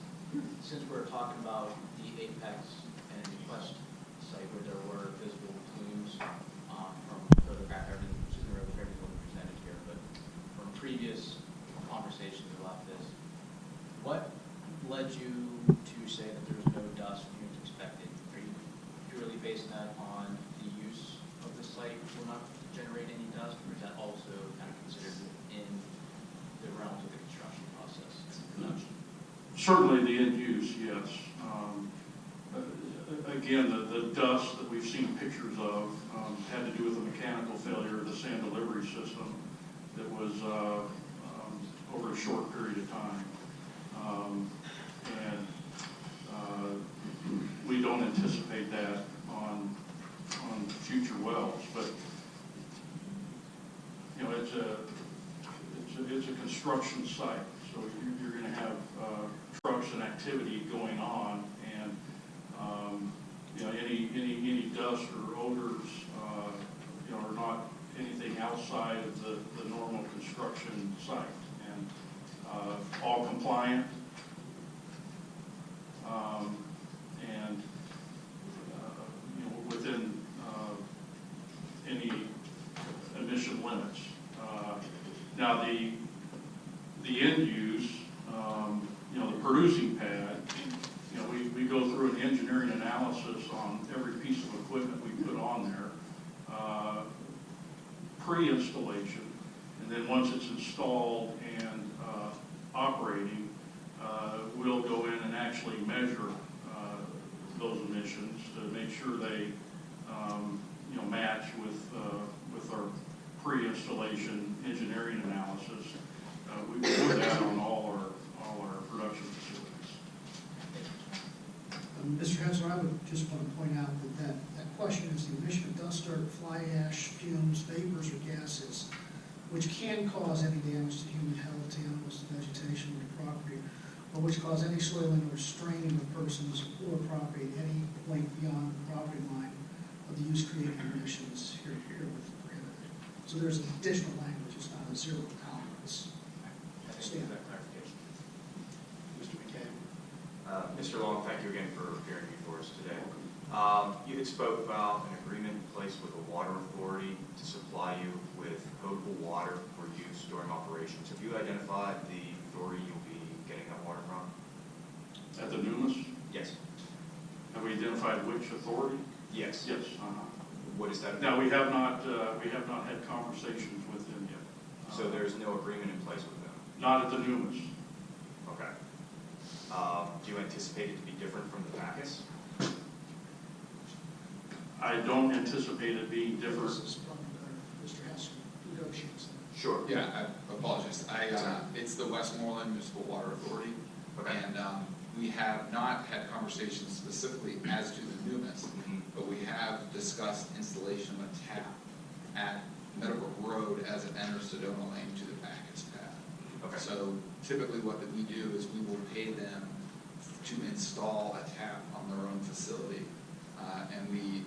since we're talking about the Apex and Quest site where there were visible plumes from photograph evidence, which isn't really very well presented here, but from previous conversations about this, what led you to say that there was no dust fumes expected? Are you purely basing that on the use of the site will not generate any dust, or is that also kind of considered in the realms of the construction process and production? Certainly the end use, yes. Again, the dust that we've seen pictures of had to do with a mechanical failure of the sand delivery system that was over a short period of time. We don't anticipate that on future wells, but you know, it's a construction site, so you're going to have trucks and activity going on, and you know, any dust or odors you know, are not anything outside of the normal construction site, and all compliant. And you know, within any emission limits. Now the end use, you know, the producing pad, you know, we go through an engineering analysis on every piece of equipment we put on there, pre-installation, and then once it's installed and operating, we'll go in and actually measure those emissions to make sure they, you know, match with our pre-installation engineering analysis. We do that on all our production facilities. Mr. Hensler, I would just want to point out that question is the emission of dust, dirt, fly ash, fumes, vapors, or gases, which can cause any damage to human health, to animals, to vegetation, or to property, or which cause any soiling or straining of persons or property at any point beyond the property line of the use-creating emissions herewith prohibited. So there's additional language, it's not a zero tolerance. Thank you for that clarification. Mr. McCabe? Mr. Long, thank you again for appearing before us today. You had spoke about an agreement in place with the water authority to supply you with potable water for use during operations. Have you identified the authority you'll be getting that water from? At the Numis? Yes. Have we identified which authority? Yes. Yes. What is that? No, we have not had conversations with them yet. So there's no agreement in place with them? Not at the Numis. Okay. Do you anticipate it to be different from the Bacchus? I don't anticipate it being different. This is from Mr. Hensler, negotiates that. Sure. Yeah, I apologize. It's the Westmoreland Municipal Water Authority. Okay. And we have not had conversations specifically as to the Numis, but we have discussed installation of a tap at Meadowbrook Road as it enters Sedona Lane to the Bacchus pad. Okay. So typically what we do is we will pay them to install a tap on their own facility, and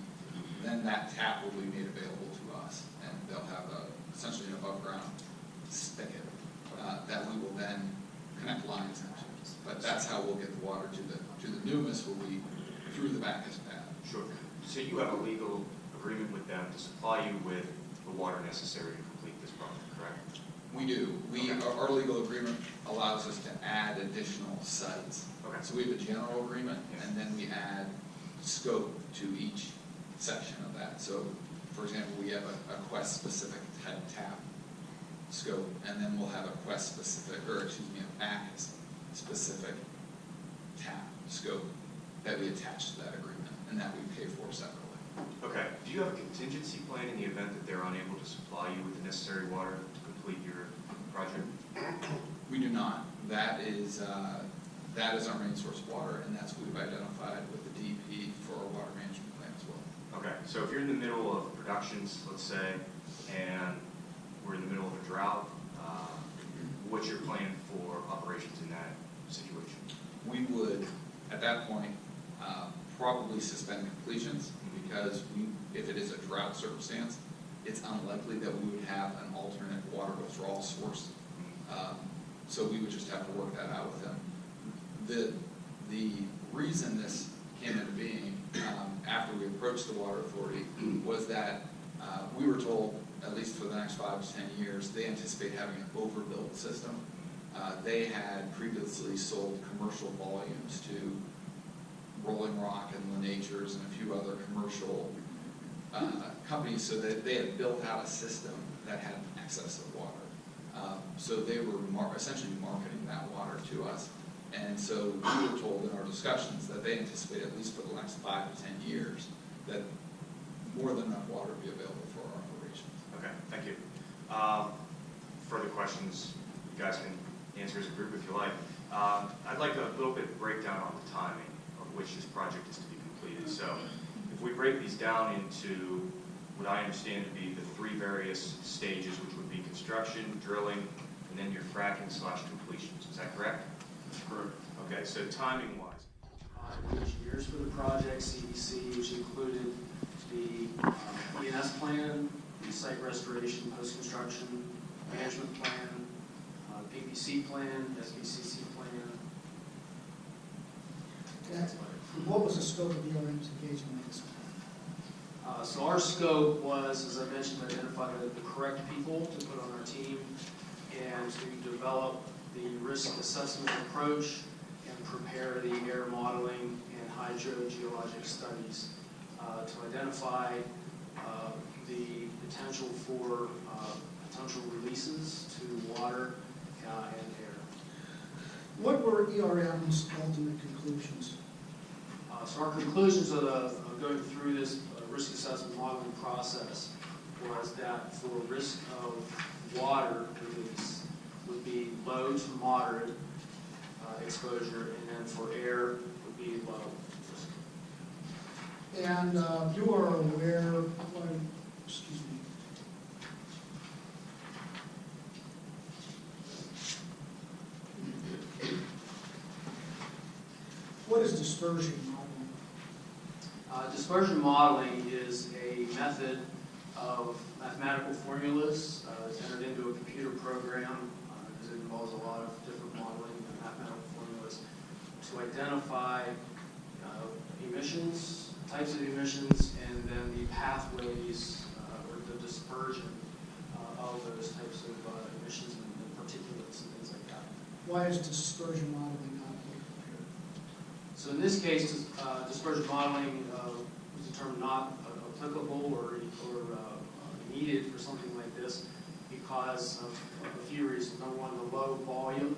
then that tap will be made available to us, and they'll have essentially an above ground spigot that we will then connect lines into. But that's how we'll get the water to the Numis, will be through the Bacchus pad. Sure. So you have a legal agreement with them to supply you with the water necessary to complete this project, correct? We do. Okay. Our legal agreement allows us to add additional sites. Okay. So we have a general agreement, Yes. and then we add scope to each section of that. So, for example, we have a Quest-specific type tap scope, and then we'll have a Quest-specific, or excuse me, a Bacchus-specific tap scope that we attach to that agreement, and that we pay for separately. Okay, do you have a contingency plan in the event that they're unable to supply you with the necessary water to complete your project? We do not. That is our main source of water, and that's what we've identified with the DEP for our water management plan as well. Okay, so if you're in the middle of productions, let's say, and we're in the middle of a drought, what's your plan for operations in that situation? We would, at that point, probably suspend completions, because if it is a drought circumstance, it's unlikely that we would have an alternate water withdrawal source. So we would just have to work that out with them. The reason this came into being after we approached the Water Authority was that we were told, at least for the next 5 to 10 years, they anticipate having an overbuilt system. They had previously sold commercial volumes to Rolling Rock and La Nature's and a few other commercial companies, so that they had built out a system that had excess of water. So they were essentially marketing that water to us. And so we were told in our discussions that they anticipate, at least for the next 5 to 10 years, that more than enough water would be available for our operations. Okay, thank you. Further questions, you guys can answer as a group if you like. I'd like a little bit of breakdown on the timing of which this project is to be completed. So if we break these down into what I understand to be the 3 various stages, which would be construction, drilling, and then your fracking / completions. Is that correct? That's correct. Okay, so timing-wise. Engineers for the project, CEC, which included the ENS plan, the site restoration, post-construction management plan, PPC plan, SBCC plan. What was the scope of ERM's engagement in this? So our scope was, as I mentioned, identify the correct people to put on our team and to develop the risk assessment approach and prepare the air modeling and hydrogeologic studies to identify the potential for potential releases to water and air. What were ERM's ultimate conclusions? So our conclusions of going through this risk assessment modeling process was that for risk of water release would be low to moderate exposure, and then for air would be low risk. And you are aware, excuse me. What is dispersion modeling? Dispersion modeling is a method of mathematical formulas. It's entered into a computer program because it involves a lot of different modeling and mathematical formulas to identify emissions, types of emissions, and then the pathways or the dispersion of those types of emissions and particulates and things like that. Why is dispersion modeling not applicable here? So in this case, dispersion modeling was determined not applicable or needed for something like this because of a few reasons. Number one, the low volume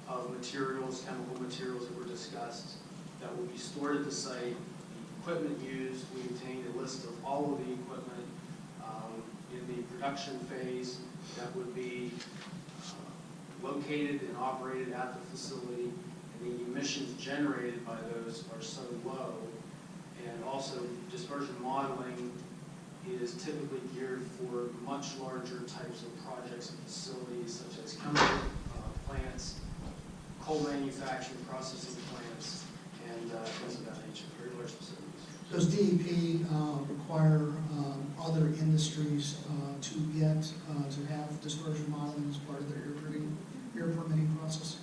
of materials, chemical materials that were discussed that will be stored at the site, the equipment used. We obtained a list of all of the equipment in the production phase that would be located and operated at the facility, and the emissions generated by those are so low. And also, dispersion modeling is typically geared for much larger types of projects and facilities, such as chemical plants, coal manufacturing processing plants, and things of that nature, very large facilities. Does DEP require other industries to have dispersion modeling as part of their air permitting process?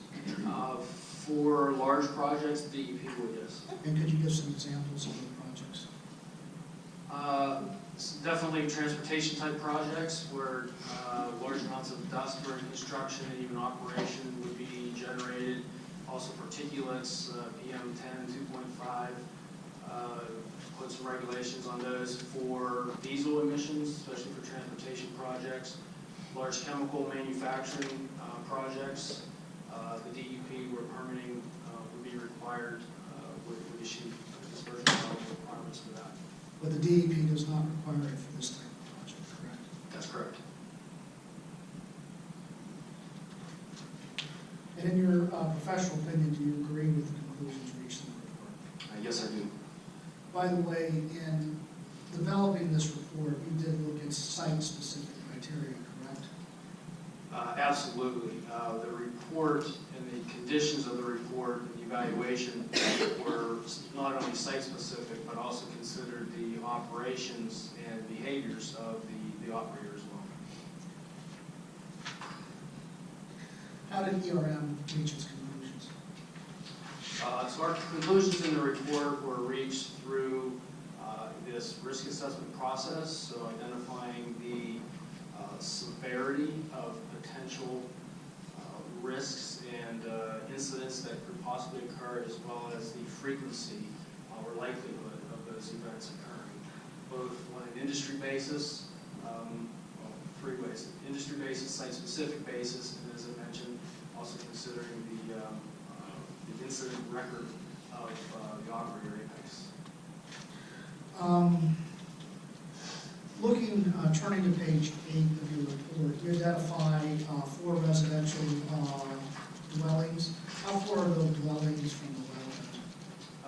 For large projects, DEP would, yes. And could you give some examples of the projects? Definitely transportation type projects where large amounts of dust during construction and even operation would be generated. Also particulates, PM10, 2.5, put some regulations on those for diesel emissions, especially for transportation projects, large chemical manufacturing projects. The DEP where permitting would be required would issue dispersion requirements for that. But the DEP does not require it for this type of project, correct? That's correct. And in your professional opinion, do you agree with the conclusions reached in the report? Yes, I do. By the way, in developing this report, you did look at site-specific criteria, correct? Absolutely. The report and the conditions of the report and the evaluation were not only site-specific, but also considered the operations and behaviors of the operator as well. How did ERM reach its conclusions? So our conclusions in the report were reached through this risk assessment process, so identifying the severity of potential risks and incidents that could possibly occur, as well as the frequency or likelihood of those events occurring, both on an industry basis, well, three ways: industry basis, site-specific basis, and as I mentioned, also considering the incident record of the operator Apex. Turning to page 8 of your report, you identify 4 residential dwellings. How far are those dwellings from the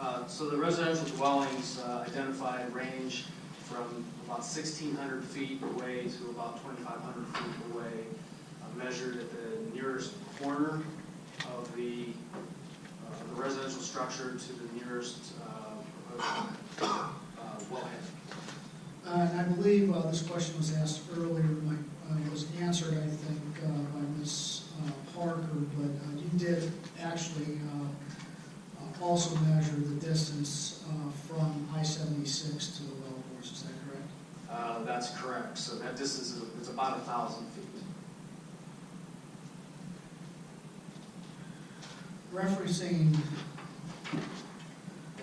wellhead? So the residential dwellings identified range from about 1,600 feet away to about 2,500 feet away, measured at the nearest corner of the residential structure to the nearest wellhead. And I believe this question was asked earlier, was answered, I think, by Ms. Parker, but you did actually also measure the distance from I-76 to the well course, is that correct? That's correct. So that distance is about 1,000 feet. Referencing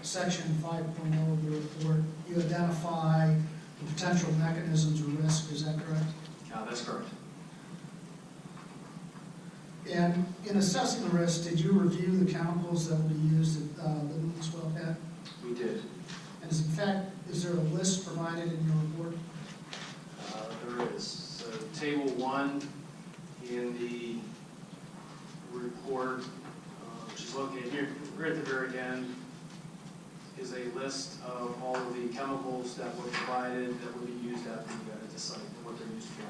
section 5.0 of the report, you identify the potential mechanisms of risk, is that correct? That's correct. And in assessing the risk, did you review the chemicals that will be used at the Numis well pad? We did. And in fact, is there a list provided in your report? There is. So table 1 in the report, which is located here, right at the very end, is a list of all of the chemicals that were provided that would be used at the site and what they're used for.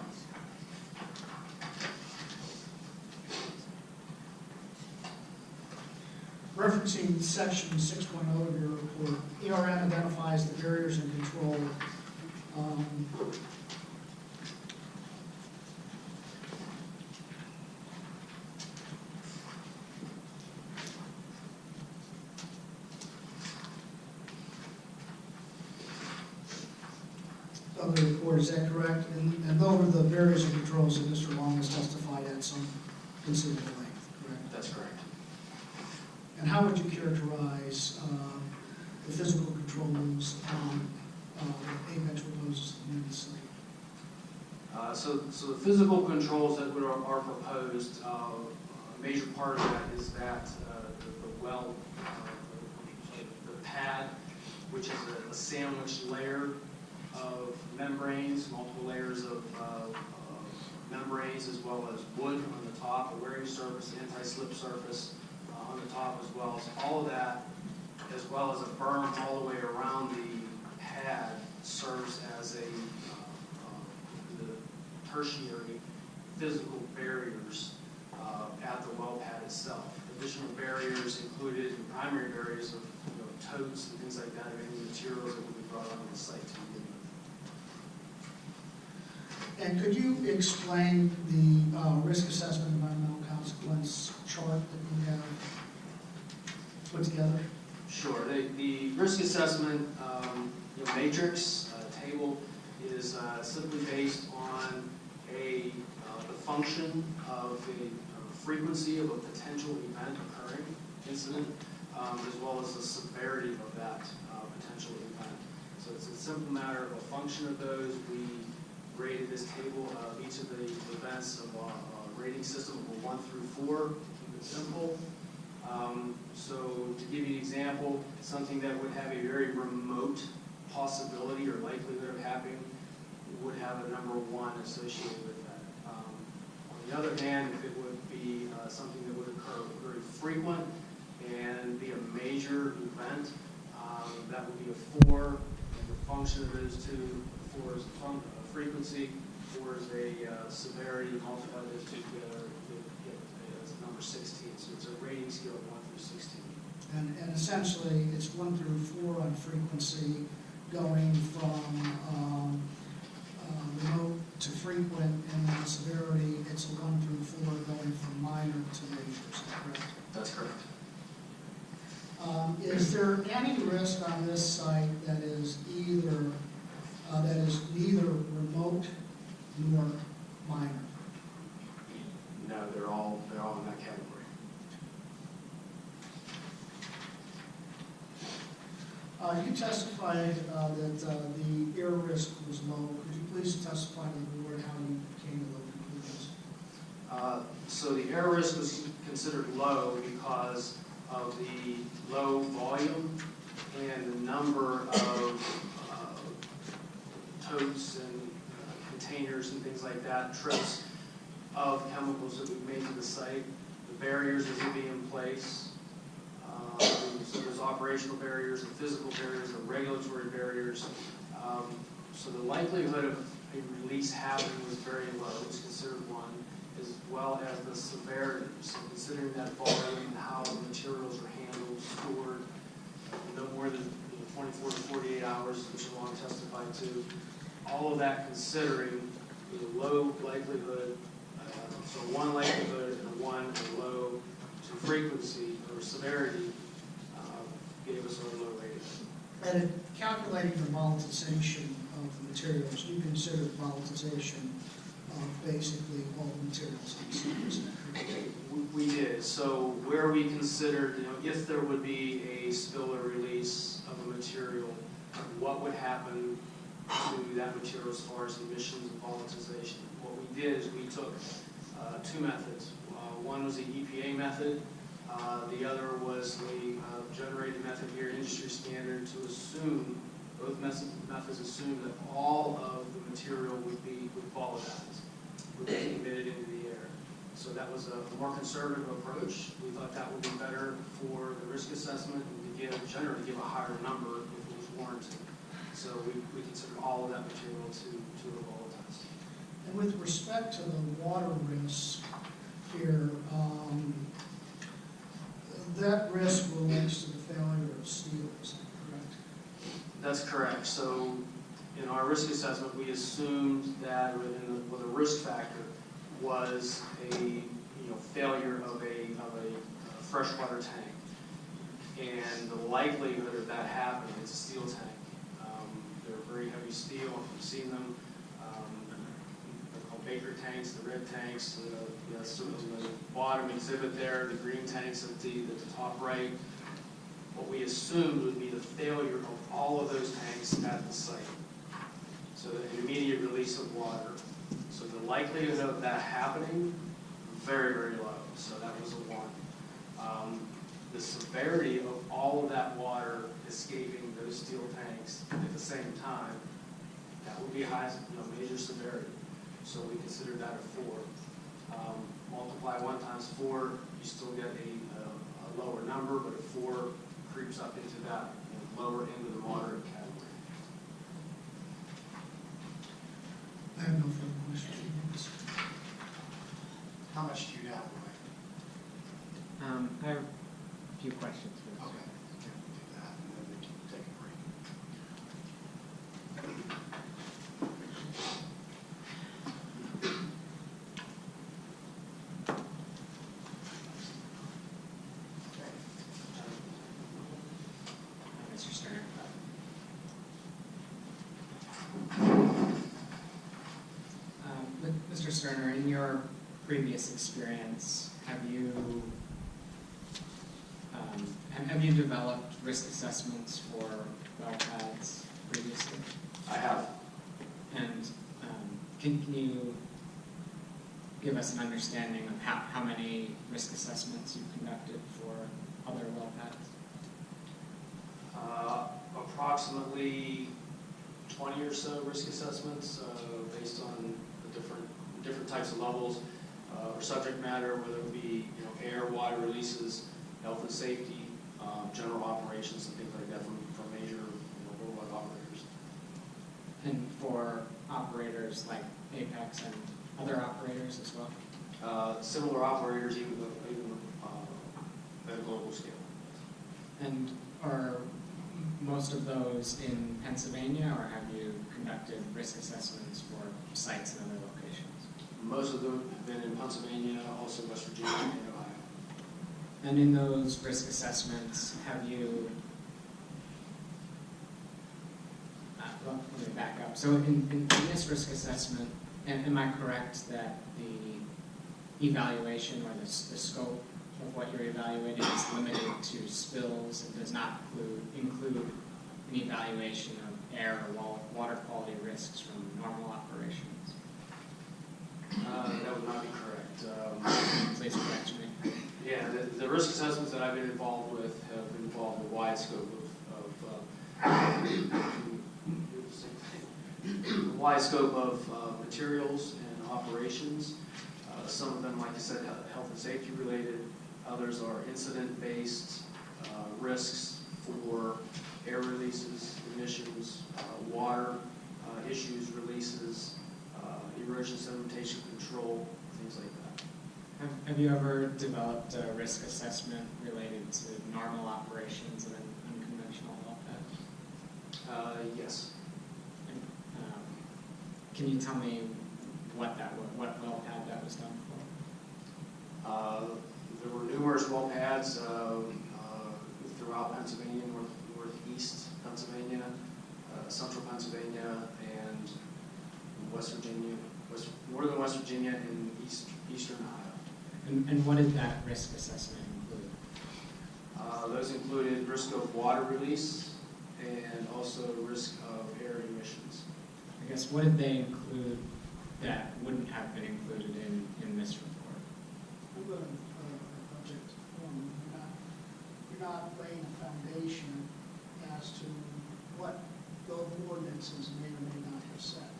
Referencing section 6.0 of your report, ERM identifies the barriers and control. Of the report, is that correct? And those are the barriers and controls that Mr. Long has testified at some considerable length, correct? That's correct. And how would you characterize the physical controls that Apex proposes to the site? So the physical controls that are proposed, a major part of that is that the well, the pad, which is a sandwich layer of membranes, multiple layers of membranes, as well as wood on the top, a wearing surface, anti-slip surface on the top, as well as all of that, as well as a berm all the way around the pad, serves as the tertiary physical barriers at the well pad itself. Additional barriers included in primary barriers of totes and things like that, of any materials that would be brought onto the site to begin with. And could you explain the risk assessment environmental consequence chart that you have put together? Sure. The risk assessment matrix table is simply based on the function of the frequency of a potential event occurring, incident, as well as the severity of that potential event. simple matter of a function of those. We rated this table of each of the events of a rating system of 1 through 4 to keep it simple. So to give you an example, something that would have a very remote possibility or likelihood of happening would have a number 1 associated with that. On the other hand, if it would be something that would occur very frequent and be a major event, that would be a 4. And the function of those two, 4 is a frequency, 4 is a severity, multiply those two together, you get number 16. So it's a rating scale of 1 through 16. And essentially, it's 1 through 4 on frequency, going from remote to frequent, and then severity, it's a 1 through 4, going from minor to major. Is that correct? That's correct. Is there any risk on this site that is neither remote nor minor? No, they're all in that category. You testified that the air risk was low. Could you please testify to the board how you came to those conclusions? So the air risk was considered low because of the low volume and the number of totes and containers and things like that, trips of chemicals that we've made to the site, the barriers that would be in place. So there's operational barriers, the physical barriers, the regulatory barriers. So the likelihood of a release happening was very low. It's considered 1, as well as the severity. So considering that volume and how the materials are handled, stored, no more than 24 to 48 hours, which Long testified to, all of that considering the low likelihood, so 1 likelihood and a 1 and low to frequency or severity gave us our low rating. And in calculating the volatilization of the materials, you considered volatilization of basically all the materials on site. Is that correct? We did. So where we considered, if there would be a spill or release of a material, what would happen to that material as far as emissions and volatilization. What we did is we took 2 methods. One was the EPA method. The other was the generated method here, industry standard, to assume, both methods assume that all of the material would volatilize, would be emitted into the air. So that was a more conservative approach. We thought that would be better for the risk assessment and to generally give a higher number if it was warranted. So we considered all of that material to have volatilized. And with respect to the water risk here, that risk relates to the failure of steel, is that correct? That's correct. So in our risk assessment, we assumed that the risk factor was a failure of a freshwater tank, and the likelihood of that happening is a steel tank. They're very heavy steel. If you've seen them, they're called Baker tanks, the red tanks. So the bottom exhibit there, the green tanks at the top right. What we assumed would be the failure of all of those tanks at the site. So an immediate release of water. So the likelihood of that happening, very, very low. So that was a 1. The severity of all of that water escaping those steel tanks at the same time, that would be high, major severity. So we considered that a 4. Multiply 1 times 4, you still get a lower number, but a 4 creeps up into that lower end of the moderate category. I have no further questions. How much do you have? I have a few questions. Okay, we'll do that, and then we can take a break. Mr. Sterner. Mr. Sterner, in your previous experience, have you developed risk assessments for well pads previously? Can you give us an understanding of how many risk assessments you've conducted for other well pads? Approximately 20 or so risk assessments based on the different types of levels or subject matter, whether it be air, water releases, health and safety, general operations, and things like that from major worldwide operators. And for operators like Apex and other operators as well? Similar operators, even at a global scale. And are most of those in Pennsylvania, or have you conducted risk assessments for sites in other locations? Most of them have been in Pennsylvania, also West Virginia and Ohio. And in those risk assessments, have you, well, let me back up. So in this risk assessment, am I correct that the evaluation or the scope of what you're evaluating is limited to spills and does not include an evaluation of air or water quality risks from normal operations? That would not be correct. Please correct me. Yeah, the risk assessments that I've been involved with have involved a wide scope of materials and operations. Some of them, like I said, health and safety related. Others are incident-based risks for air releases, emissions, water issues, releases, erosion sedimentation control, things like that. Have you ever developed a risk assessment related to normal operations of an unconventional well pad? Yes. And, can you tell me what well pad that was done for? There were numerous well pads throughout Pennsylvania, northeast Pennsylvania, central Pennsylvania, and West Virginia, northern West Virginia, and eastern Ohio. And what did that risk assessment include? Those included risk of water release and also risk of air emissions. I guess what did they include that wouldn't have been included in this report? I'm going to object. You're not laying a foundation as to what those ordinances may or may not have said.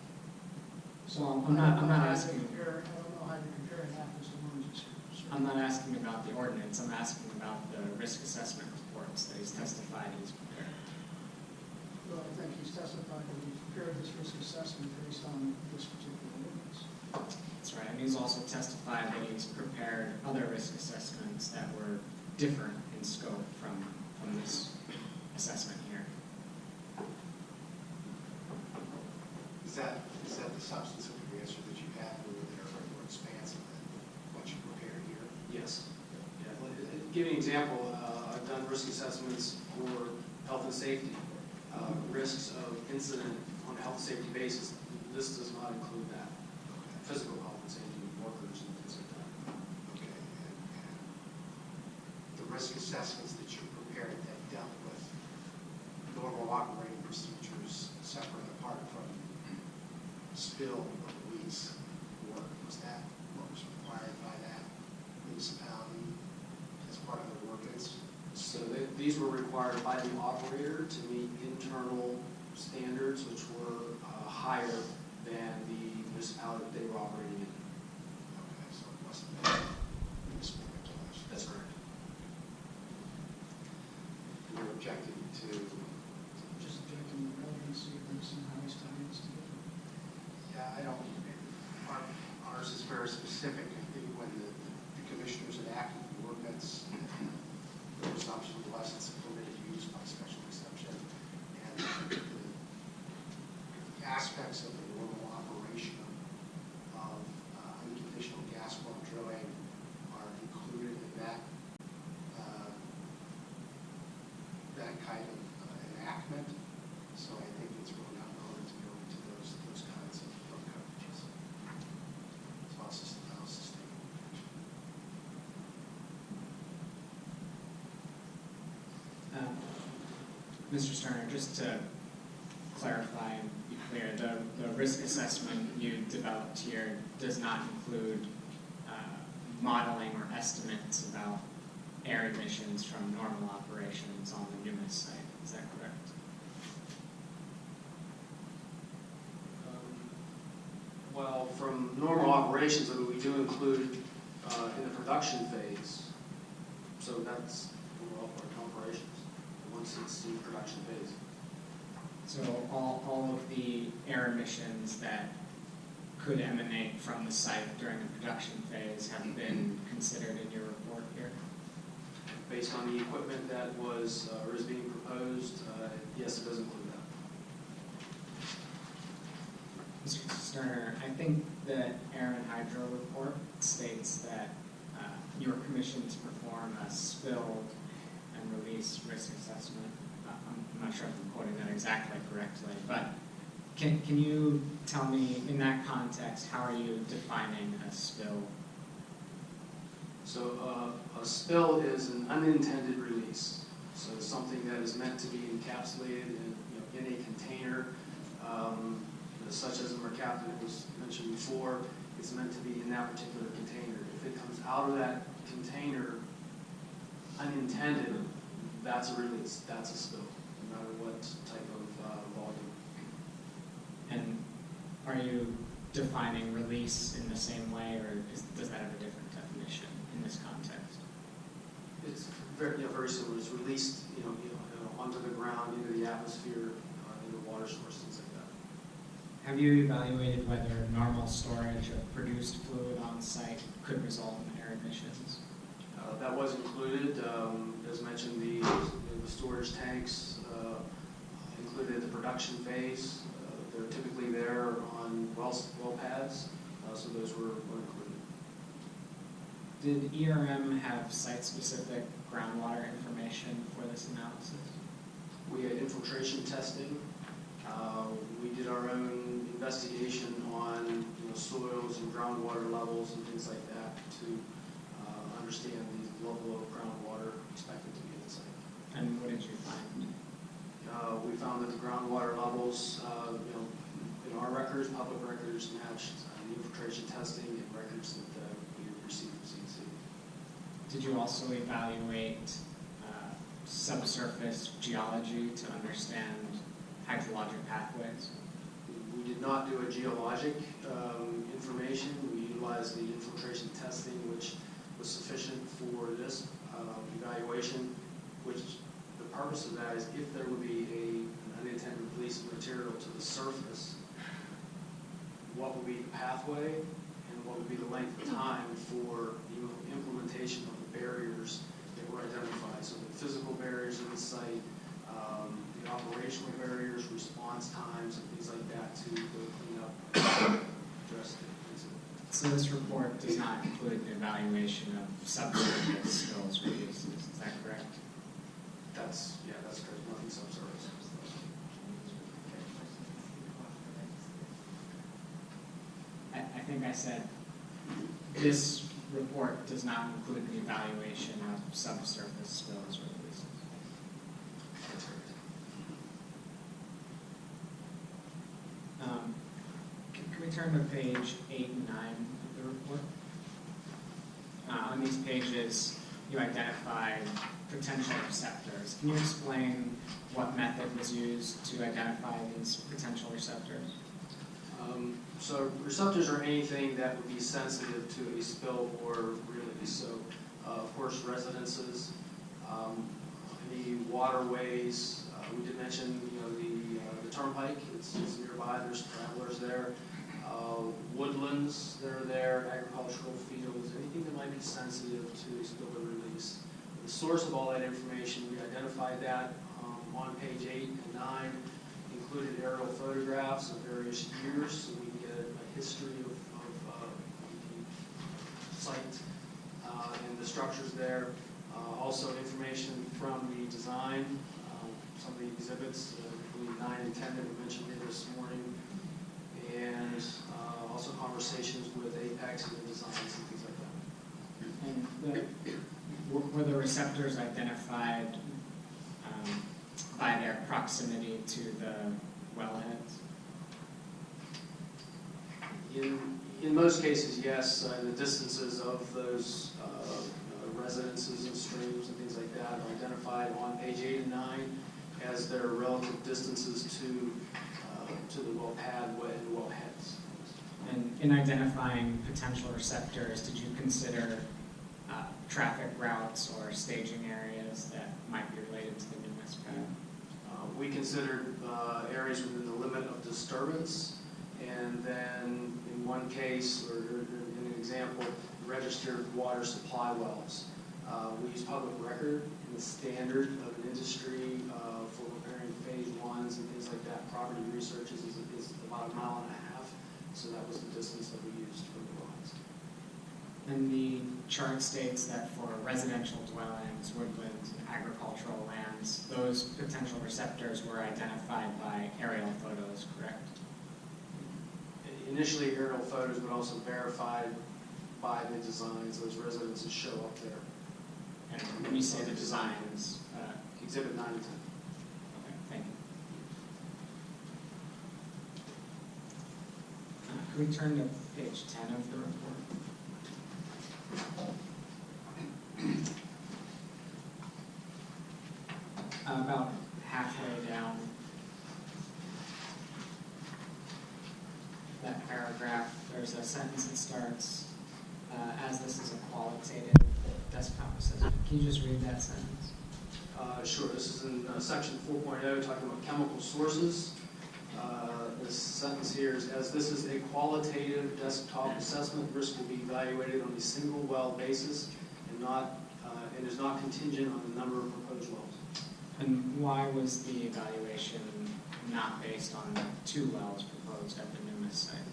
So I'm not asking. I don't know how you're comparing apples to oranges here. I'm not asking about the ordinance. I'm asking about the risk assessment reports that he's testified he's prepared. Well, I think he's testified that he prepared this risk assessment based on this particular ordinance. That's right. And he's also testified that he's prepared other risk assessments that were different in scope from this assessment here. Is that the substance of the answer that you had, or were there more expansive than what you prepared here? Yes. Yeah. Give you an example. I've done risk assessments for health and safety, risks of incident on a health and safety basis. This does not include that. Physical health and safety of workers and things like that. Okay. And the risk assessments that you prepared that dealt with normal operating procedures separate and apart from spill or release work, was that what was required by that municipality as part of their ordinance? So these were required by the operator to meet internal standards, which were higher than the municipality that they were operating in. Okay, so it must have been municipal regulation. That's correct. You're objecting to, Just objecting the relevancy of this and how he's tying this together. yeah, I don't, ours is very specific. I think when the commissioners enacted the ordinance, the presumption was it's a permitted use by special exception. And the aspects of the normal operation of unconventional gas well drilling are included in that kind of enactment. So I think it's really not relevant to go into those kinds of coverages. It's also sustainable. Mr. Sterner, just to clarify and be clear, the risk assessment you developed here does not include modeling or estimates about air emissions from normal operations on the Numis site. Is that correct? Well, from normal operations, I mean, we do include in the production phase, so that's normal operations, once it's in production phase. So all of the air emissions that could emanate from the site during the production phase have been considered in your report here? Based on the equipment that was or is being proposed, yes, it does include that. Mr. Sterner, I think the Air and Hydro report states that you were commissioned to perform a spill and release risk assessment. I'm not sure if I'm quoting that exactly correctly, but can you tell me, in that context, how are you defining a spill? So a spill is an unintended release. So something that is meant to be encapsulated in a container, such as a mercaptan was mentioned before, it's meant to be in that particular container. If it comes out of that container unintended, that's a release, that's a spill, no matter what type of volume. And are you defining release in the same way, or does that have a different definition in this context? It's very similar. It's released, onto the ground, into the atmosphere, into water source, things like that. Have you evaluated whether normal storage of produced fluid on site could result in air emissions? That was included. As mentioned, the storage tanks included at the production phase. They're typically there on well pads, so those were included. Did ERM have site-specific groundwater information for this analysis? We had infiltration testing. We did our own investigation on soils and groundwater levels and things like that to understand the level of groundwater expected to be at the site. And what did you find? We found that the groundwater levels, in our records, public records, matched the infiltration testing and records that we received from CNC. Did you also evaluate subsurface geology to understand hydrologic pathways? We did not do a geologic information. We utilized the infiltration testing, which was sufficient for this evaluation, which the purpose of that is if there would be an unintended release of material to the surface, what would be the pathway and what would be the length of time for the implementation of the barriers that were identified. So the physical barriers of the site, the operational barriers, response times, and things like that to clean up and address the incident. So this report does not include the evaluation of subsurface spills releases, is that correct? That's correct, nothing subsurface. I think I said this report does not include the evaluation of subsurface spills or releases. That's correct. Can we turn to page 8 and 9 of the report? On these pages, you identified potential receptors. Can you explain what method was used to identify these potential receptors? So receptors are anything that would be sensitive to a spill or release. So, of course, residences, any waterways. We did mention, the turnpike. It's nearby. There's travelers there. Woodlands that are there, agricultural fields, anything that might be sensitive to a spill or release. The source of all that information, we identified that on page 8 and 9. Included aerial photographs of various years, so we can get a history of the site and the structures there. Also information from the design, some of the exhibits, I believe 9 and 10 that we mentioned here this morning, and also conversations with Apex and the designs and things like that. And were the receptors identified by their proximity to the well In most cases, yes, the distances of those residences and streams and things like that are identified on page 8 and 9 as their relative distances to the well pad and well heads. And in identifying potential receptors, did you consider traffic routes or staging areas that might be related to the Numis pad? We considered areas within the limit of disturbance, and then in one case, or in an example, registered water supply wells. We use public record, and the standard of an industry for preparing phase 1s and things like that, property research is about 1.5 miles. So that was the distance that we used for the wells. And the chart states that for residential dwellings, woodland, agricultural lands, those potential receptors were identified by aerial photos, correct? Initially, aerial photos, but also verified by the designs. Those residences show up there. And when you say the designs, Exhibit 9 and 10. okay, thank you. Can we turn to page 10 of the report? About halfway down that paragraph, there's a sentence that starts, as this is a qualitative desktop assessment. Can you just read that sentence? Sure. This is in section 4.0, talking about chemical sources. This sentence here is, as this is a qualitative desktop assessment, risk will be evaluated on a single well basis and is not contingent on the number of proposed wells. And why was the evaluation not based on the 2 wells proposed at the Numis site?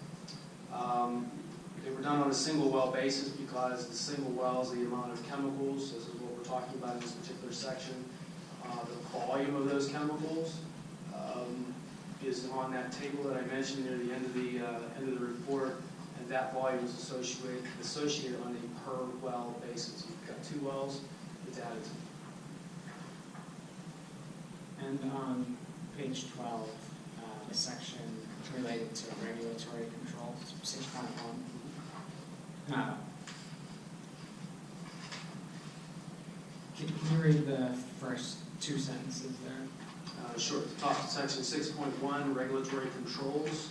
They were done on a single well basis because the single wells, the amount of chemicals, this is what we're talking about in this particular section, the volume of those chemicals is on that table that I mentioned near the end of the report, and that volume is associated on a per well basis. You've got 2 wells, it's additive. And on page 12, the section related to regulatory controls, 6.1. Can you read the first 2 sentences there? Sure. Top of section 6.1, regulatory controls.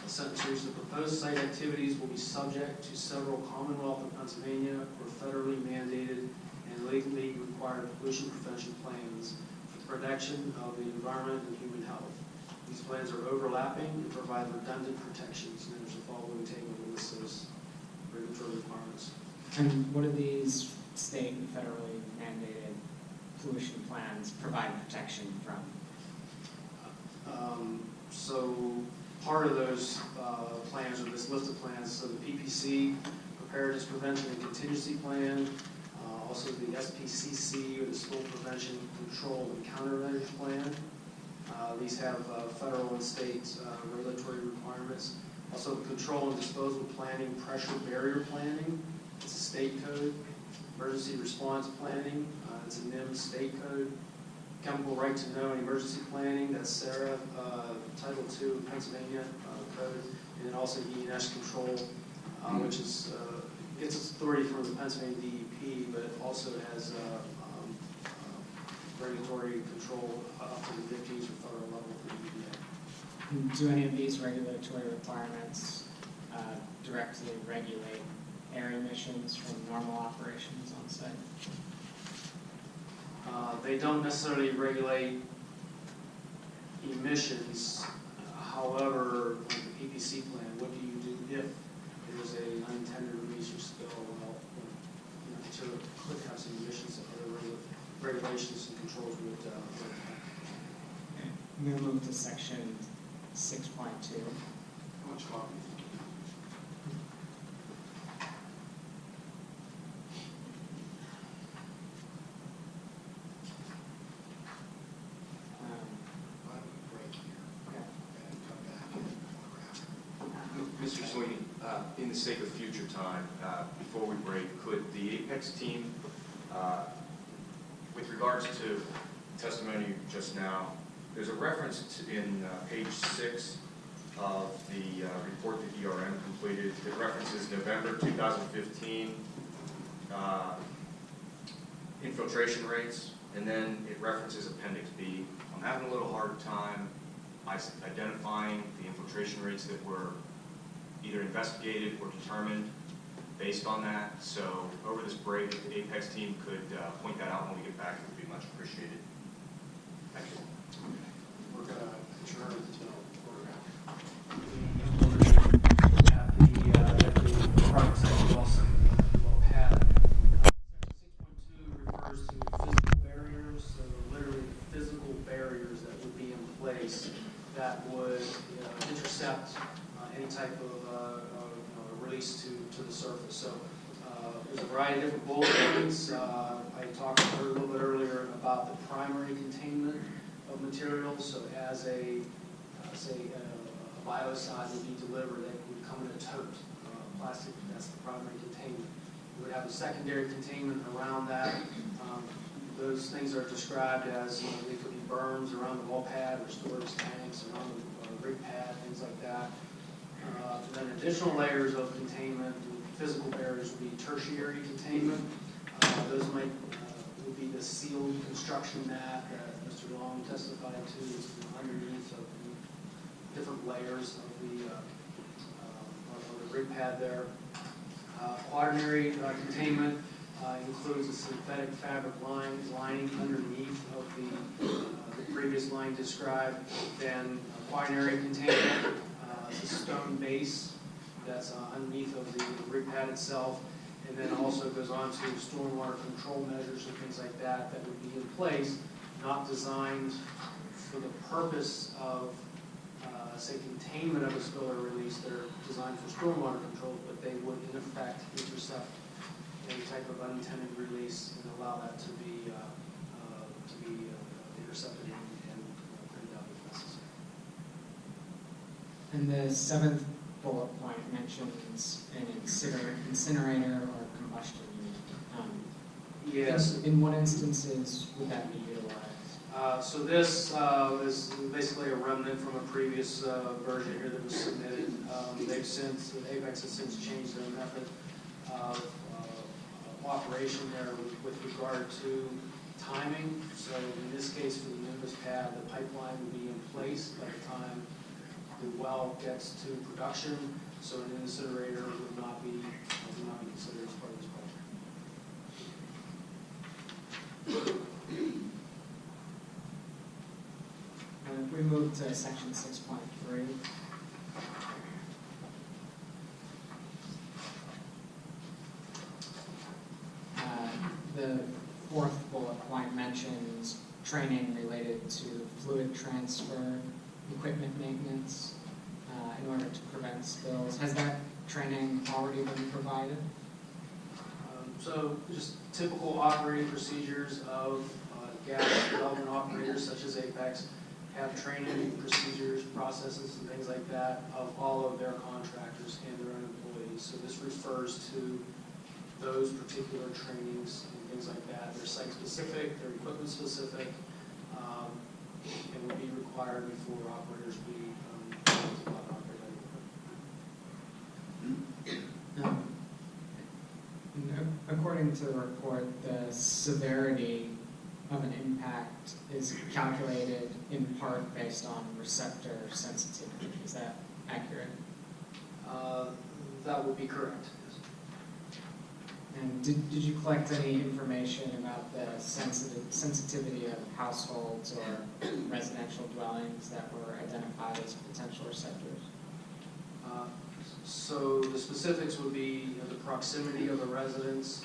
The sentence reads, the proposed site activities will be subject to several Commonwealth of Pennsylvania or federally mandated and legally required pollution prevention plans for the protection of the environment and human health. These plans are overlapping and provide redundant protections. And there's the following table that lists those regulatory requirements. And what do these state and federally mandated pollution plans provide protection from? So part of those plans, or this list of plans, so the PPC, Preparedness, Prevention, and Contingency Plan, also the SPCC, or the Spill Prevention, Control, and Countermeasures Plan. These have federal and state regulatory requirements. Also the Control and Disposal Planning, Pressure Barrier Planning, it's a state code. Emergency Response Planning, it's a NIM state code. Chemical Right to Know and Emergency Planning, that's SARA, Title II of Pennsylvania code. And then also E&S Control, which is gets its authority from the Pennsylvania DEP, but it also has regulatory control up to the 50s or federal level for the EPA. Do any of these regulatory requirements directly regulate air emissions from normal operations on site? They don't necessarily regulate emissions. However, like the PPC plan, what do you do if there's an unintended release or spill? Well, so it could have some emissions that other regulations and controls would affect. Okay. I'm going to move to section 6.2. How much copy? Mr. Sweeney, in the sake of future time, before we break, could the Apex team, with regards to testimony just now, there's a reference in page 6 of the report that ERM completed. It references November 2015 infiltration rates, and then it references Appendix B. I'm having a little hard time identifying the infiltration rates that were either investigated or determined based on that. So over this break, if the Apex team could point that out when we get back, it would be much appreciated. Thank you. We're going to adjourn until At the Department Section Wilson pad. Section 6.2 refers to physical barriers, so literally physical barriers that would be in place that would intercept any type of release to the surface. So there's a variety of different bullet points. I talked a little bit earlier about the primary containment of materials. So as a biocide would be delivered, it would come in a tote, plastic. That's the primary containment. We would have a secondary containment around that. Those things are described as they could be berms around the wall pad or storage tanks around the rig pad, things like that. And then additional layers of containment, physical barriers would be tertiary containment. Those would be the sealed construction mat that Mr. Long testified to is underneath of the different layers of the rig pad there. Quaternary containment includes a synthetic fabric lining underneath of the previous line described. Then quaternary containment. It's a stone base that's underneath of the rig pad itself, and then also goes on to stormwater control measures and things like that that would be in place, not designed for the purpose of, say, containment of a spill or release. They're designed for stormwater control, but they would, in effect, intercept any type of unintended release and allow that to be intercepted and cleaned up if necessary. And the seventh bullet point mentions an incinerator or combustion unit. Yes. In what instances would that be utilized? So this is basically a remnant from a previous version here that was submitted. Apex has since changed their method of operation there with regard to timing. So in this case, for the Numis pad, the pipeline would be in place by the time the well gets to production. So an incinerator would not be considered as part of this project. And if we move to section 6.3. The fourth bullet point mentions training related to fluid transfer, equipment maintenance, in order to prevent spills. Has that training already been provided? So just typical operating procedures of gas development operators such as Apex have training procedures, processes, and things like that of all of their contractors and their own employees. So this refers to those particular trainings and things like that. They're site-specific, they're equipment-specific, and would be required before operators be allowed to operate that equipment. According to the report, the severity of an impact is calculated in part based on receptor sensitivity. Is that accurate? That would be correct. And did you collect any information about the sensitivity of households or residential dwellings that were identified as potential receptors? So the specifics would be the proximity of the residents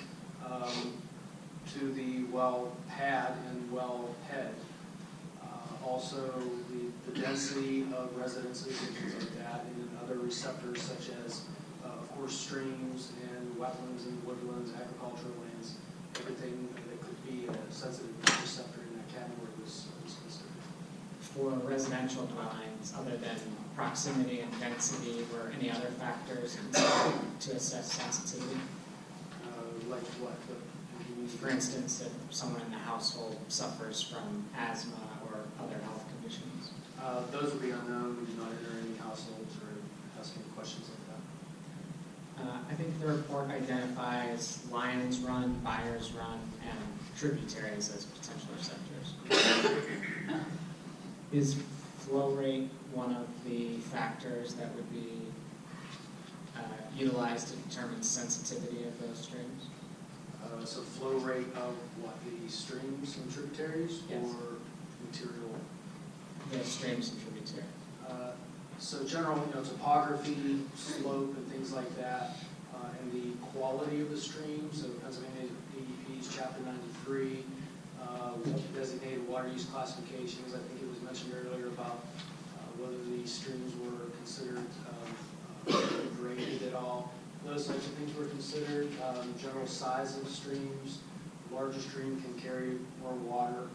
to the well pad and well head. Also the density of residences and things like that, and then other receptors such as, of course, streams and wetlands and woodlands, agricultural lands. Everything that could be a sensitive receptor in that category was listed. For residential dwellings, other than proximity and density, were any other factors considered to assess sensitivity? Like what? For instance, if someone in the household suffers from asthma or other health conditions? Those would be unknown. We do not enter any household I think the report identifies Lions Run, Byers Run, and tributaries as potential receptors. Is flow rate one of the factors that would be utilized to determine sensitivity of those streams? So flow rate of what, the streams and tributaries? Yes. Or material? The streams and tributaries. So general, topography, slope, and things like that, and the quality of the stream. So Pennsylvania DEP's Chapter 93, designated water use classifications. I think it was mentioned earlier about whether these streams were considered degraded at all. Those types of things were considered. General size of streams, larger stream can carry more water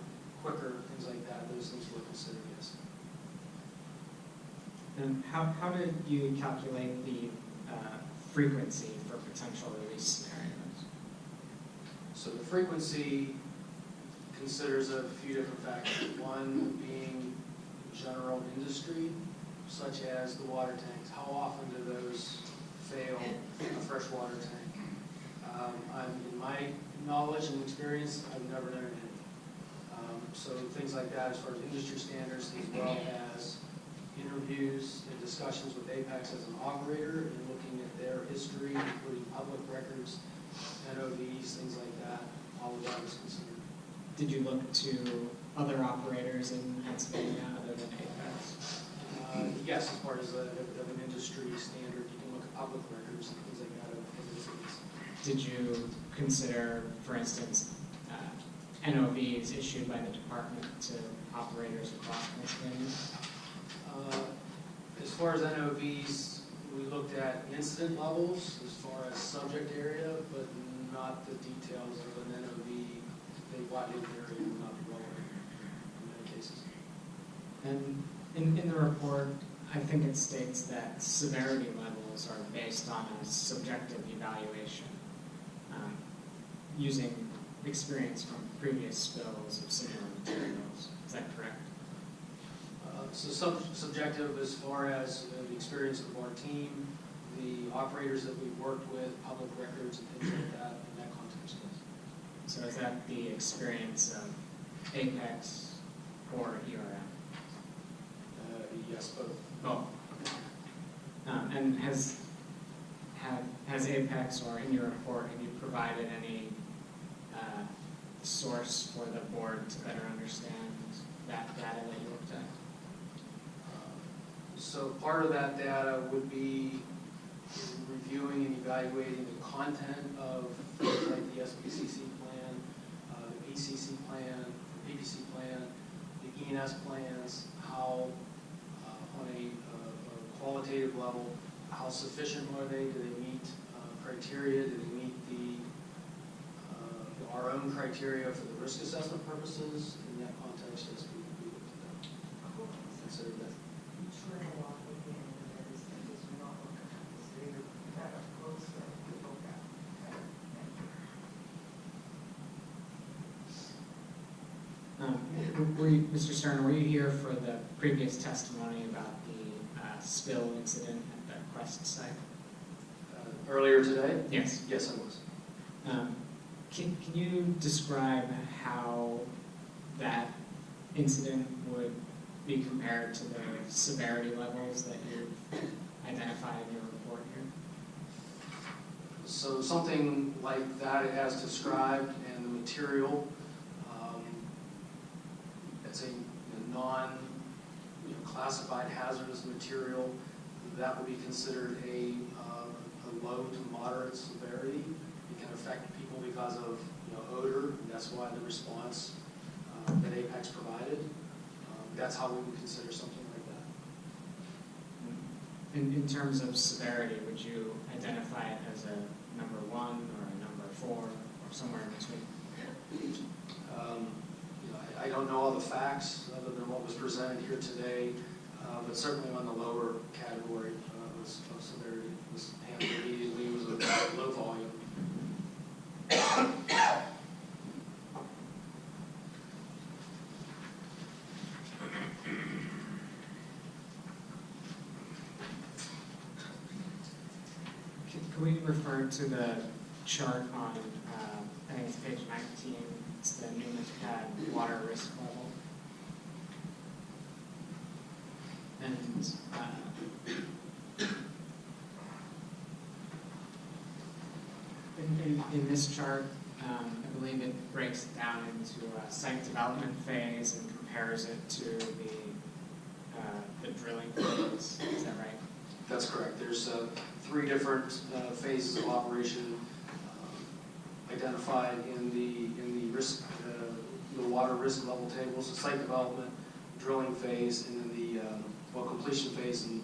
quicker, things like that. Those things were considered, yes. And how did you calculate the frequency for potential release scenarios? So the frequency considers a few different factors. One being general industry, such as the water tanks. How often do those fail a freshwater tank? In my knowledge and experience, I've never known any. So things like that as far as industry standards, as well as interviews and discussions with Apex as an operator and looking at their history, including public records, NOVs, things like that, all of that was considered. Did you look to other operators in Pennsylvania other than Apex? Yes, as part of an industry standard, you can look at public records and things like that of the cities. Did you consider, for instance, NOVs issued by the department to operators across Pennsylvania? As far as NOVs, we looked at incident levels as far as subject area, but not the details of an NOV. They widely vary and not relevant in many cases. And in the report, I think it states that severity levels are based on a subjective evaluation using experience from previous spills of similar materials. Is that correct? So subjective as far as the experience of our team, the operators that we've worked with, public records and things like that in that context. So is that the experience of Apex or ERM? Yes, both. Both. And has Apex or in your report, have you provided any source for the board to better understand that data that you looked at? So part of that data would be reviewing and evaluating the content of things like the SBCC plan, the PCC plan, the PPC plan, the ENS plans, how on a qualitative level, how sufficient are they? Do they meet criteria? Do they meet our own criteria for the risk assessment purposes? In that context, yes, we looked at that. Consider that. Mr. Stern, were you here for the previous testimony about the spill incident at the Quest site? Earlier today? Yes. Yes, I was. Can you describe how that incident would be compared to the severity levels that you've identified in your report here? So something like that as described and the material, it's a non-classified hazardous material, that would be considered a low to moderate severity. It can affect people because of odor, and that's why the response that Apex provided. That's how we would consider something like that. In terms of severity, would you identify it as a number 1 or a number 4 or somewhere in between? I don't know all the facts other than what was presented here today, but certainly on the lower category of severity. This handled immediately, was a low volume. Can Can we refer to the chart on, I think it's page 19, it's the Numis pad water risk level. And in this chart, I believe it breaks it down into a site development phase and compares it to the drilling phase. Is that right? That's correct. There's 3 different phases of operation identified in the risk, the water risk level tables: the site development, drilling phase, and then the completion phase and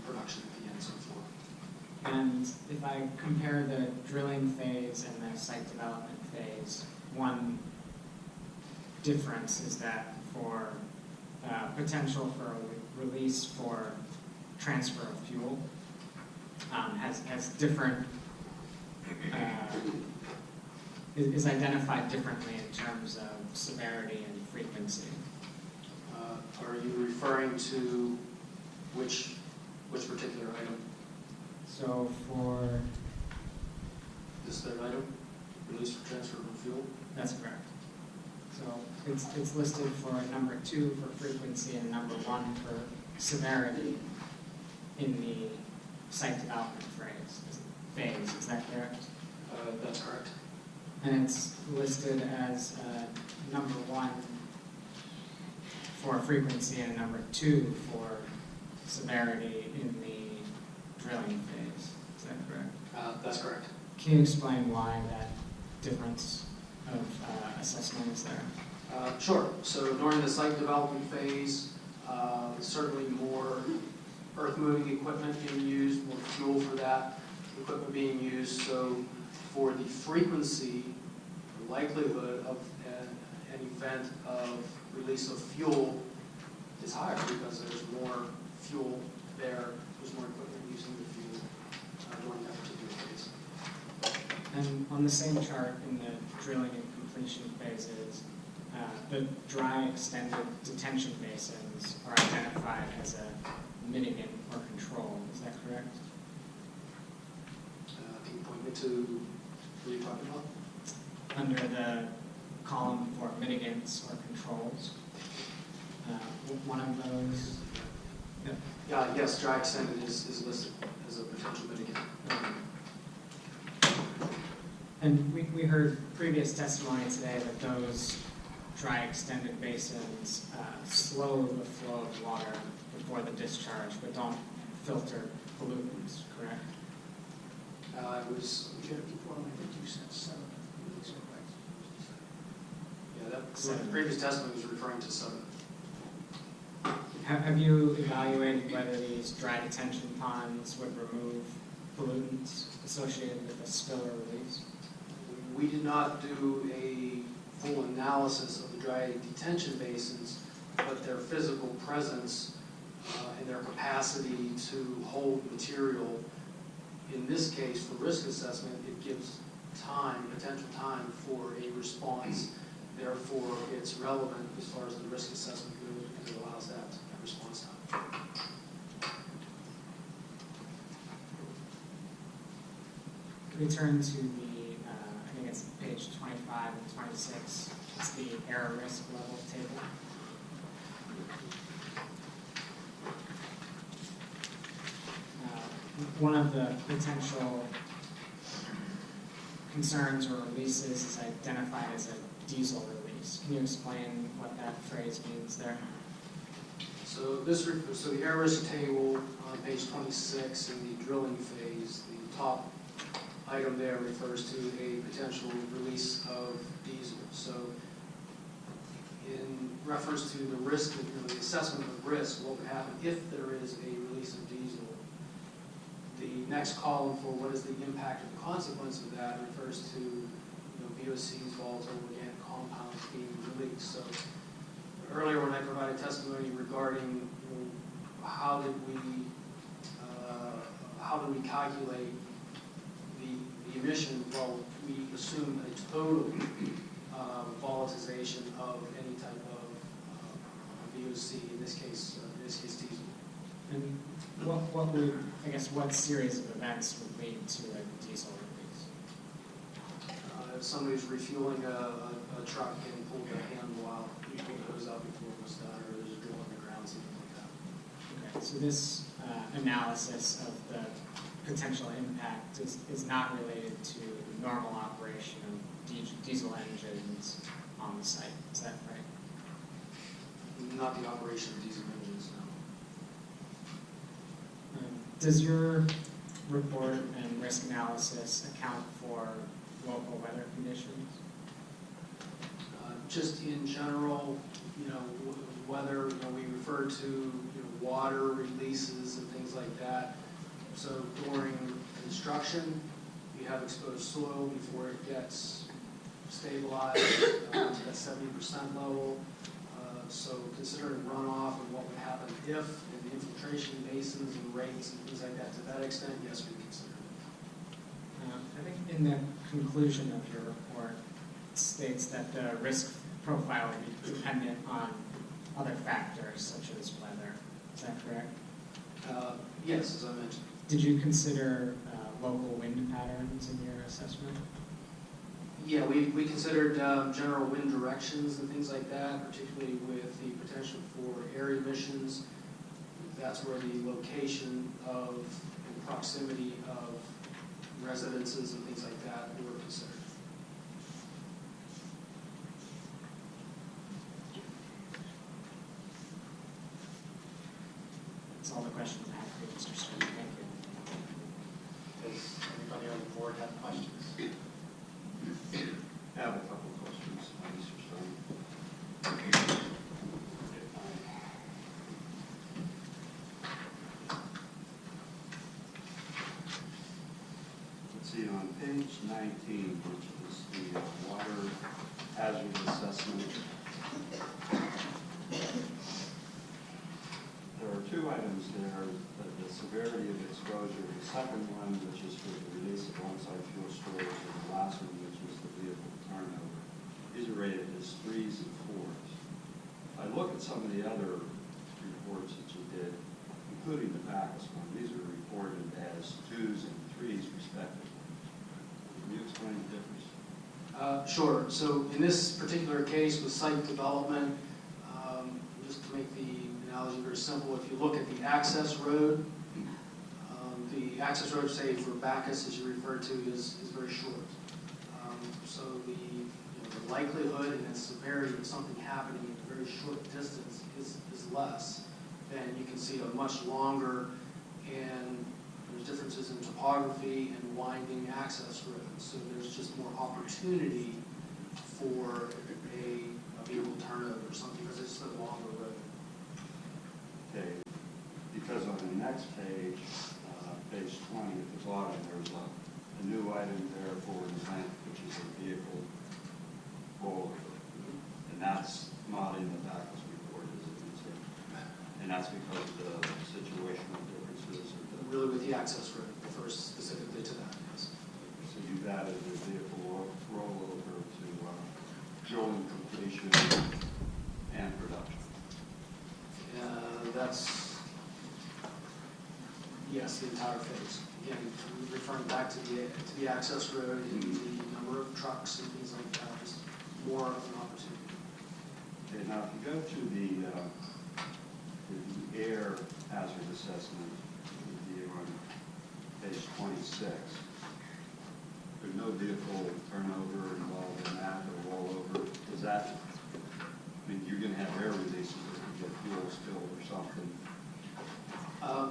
production at the end, so forth. And if I compare the drilling phase and the site development phase, one difference is that for potential for release for transfer of fuel has different, is identified differently in terms of severity and frequency. Are you referring to which particular item? So for, This third item, release for transfer of fuel? that's correct. So it's listed for number 2 for frequency and number 1 for severity in the site development phase. Is that correct? That's correct. And it's listed as number 1 for frequency and number 2 for severity in the drilling phase. Is that correct? That's correct. Can you explain why that difference of assessment is there? Sure. So during the site development phase, certainly more earth-moving equipment being used, more fuel for that equipment being used. So for the frequency, the likelihood of an event of release of fuel is higher because there's more fuel there, there's more equipment using the fuel during that particular phase. And on the same chart in the drilling and completion phases, the dry extended detention basins are identified as a mitigant or control. Is that correct? Can you point me to what you're talking about? Under the column for mitigants or controls, one of those. Yes, dry extended is listed as a potential mitigant. And we heard previous testimony today that those dry extended basins slow the flow of water before the discharge, but don't filter pollutants, correct? It was, I think you said 7. yeah, the previous testimony was referring to 7. Have you evaluated whether these dry detention ponds would remove pollutants associated with the spill or release? We did not do a full analysis of the dry detention basins, but their physical presence and their capacity to hold material, in this case for risk assessment, it gives time, potential time for a response. Therefore, it's relevant as far as the risk assessment goes because it allows that response time. Can we turn to the, I think it's page 25 and 26, it's the error risk level table. One of the potential concerns or releases is identified as a diesel release. Can you explain what that phrase means there? So the air risk table on page 26 in the drilling phase, the top item there refers to a potential release of diesel. So in reference to the risk, the assessment of risk, what would happen if there is a release of diesel? The next column for what is the impact or the consequence of that refers to VOCs, volatile organic compounds being released. So earlier when I provided testimony regarding how did we calculate the emission, well, we assumed a total volatilization of any type of VOC, in this case diesel. And what would, I guess, what series of events would lead to a diesel release? If somebody's refueling a truck and pulled the handle out, you pull the hose out before it was done, or there's a drill in the ground, something like that. Okay, so this analysis of the potential impact is not related to normal operation of diesel engines on the site, is that right? Not the operation of diesel engines, no. Does your report and risk analysis account for local weather conditions? Just in general, weather, we refer to water releases and things like that. So during construction, you have exposed soil before it gets stabilized to that 70% level. So considering runoff and what would happen if, and the infiltration basins and rates and things like that, to that extent, yes, we consider it. I think in the conclusion of your report, it states that the risk profile would be dependent on other factors such as weather. Is that correct? Yes, as I mentioned. Did you consider local wind patterns in your assessment? Yeah, we considered general wind directions and things like that, particularly with the potential for air emissions. That's where the location of and proximity of residences and things like that were considered. That's all the questions I have for you, Mr. Stern. Thank you. Does anybody on the board have questions? I have a couple of questions, Mr. Stern. Let's see, on page 19, which is the water hazard assessment, there are two items there, the severity of exposure. The second one, which is for the release of on-site fuel storage, and the last one, which was the vehicle turnover. These are rated as 3s and 4s. I look at some of the other reports that you did, including the Backus one. These are reported as 2s and 3s respectively. Can you explain the difference? Sure. So in this particular case with site development, just to make the analogy very simple, if you look at the access road, say for Backus, as you referred to, is very short. So the likelihood and the severity of something happening in a very short distance is less than you can see a much longer, and there's differences in topography and winding access roads. So there's just more opportunity for a vehicle turnover or something because it's a longer road. Okay, because on the next page, page 20 at the bottom, there's a new item there for an event, which is a vehicle rollover. And that's not in the Backus report, is it? And that's because of the situational differences? Really with the access road, first specifically to that, yes. So you've added the vehicle rollover to drilling completion and production? That's, yes, the entire phase. Again, referring back to the access road and the number of trucks and things like that, just more of an opportunity. Okay, now if you go to the air hazard assessment, on page 26, there's no vehicle turnover involved in that or rollover. Is that, you're going to have air releases if you get fuel spilled or something?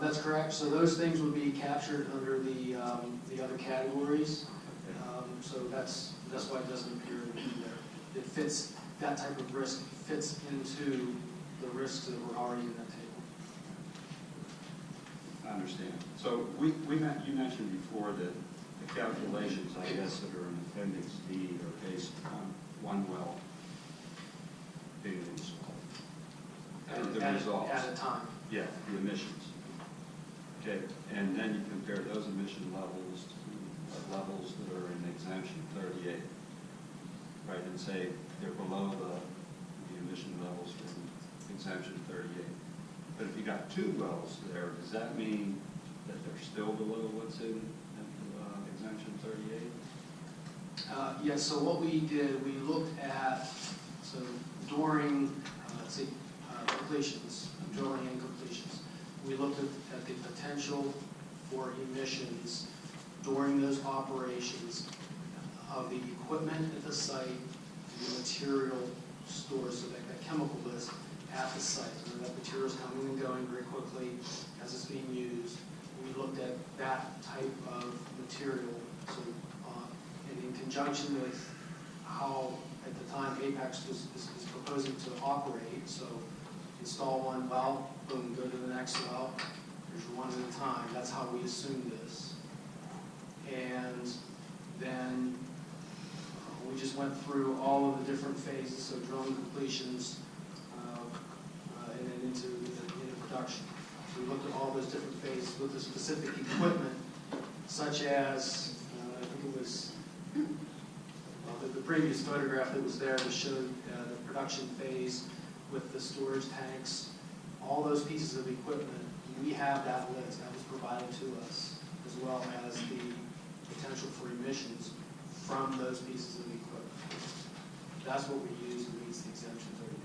That's correct. So those things would be captured under the other categories. So that's why it doesn't appear to be there. It fits, that type of risk fits into the risks that were already in that table. I understand. So you mentioned before that the calculations, I guess, that are in Appendix D are based on one well being installed. And the results. At a time. Yeah, the emissions. Okay, and then you compare those emission levels to levels that are in exemption 38, right? And say they're below the emission levels from exemption 38. But if you got 2 wells there, does that mean that they're still below what's in exemption 38? Yes, so what we did, we looked at, so during, completions, drilling and completions, we looked at the potential for emissions during those operations of the equipment at the site, the material stored, so that chemical list at the site. So that material is coming and going very quickly as it's being used. We looked at that type of material, so and in conjunction with how, at the time, Apex is proposing to operate, so install one well, boom, go to the next well, there's one at a time. That's how we assume this. And then we just went through all of the different phases, so drilling, completions, and then into production. So we looked at all those different phases with the specific equipment, such as, I think it was the previous photograph that was there that showed the production phase with the storage tanks, all those pieces of equipment. We have that list that was provided to us, as well as the potential for emissions from those pieces of equipment. That's what we use and meets the exemption 38.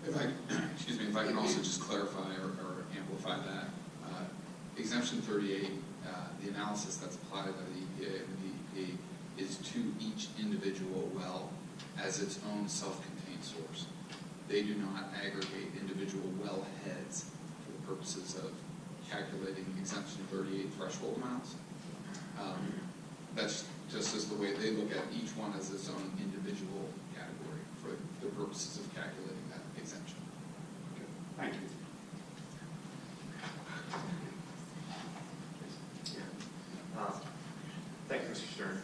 If I can also just clarify or amplify that. Exemption 38, the analysis that's applied by the EPA and the DEP is to each individual well as its own self-contained source. They do not aggregate individual well heads for the purposes of calculating exemption 38 threshold amounts. That's just as the way they look at each one as its own individual category for the purposes of calculating that exemption. Okay. Thank you. Thank you, Mr. Stern.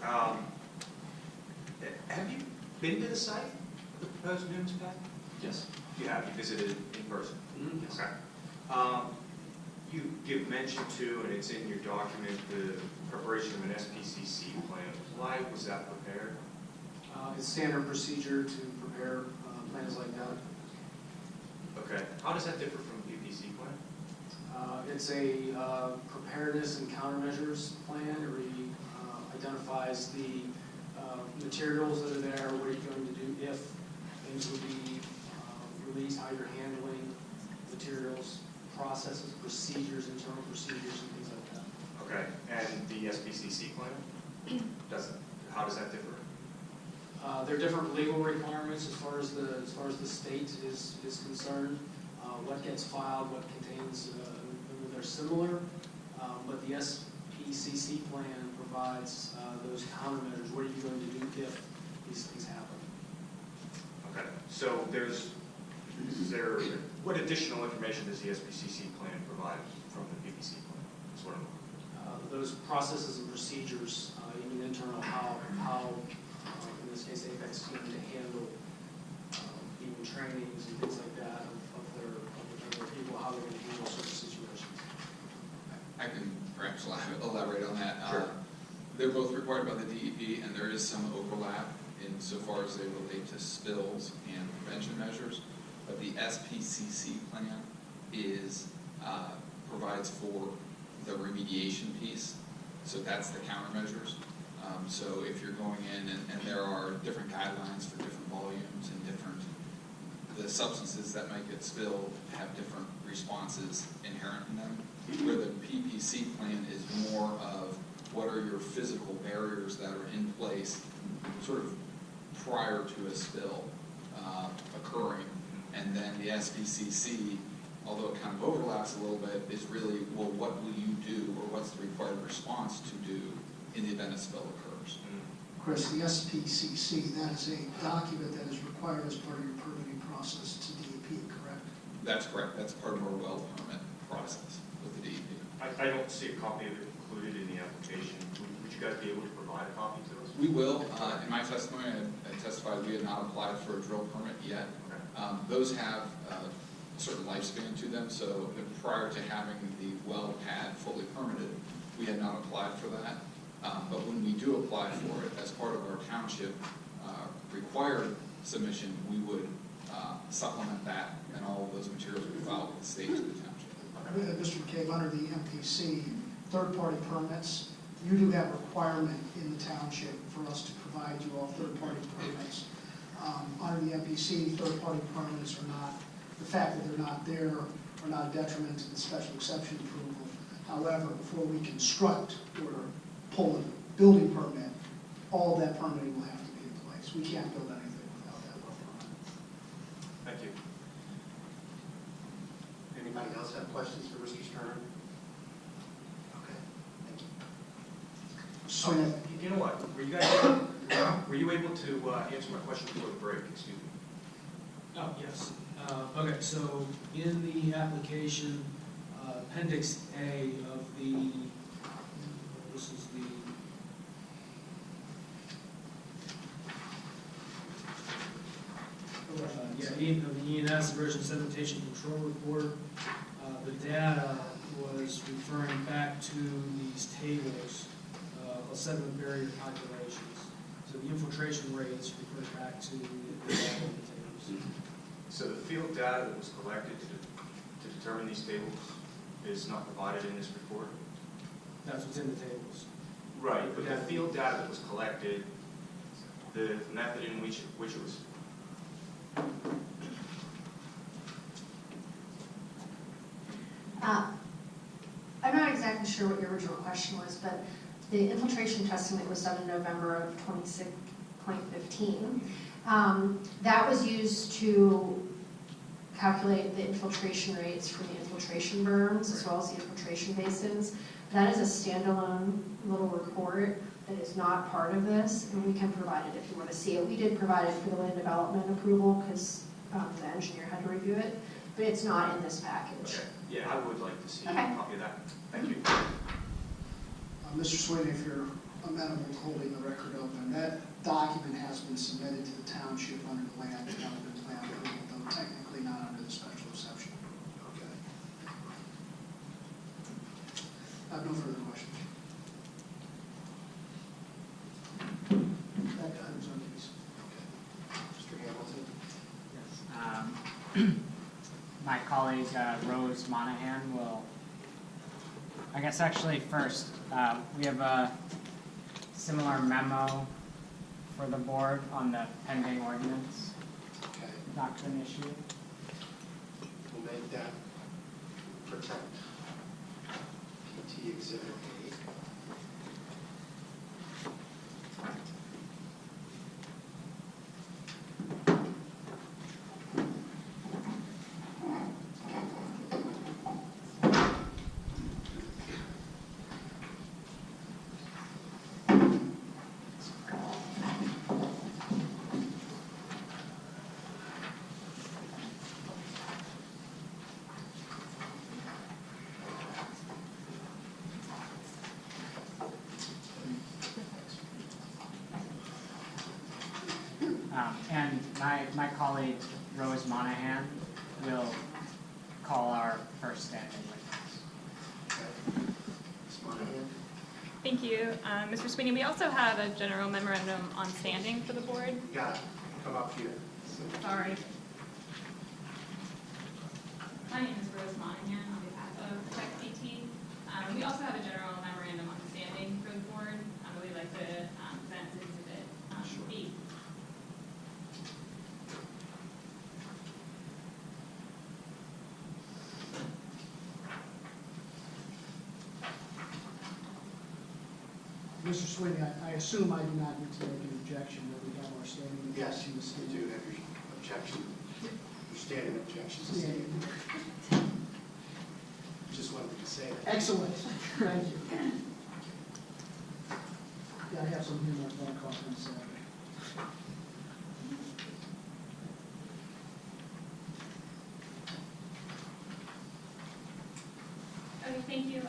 Have you been to the site of the proposed Numis pad? Yes. You have. You visited in person? Mm-hmm. Yes. Okay. You give mention to, and it's in your document, the preparation of an SPCC plan. Why was that prepared? It's standard procedure to prepare plans like that. Okay. How does that differ from a PPC plan? It's a preparedness and countermeasures plan. It identifies the materials that are there, what are you going to do if things would be released, how you're handling materials, processes, procedures, internal procedures, and things like that. Okay. And the SPCC plan? How does that differ? There are different legal requirements as far as the state is concerned. What gets filed, what contains, they're similar, but the SPCC plan provides those countermeasures. What are you going to do if these things happen? Okay. So what additional information does the SPCC plan provide from the PPC plan? That's what I'm looking for. Those processes and procedures, even internal, how in this case Apex is going to handle even trainings and things like that of their people, how they're going to handle certain situations. I can perhaps elaborate on that. Sure. They're both required by the DEP, and there is some overlap insofar as they relate to spills and prevention measures. But the SPCC plan provides for the remediation piece, so that's the countermeasures. So if you're going in, and there are different guidelines for different volumes and the substances that might get spilled have different responses inherent in them, where the PPC plan is more of what are your physical barriers that are in place sort of prior to a spill occurring. And then the SPCC, although it kind of overlaps a little bit, is really, well, what will you do, or what's the required response to do in the event a spill occurs? Chris, the SPCC, that is a document that is required as part of your permitting process to DEP, correct? That's correct. That's part of our well permit process with the DEP. I don't see a copy of it included in the application. Would you guys be able to provide a copy to us? We will. In my testimony, I testified we had not applied for a drill permit yet. Okay. Those have a certain lifespan to them, so prior to having the well pad fully permitted, we had not applied for that. But when we do apply for it, as part of our township required submission, we would supplement that, and all of those materials will be filed with the state to the township. Mr. McCabe, under the MPC, third-party permits, you do have a requirement in the township for us to provide you all third-party permits. Under the MPC, third-party permits are not, the fact that they're not there are not a detriment to the special exception approval. However, before we construct or pull a building permit, all of that permitting will have to be in place. We can't build anything without that permit. Thank you. Anybody else have questions for Mr. Stern? Okay, thank you. So, You know what, were you able to answer my question before the break, excuse me? Oh, yes. Okay, so in the application, Appendix A of the, this is the, of the E&S Erosion Sedimentation Control Report, the data was referring back to these tables of sediment barrier calculations. So the infiltration rates refer back to the data in the tables. So the field data that was collected to determine these tables is not provided in this report? That's what's in the tables. Right, but the field data that was collected, the method in which it was. I'm not exactly sure what your original question was, but the infiltration testing that was done in November of 2015, that was used to calculate the infiltration rates for the infiltration berms as well as the infiltration basins. That is a standalone little report that is not part of this, and we can provide it if you want to see it. We did provide it for the land development approval because the engineer had to review it, but it's not in this package. Okay. Yeah, I would like to see a Okay. copy of that. Thank you. Mr. Sweeney, if you're amenable to holding the record open, that document has been submitted to the township under the land development plan approval, though technically not under the special exception. Okay. I have no further questions. That item's on these. Mr. Hamilton? Yes. My colleague Rose Monahan will, I guess actually first, we have a similar memo for the board on the pending ordinance Okay, doctrine issue. we'll make that protect PT Exhibit 8. And my colleague Rose Monahan will call our first standing witness. Okay. Ms. Monahan? Thank you. Mr. Sweeney, we also have a general memorandum on standing for the board. Got it. Come up here. Sorry. My name is Rose Monahan on behalf of Protect AT. We also have a general memorandum on standing for the board. We'd like to present Exhibit B. Mr. Sweeney, I assume I do not need to make an objection that we have our standing. Yes, objection to you stand. do have your objection, your standing objections. Standing. Just wanted to say that. Excellent, thank you. Yeah, I have some here that I want to call on Saturday. Okay, thank you.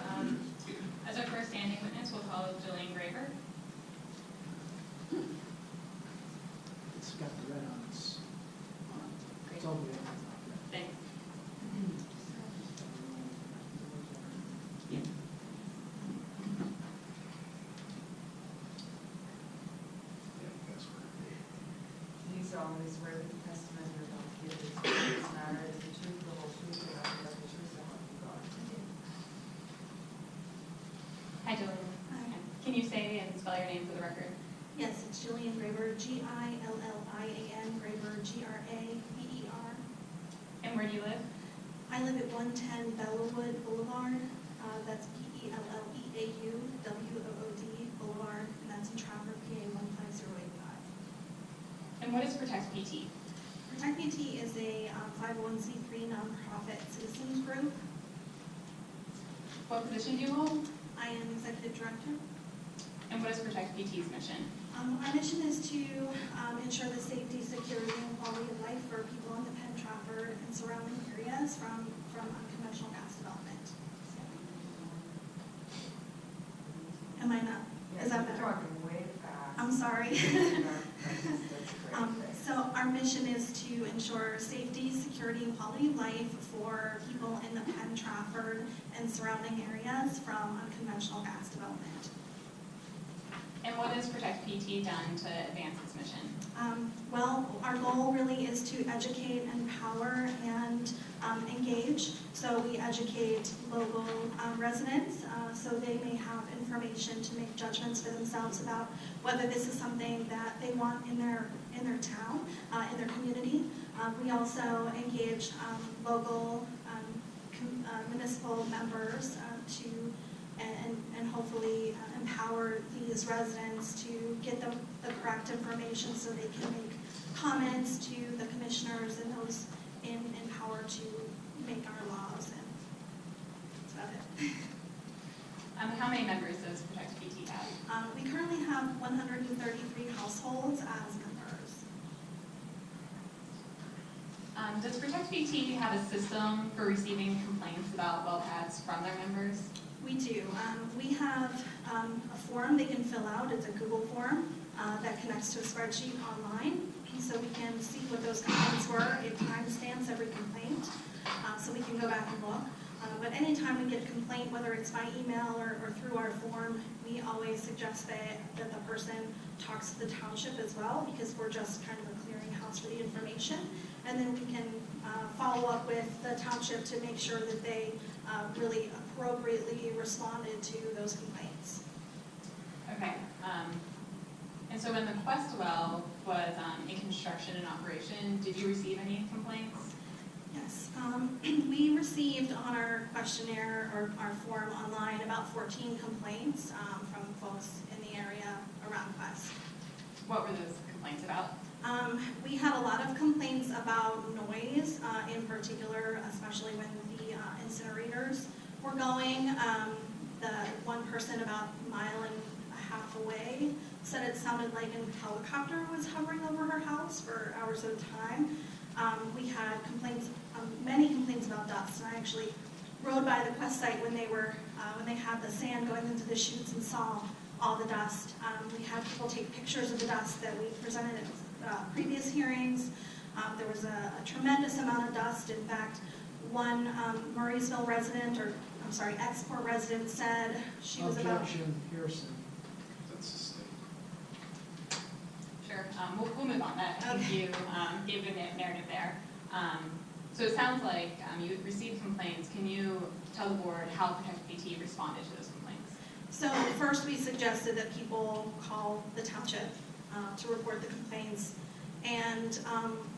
As our first standing witness, we'll call Jillian Graver. It's got the red on it. It's over there. Thanks. Do you solemnly swear that the testimony you're about to give Hi, Jillian. Hi. Can you say and spell your name for the record? Yes, it's Jillian Graber, Gillian, Graber, Graber. And where do you live? I live at 110 Bellawood Boulevard. That's Belleauwood Boulevard, and that's in Trafford, PA 15085. And what is Protect PT? Protect PT is a 501c3 nonprofit citizens group. What position do you hold? I am executive director. And what is Protect PT's mission? Our mission is to ensure the safety, security, and quality of life for people in the Penn Trafford and surrounding areas from unconventional gas development. Am I not? Is that better? Talking way fast. I'm sorry. That's great. So our mission is to ensure safety, security, and quality of life for people in the Penn Trafford and surrounding areas from unconventional gas development. And what has Protect PT done to advance its mission? Well, our goal really is to educate, empower, and engage. So we educate local residents so they may have information to make judgments for themselves about whether this is something that they want in their town, in their community. We also engage local municipal members to and hopefully empower these residents to get the correct information so they can make comments to the commissioners and those in power to make our laws. And that's about it. How many members does Protect PT have? We currently have 133 households as members. Does Protect PT have a system for receiving complaints about well pads from their members? We do. We have a form they can fill out. It's a Google form that connects to a spreadsheet online. So we can see what those complaints were. It timestamps every complaint, so we can go back and look. But anytime we get a complaint, whether it's by email or through our form, we always suggest that the person talks to the township as well, because we're just kind of a clearinghouse for the information. And then we can follow up with the township to make sure that they really appropriately responded to those complaints. Okay. And so when the Quest well was in construction and operation, did you receive any complaints? Yes. We received on our questionnaire or our form online about 14 complaints from folks in the area around Quest. What were those complaints about? We had a lot of complaints about noise, in particular, especially when the incinerators were going. The one person about a mile and a half away said it sounded like a helicopter was hovering over her house for hours at a time. We had complaints, many complaints about dust, and I actually rode by the Quest site when they had the sand going into the chutes and saw all the dust. We had people take pictures of the dust that we presented at previous hearings. There was a tremendous amount of dust. In fact, one Murraysville resident, or I'm sorry, Export resident said she was about... Objection, hearsay. That's the state. Sure. We'll move on. I think you gave a good narrative there. So it sounds like you received complaints. Can you tell the board how Protect PT responded to those complaints? So first we suggested that people call the township to report the complaints. And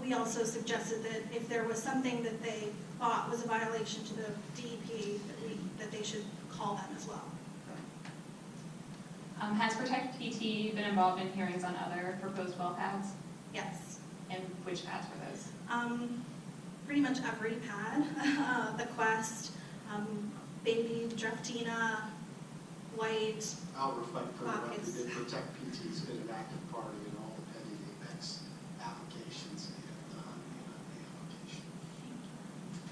we also suggested that if there was something that they thought was a violation to the DEP, that they should call them as well. Has Protect PT been involved in hearings on other proposed well pads? Yes. And which pads were those? Pretty much every pad. The Quest, Baby, Draftina, White. I'll reflect for the record Pockets. that Protect PT's been an active party in all the pending Apex applications and the application.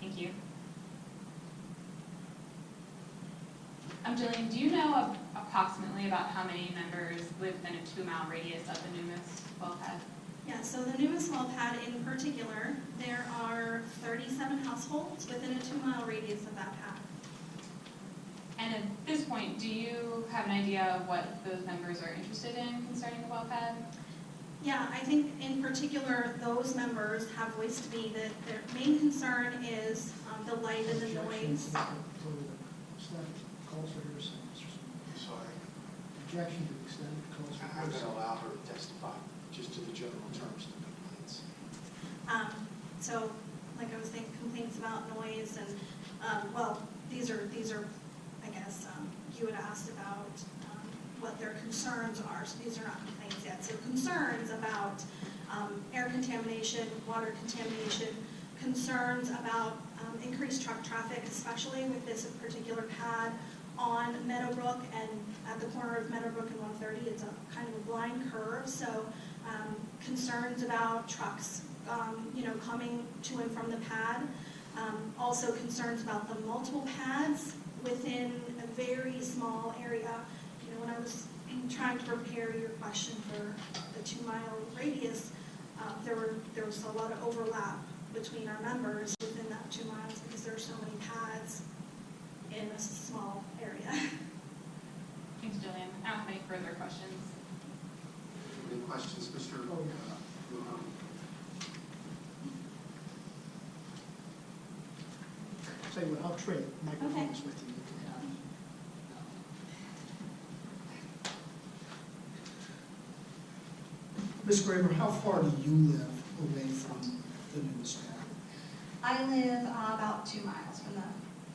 Thank you. Jillian, do you know approximately about how many members live within a 2-mile radius of the Numis well pad? Yeah, so the Numis well pad in particular, there are 37 households within a 2-mile radius of that pad. And at this point, do you have an idea of what those members are interested in concerning the well pad? Yeah, I think in particular, those members have voiced to me that their main concern is the light and the noise. Calls for hearsay, Mr. Smith. So objection to extend the close for I'm going person? to allow her to testify just to the general terms of the complaints. So, like I was saying, complaints about noise and, well, these are, I guess, you had asked about what their concerns are, so these are not complaints yet. So concerns about air contamination, water contamination, concerns about increased truck traffic, especially with this particular pad on Meadowbrook and at the corner of Meadowbrook and 130. It's a kind of a blind curve, so concerns about trucks coming to and from the pad. Also concerns about the multiple pads within a very small area. You know, when I was trying to prepare your question for the 2-mile radius, there was a lot of overlap between our members within that 2 miles because there are so many pads in a small area. Thanks, Jillian. I don't have any further questions. Any questions, Mr. Oh, yeah. Tell you what, I'll trade microphones with you. You can have. Ms. Graber, how far do you live away from the Numis pad? I live about 2 miles from the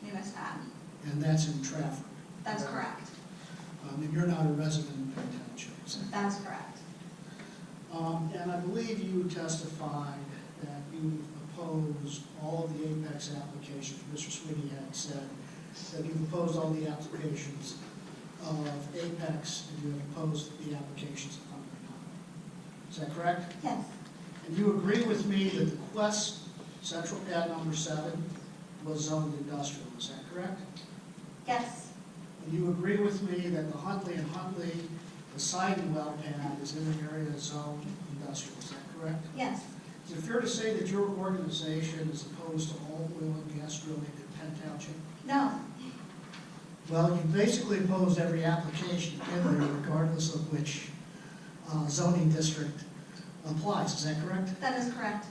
Numis pad. And that's in Trafford? That's correct. And you're not a resident of Penn Township, is that? That's correct. And I believe you testified that you opposed all of the Apex applications. Mr. Sweeney had said that you've opposed all the applications of Apex and you have opposed the applications of Huntley. Is that correct? Yes. And you agree with me that the Quest Central Pad number 7 was zoned industrial, is that correct? Yes. And you agree with me that the Huntley and Huntley, the Sidon well pad is in an area zoned industrial, is that correct? Yes. Is it fair to say that your organization is opposed to all oil and gas drilling in Penn Township? No. Well, you basically opposed every application in there regardless of which zoning district applies, is that correct? That is correct.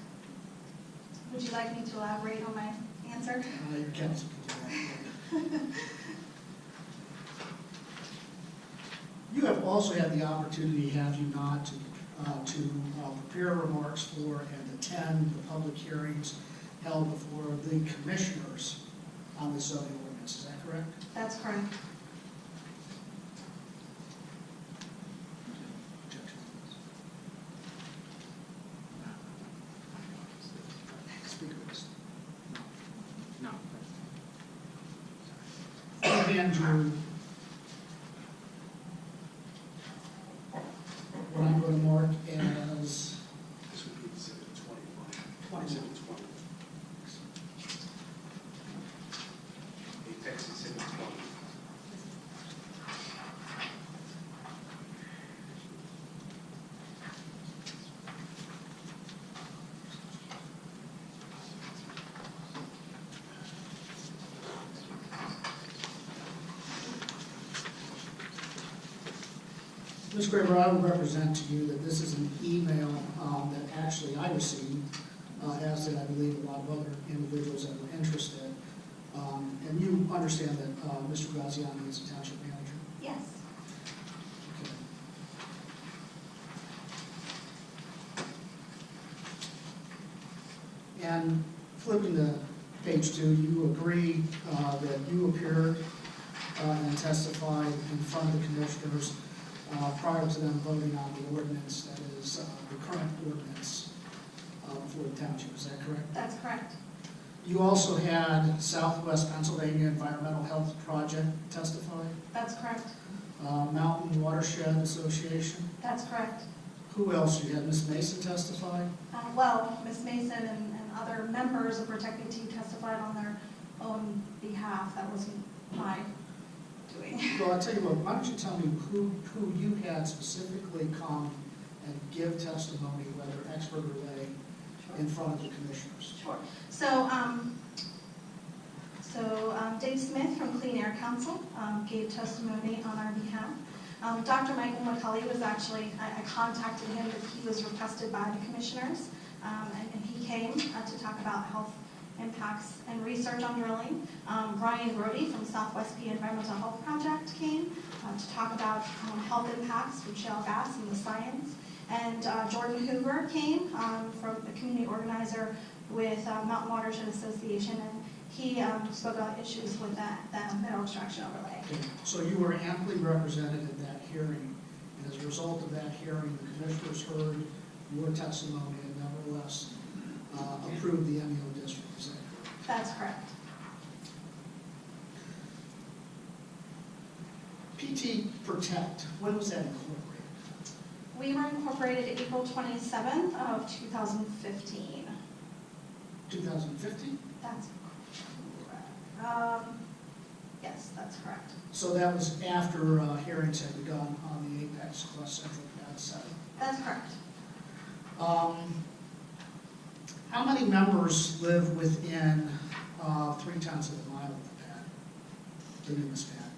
Would you like me to elaborate on my answer? Council can do that. You have also had the opportunity, have you not, to prepare remarks for and attend the public hearings held before the commissioners on the zoning ordinance, is that correct? That's correct. Speaker list. No. And you, what I'm going to mark as This would be exhibit 21. 21. Exhibit 20. Apex exhibit 20. Ms. Graber, I would represent to you that this is an email that actually I received, as did I believe a lot of other individuals that were interested. And you understand that Mr. Graziani is a township manager? Yes. Okay. And flipping to page 2, you agree that you appeared and testified in front of the commissioners prior to them voting on the ordinance, that is the current ordinance for the township, is that correct? That's correct. You also had Southwest Pennsylvania Environmental Health Project testify, That's correct. Mountain Watershed Association. That's correct. Who else? You had Ms. Mason testify? Well, Ms. Mason and other members of Protecting Team testified on their own behalf. That wasn't my doing. Well, I'll tell you what, why don't you tell me who you had specifically come and give testimony, whether expert or lay, in front of the commissioners? Sure. So, Dave Smith from Clean Air Council gave testimony on our behalf. Dr. Michael McCulley was actually, I contacted him because he was requested by the commissioners, and he came to talk about health impacts and research on drilling. Brian Brody from Southwest PA Environmental Health Project came to talk about health impacts from shale gas and the science. And Jordan Hoover came from a community organizer with Mountain Watershed Association, and he spoke about issues with that mineral extraction overlay. Okay. So you were amply represented in that hearing, and as a result of that hearing, the commissioners heard your testimony and nevertheless approved the MEO district. Is that correct? That's correct. PT Protect, when was that incorporated? We were incorporated April 27th of 2015. 2015? That's correct. Yes, that's correct. So that was after hearings had begun on the Apex Plus Central Pad site? That's correct. How many members live within 3/10 of a mile of the pad, the Numis pad?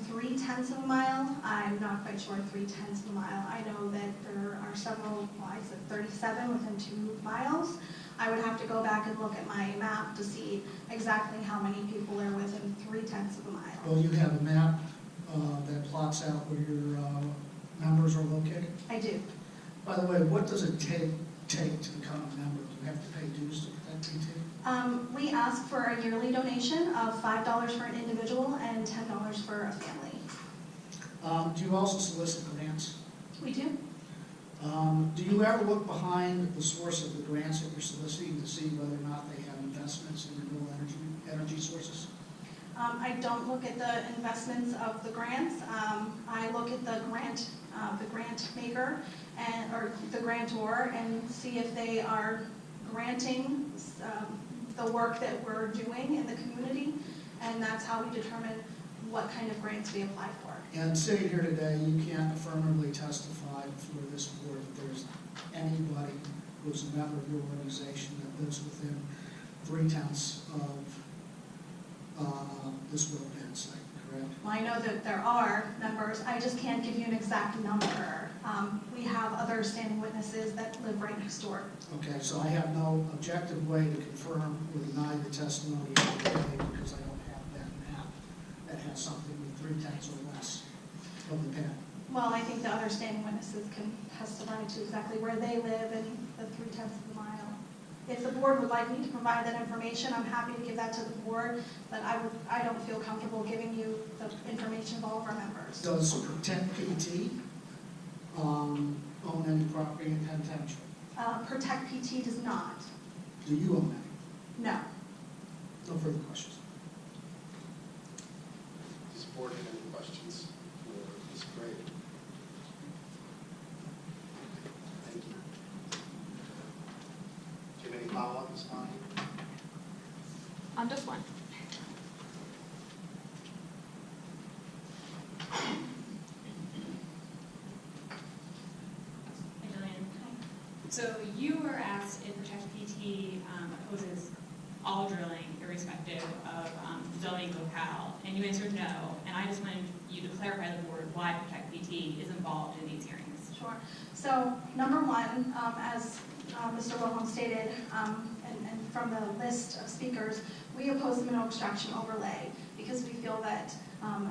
3/10 of a mile, I'm not quite sure 3/10 of a mile. I know that there are several, well, I said 37 within 2 miles. I would have to go back and look at my map to see exactly how many people are within 3/10 of a mile. Well, you have a map that plots out where your members are located? I do. By the way, what does it take to become a member? Do you have to pay dues to Protect PT? We ask for a yearly donation of $5 for an individual and $10 for a family. Do you also solicit grants? We do. Do you ever look behind the source of the grants that you're soliciting to see whether or not they have investments in renewable energy sources? I don't look at the investments of the grants. I look at the grant maker or the grantor and see if they are granting the work that we're doing in the community, and that's how we determine what kind of grants we apply for. And sitting here today, you can't affirmatively testify before this board that there's anybody who's a member of your organization that lives within 3/10 of this well pad site, correct? Well, I know that there are members. I just can't give you an exact number. We have other standing witnesses that live right next door. Okay, so I have no objective way to confirm or deny the testimony today because I don't have that map that has something with 3/10 or less of the pad. Well, I think the other standing witnesses can testify to exactly where they live and the 3/10 of the mile. If the board would like me to provide that information, I'm happy to give that to the board, but I don't feel comfortable giving you the information of all of our members. Does Protect PT own any property in Penn Township? Protect PT does not. Do you own any? No. No further questions. Does the board have any questions for Ms. Gray? Thank you. Do you have any follow-up, Ms. Bonnie? Just one. So you were asked if Protect PT opposes all drilling irrespective of zoning locale, and you answered no. And I just wanted you to clarify to the board why Protect PT is involved in these hearings. Sure. So number one, as Mr. Wilhelm stated, and from the list of speakers, we oppose the mineral extraction overlay because we feel that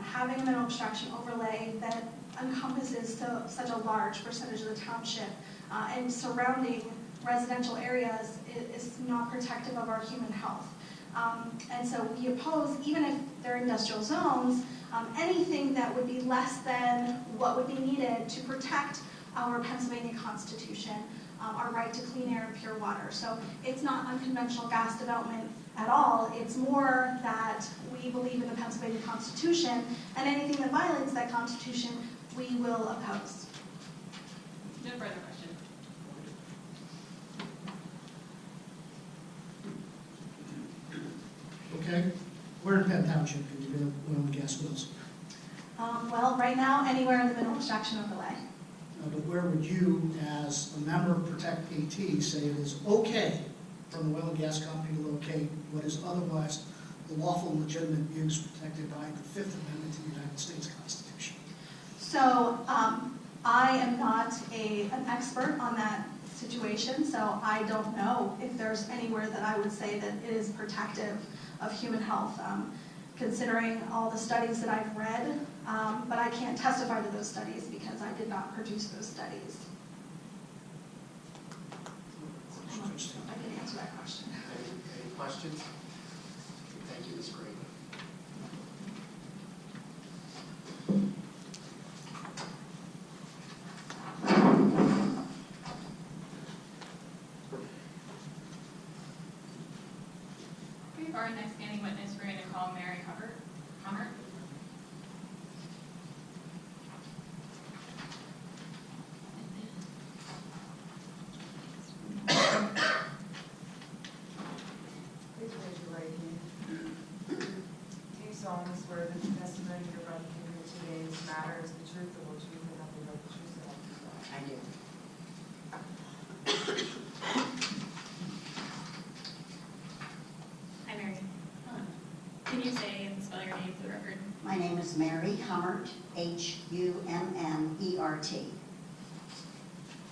having a mineral extraction overlay that encompasses such a large percentage of the township and surrounding residential areas is not protective of our human health. And so we oppose, even if they're industrial zones, anything that would be less than what would be needed to protect our Pennsylvania Constitution, our right to clean air and pure water. So it's not unconventional gas development at all. It's more that we believe in the Pennsylvania Constitution, and anything that violates that Constitution, we will oppose. No further questions. Okay. Where in Penn Township can you build oil and gas wells? Well, right now, anywhere in the mineral extraction overlay. But where would you, as a member of Protect PT, say it is okay for the oil and gas company to locate what is otherwise the lawful and legitimate use protected by the Fifth Amendment to the United States Constitution? So I am not an expert on that situation, so I don't know if there's anywhere that I would say that it is protective of human health, considering all the studies that I've read, but I can't testify to those studies because I did not produce those studies. I'm not sure if I can answer that question. Any questions? Thank you, Ms. Green. Okay, for our next standing witness, we're going to call Mary Hubbard. Please raise your right hand. Do you solemnly swear that the testimony you're about to give here today in this matter is the truth, the whole truth, and nothing but the truth, so help you God? I do. Hi, Mary. Can you say and spell your name for the record? My name is Mary Hummert, Hummert.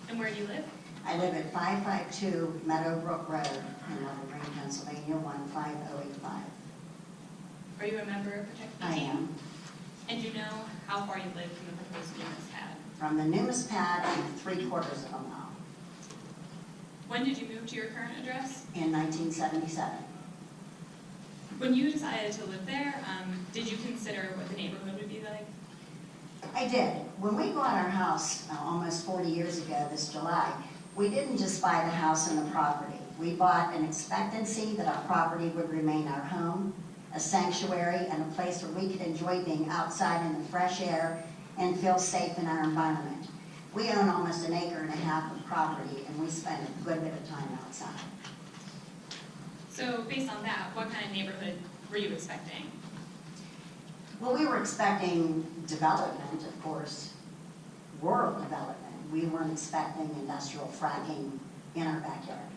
And where do you live? I live at 552 Meadowbrook Road in Level Green, Pennsylvania, 15085. Are you a member of Protect PT? I am. And do you know how far you live from the proposed Numis pad? From the Numis pad, I'm 3/4 of a mile. When did you move to your current address? In 1977. When you decided to live there, did you consider what the neighborhood would be like? I did. When we bought our house almost 40 years ago this July, we didn't just buy the house and the property. We bought an expectancy that our property would remain our home, a sanctuary, and a place where we could enjoy being outside in the fresh air and feel safe in our environment. We own almost 1.5 acres of property, and we spend a good bit of time outside. So based on that, what kind of neighborhood were you expecting? Well, we were expecting development, of course, rural development. We weren't expecting industrial fracking in our backyard.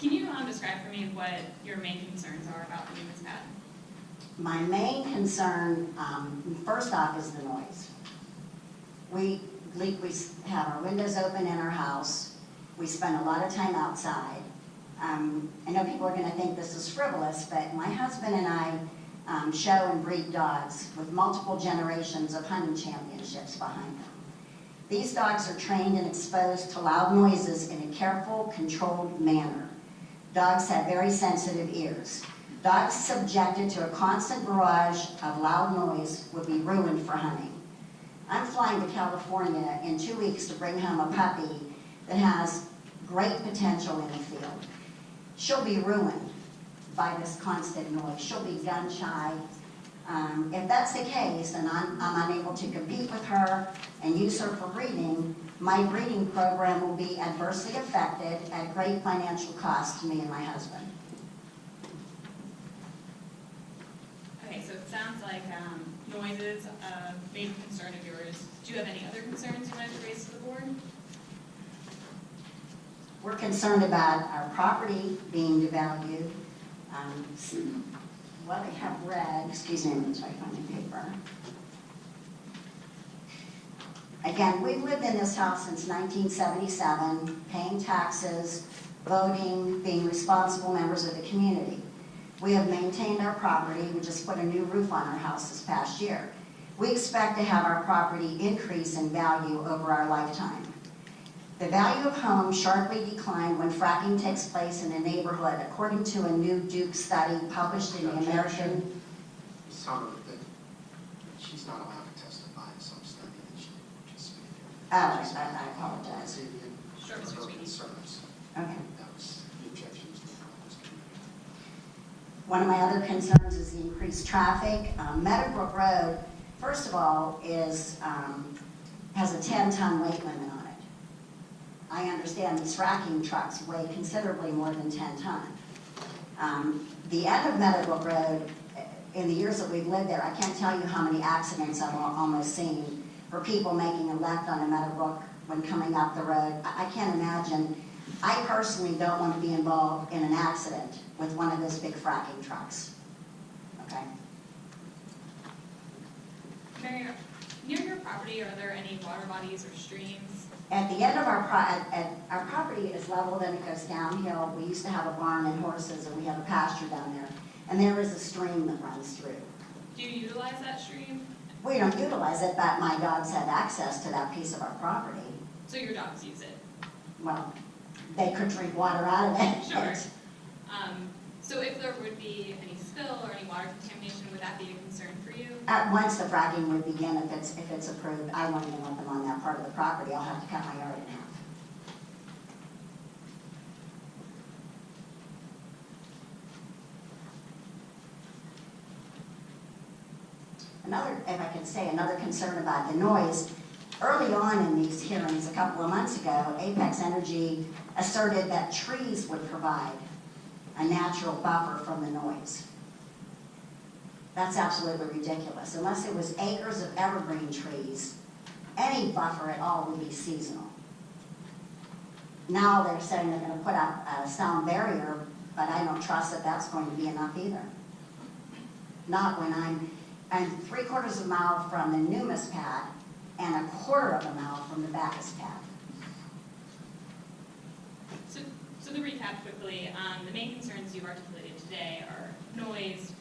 Can you describe for me what your main concerns are about the Numis pad? My main concern, first off, is the noise. We have our windows open in our house. We spend a lot of time outside. I know people are going to think this is frivolous, but my husband and I show and breed dogs with multiple generations of hunting championships behind them. These dogs are trained and exposed to loud noises in a careful, controlled manner. Dogs have very sensitive ears. Dogs subjected to a constant barrage of loud noise would be ruined for hunting. I'm flying to California in 2 weeks to bring home a puppy that has great potential in the field. She'll be ruined by this constant noise. She'll be gun shy. If that's the case, and I'm unable to compete with her and use her for breeding, my breeding program will be adversely affected at great financial cost to me and my husband. Okay, so it sounds like noise is a major concern of yours. Do you have any other concerns you wanted to raise to the board? We're concerned about our property being devalued. What I have read, excuse me, I'm going to try to find the paper. Again, we've lived in this house since 1977, paying taxes, voting, being responsible members of the community. We have maintained our property. We just put a new roof on our house this past year. We expect to have our property increase in value over our lifetime. The value of homes sharply decline when fracking takes place in a neighborhood, according to a new Duke study published in the American... Summer, that she's not allowed to testify in some study that she participated in. I apologize. Sure, Mr. Sweeney. Concerns. Okay. That was the objections to this community. One of my other concerns is the increased traffic. Meadowbrook Road, first of all, has a 10-ton weight limit on it. I understand these fracking trucks weigh considerably more than 10 tons. The end of Meadowbrook Road, in the years that we've lived there, I can't tell you how many accidents I've almost seen for people making a left on a Meadowbrook when coming up the road. I can't imagine. I personally don't want to be involved in an accident with one of those big fracking trucks. Okay? Mary, near your property, are there any water bodies or streams? At the end of our property is leveled and it goes downhill. We used to have a barn and horses, and we have a pasture down there. And there is a stream that runs through. Do you utilize that stream? We don't utilize it, but my dogs have access to that piece of our property. So your dogs use it? Well, they could drink water out of it. Sure. So if there would be any spill or any water contamination, would that be a concern for you? Once the fracking would begin, if it's approved, I won't even want them on that part of the property. I'll have to cut my yard in half. Another, if I can say, another concern about the noise, early on in these hearings a couple of months ago, Apex Energy asserted that trees would provide a natural buffer from the noise. That's absolutely ridiculous. Unless it was acres of evergreen trees, any buffer at all would be seasonal. Now they're saying they're going to put up a sound barrier, but I don't trust that that's going to be enough either. Not when I'm 3/4 of a mile from the Numis pad and 1/4 of a mile from the Bacchus pad. So to recap quickly, the main concerns you've articulated today are noise,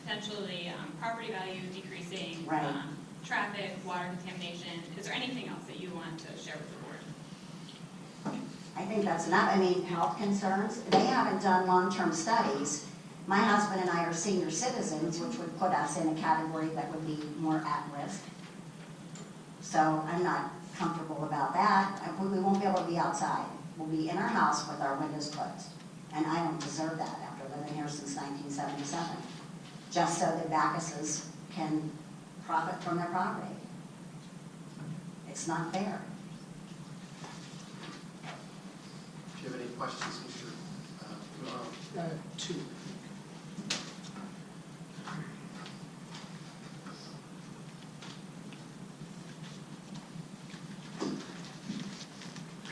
potentially property value decreasing, Right. Traffic, water contamination. Is there anything else that you want to share with the board? I think that's enough. I mean, health concerns, they haven't done long-term studies. My husband and I are senior citizens, which would put us in a category that would be more at risk. So I'm not comfortable about that. We won't be able to be outside. We'll be in our house with our windows closed. And I don't deserve that after living here since 1977, just so that Bacchuses can profit from their property. It's not fair. Do you have any questions, Mr. Two.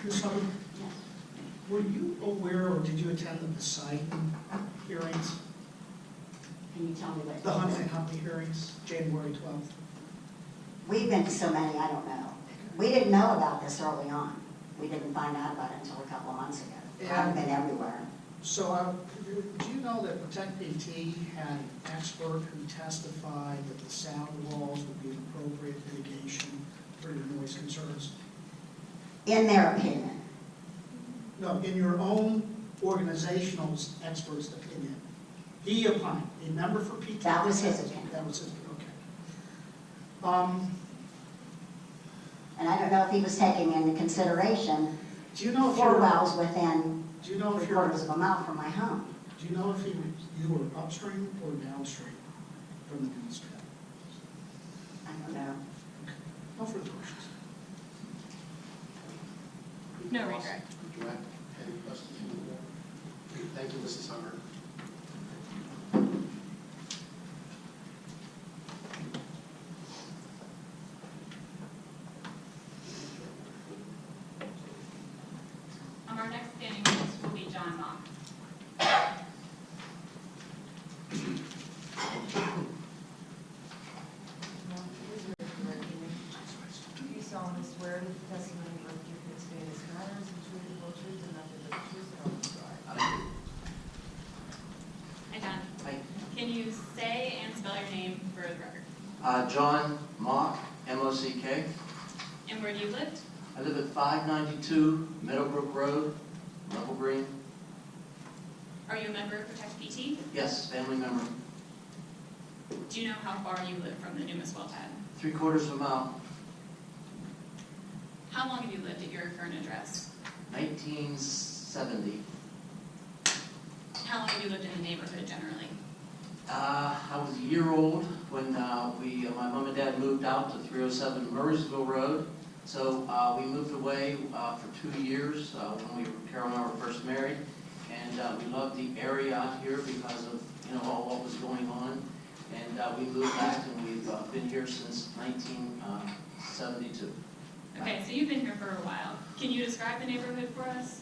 Ms. Hubbard, were you aware or did you attend the Poseidon hearings? Can you tell me what? The Huntley hearings, January 12th? We've been to so many, I don't know. We didn't know about this early on. We didn't find out about it until a couple of months ago. I haven't been everywhere. So do you know that Protect PT had an expert who testified that the sound walls would be an appropriate mitigation for your noise concerns? In their opinion. No, in your own organizational expert's opinion. He opined, a member for PT. That was his opinion. That was his, okay. And I don't know if he was taking into consideration Do you know if 4 you're, wells within do you know if 3/4 you're, of a mile from my home. do you know if you were upstream or downstream from the Numis pad? I don't know. No further questions. No regret. Do you have any questions? Thank you, Mrs. Hubbard. Our next standing witness will be John Mock. Do you solemnly swear that the testimony you are giving today in this matter is the truth, the whole truth, and nothing but the truth, and all the truth? Hi, John. Hi. Can you say and spell your name for the record? John Mock, M-O-C-K. And where do you live? I live at 592 Meadowbrook Road, Level Green. Are you a member of Protect PT? Yes, family member. Do you know how far you live from the Numis well pad? 3/4 of a mile, How long have you lived at your current address? 1970. How long have you lived in the neighborhood generally? I was a year old when my mom and dad moved out to 307 Murraysville Road. So we moved away for 2 years when Carol and I were first married. And we loved the area out here because of all what was going on. And we moved back and we've been here since 1972. Okay, so you've been here for a while. Can you describe the neighborhood for us?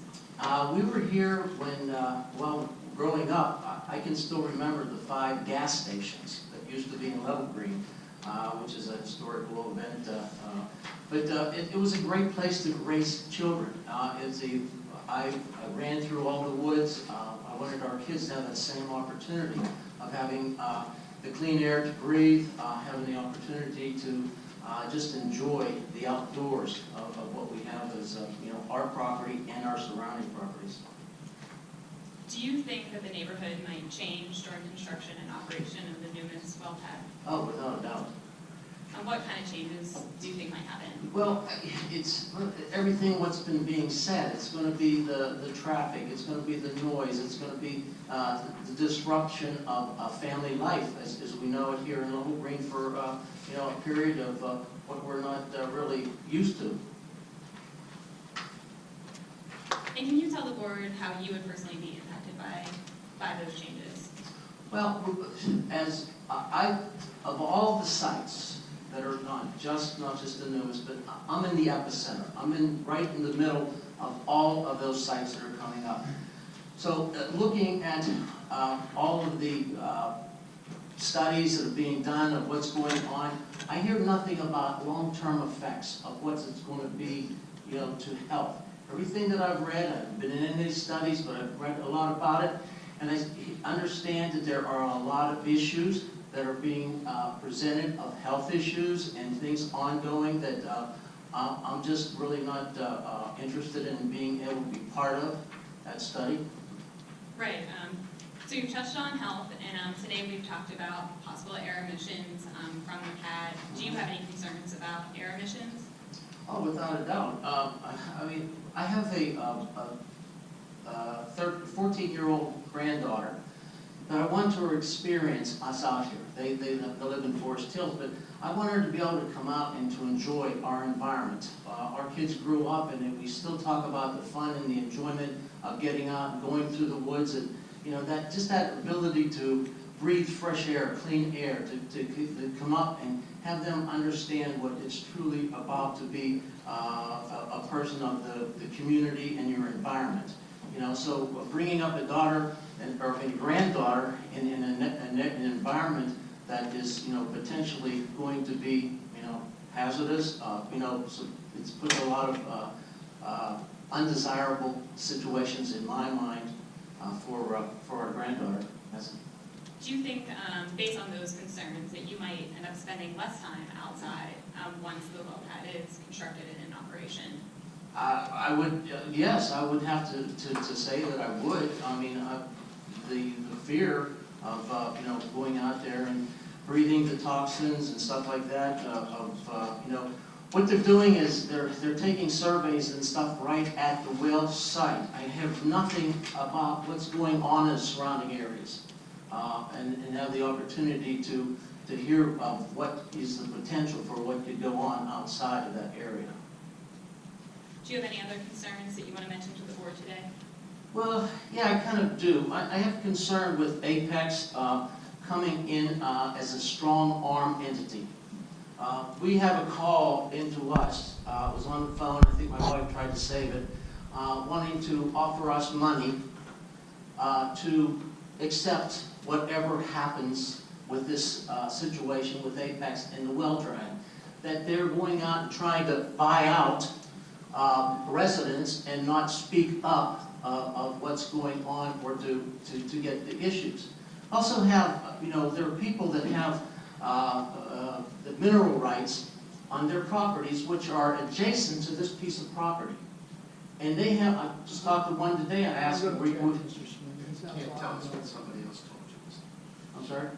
We were here when, growing up, I can still remember the 5 gas stations that used to be in Level Green. which is a historical event. But it was a great place to raise children. I ran through all the woods. I wanted our kids to have that same opportunity of having the clean air to breathe, having the opportunity to just enjoy the outdoors of what we have as our property and our surrounding properties. Do you think that the neighborhood might change during construction and operation of the Numis well pad? Oh, without a doubt. And what kind of changes do you think might happen? Well, it's everything what's been being said. It's going to be the traffic. It's going to be the noise. It's going to be the disruption of family life, as we know it here in Little Green for a period of what we're not really used to. And can you tell the board how you would personally be impacted by those changes? Well, as of all the sites that are not just the newest, but I'm in the epicenter. I'm right in the middle of all of those sites that are coming up. So looking at all of the studies that are being done of what's going on, I hear nothing about long-term effects of what it's going to be, to health. Everything that I've read, I haven't been in any of these studies, but I've read a lot about it, and I understand that there are a lot of issues that are being presented of health issues and things ongoing that I'm just really not interested in being able to be part of that study. Right. So you've touched on health, and today we've talked about possible air emissions from the pad. Do you have any concerns about air emissions? Oh, without a doubt. I mean, I have a 14-year-old granddaughter that I want her to experience us out here. They live in Forest Hills, but I want her to be able to come out and to enjoy our environment. Our kids grew up, and we still talk about the fun and the enjoyment of getting out and going through the woods, and that ability to breathe fresh air, clean air, to come up and have them understand what it's truly about to be a person of the community and your environment. So bringing up a daughter or a granddaughter in an environment that is, potentially going to be, hazardous, so it's put a lot of undesirable situations in my mind for our granddaughter. Do you think, based on those concerns, that you might end up spending less time outside once the well pad is constructed and in operation? I would, yes, I would have to say that I would. I mean, the fear of, going out there and breathing the toxins and stuff like that, what they're doing is they're taking surveys and stuff right at the well site. I have nothing about what's going on in the surrounding areas. And have the opportunity to hear of what is the potential for what could go on outside of that area. Do you have any other concerns that you want to mention to the board today? Well, yeah, I kind of do. I have concern with Apex coming in as a strong arm entity. We have a call into us. It was on the phone. I think my wife tried to save it, wanting to offer us money to accept whatever happens with this situation with Apex and the well drag. That they're going out and trying to buy out residents and not speak up of what's going on or to get the issues. Also have, there are people that have the mineral rights on their properties which are adjacent to this piece of property. And they have, I just talked to one today, I asked them, You can't tell us what somebody else told you. I'm sorry?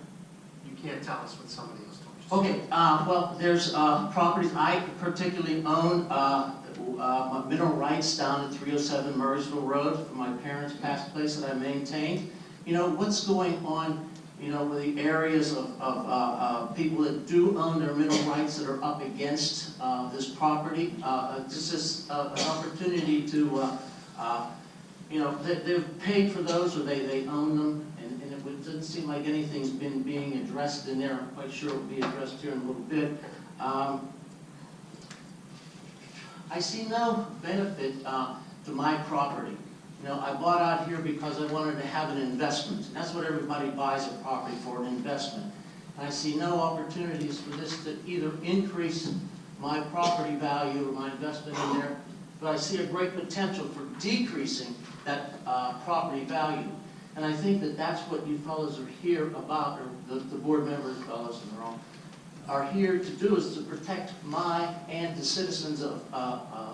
You can't tell us what somebody else told you. Okay, well, there's properties I particularly own, my mineral rights down at 307 Murraysville Road from my parents' past place that I maintained. What's going on, with the areas of people that do own their mineral rights that are up against this property. This is an opportunity to, they've paid for those or they own them, and it doesn't seem like anything's been being addressed in there. I'm quite sure it will be addressed here in a little bit. I see no benefit to my property. I bought out here because I wanted to have an investment. And that's what everybody buys a property for, an investment. I see no opportunities for this to either increase my property value or my investment in there, but I see a great potential for decreasing that property value. And I think that that's what you fellows are here about, or the board members, fellows in the room, are here to do, is to protect my and the citizens of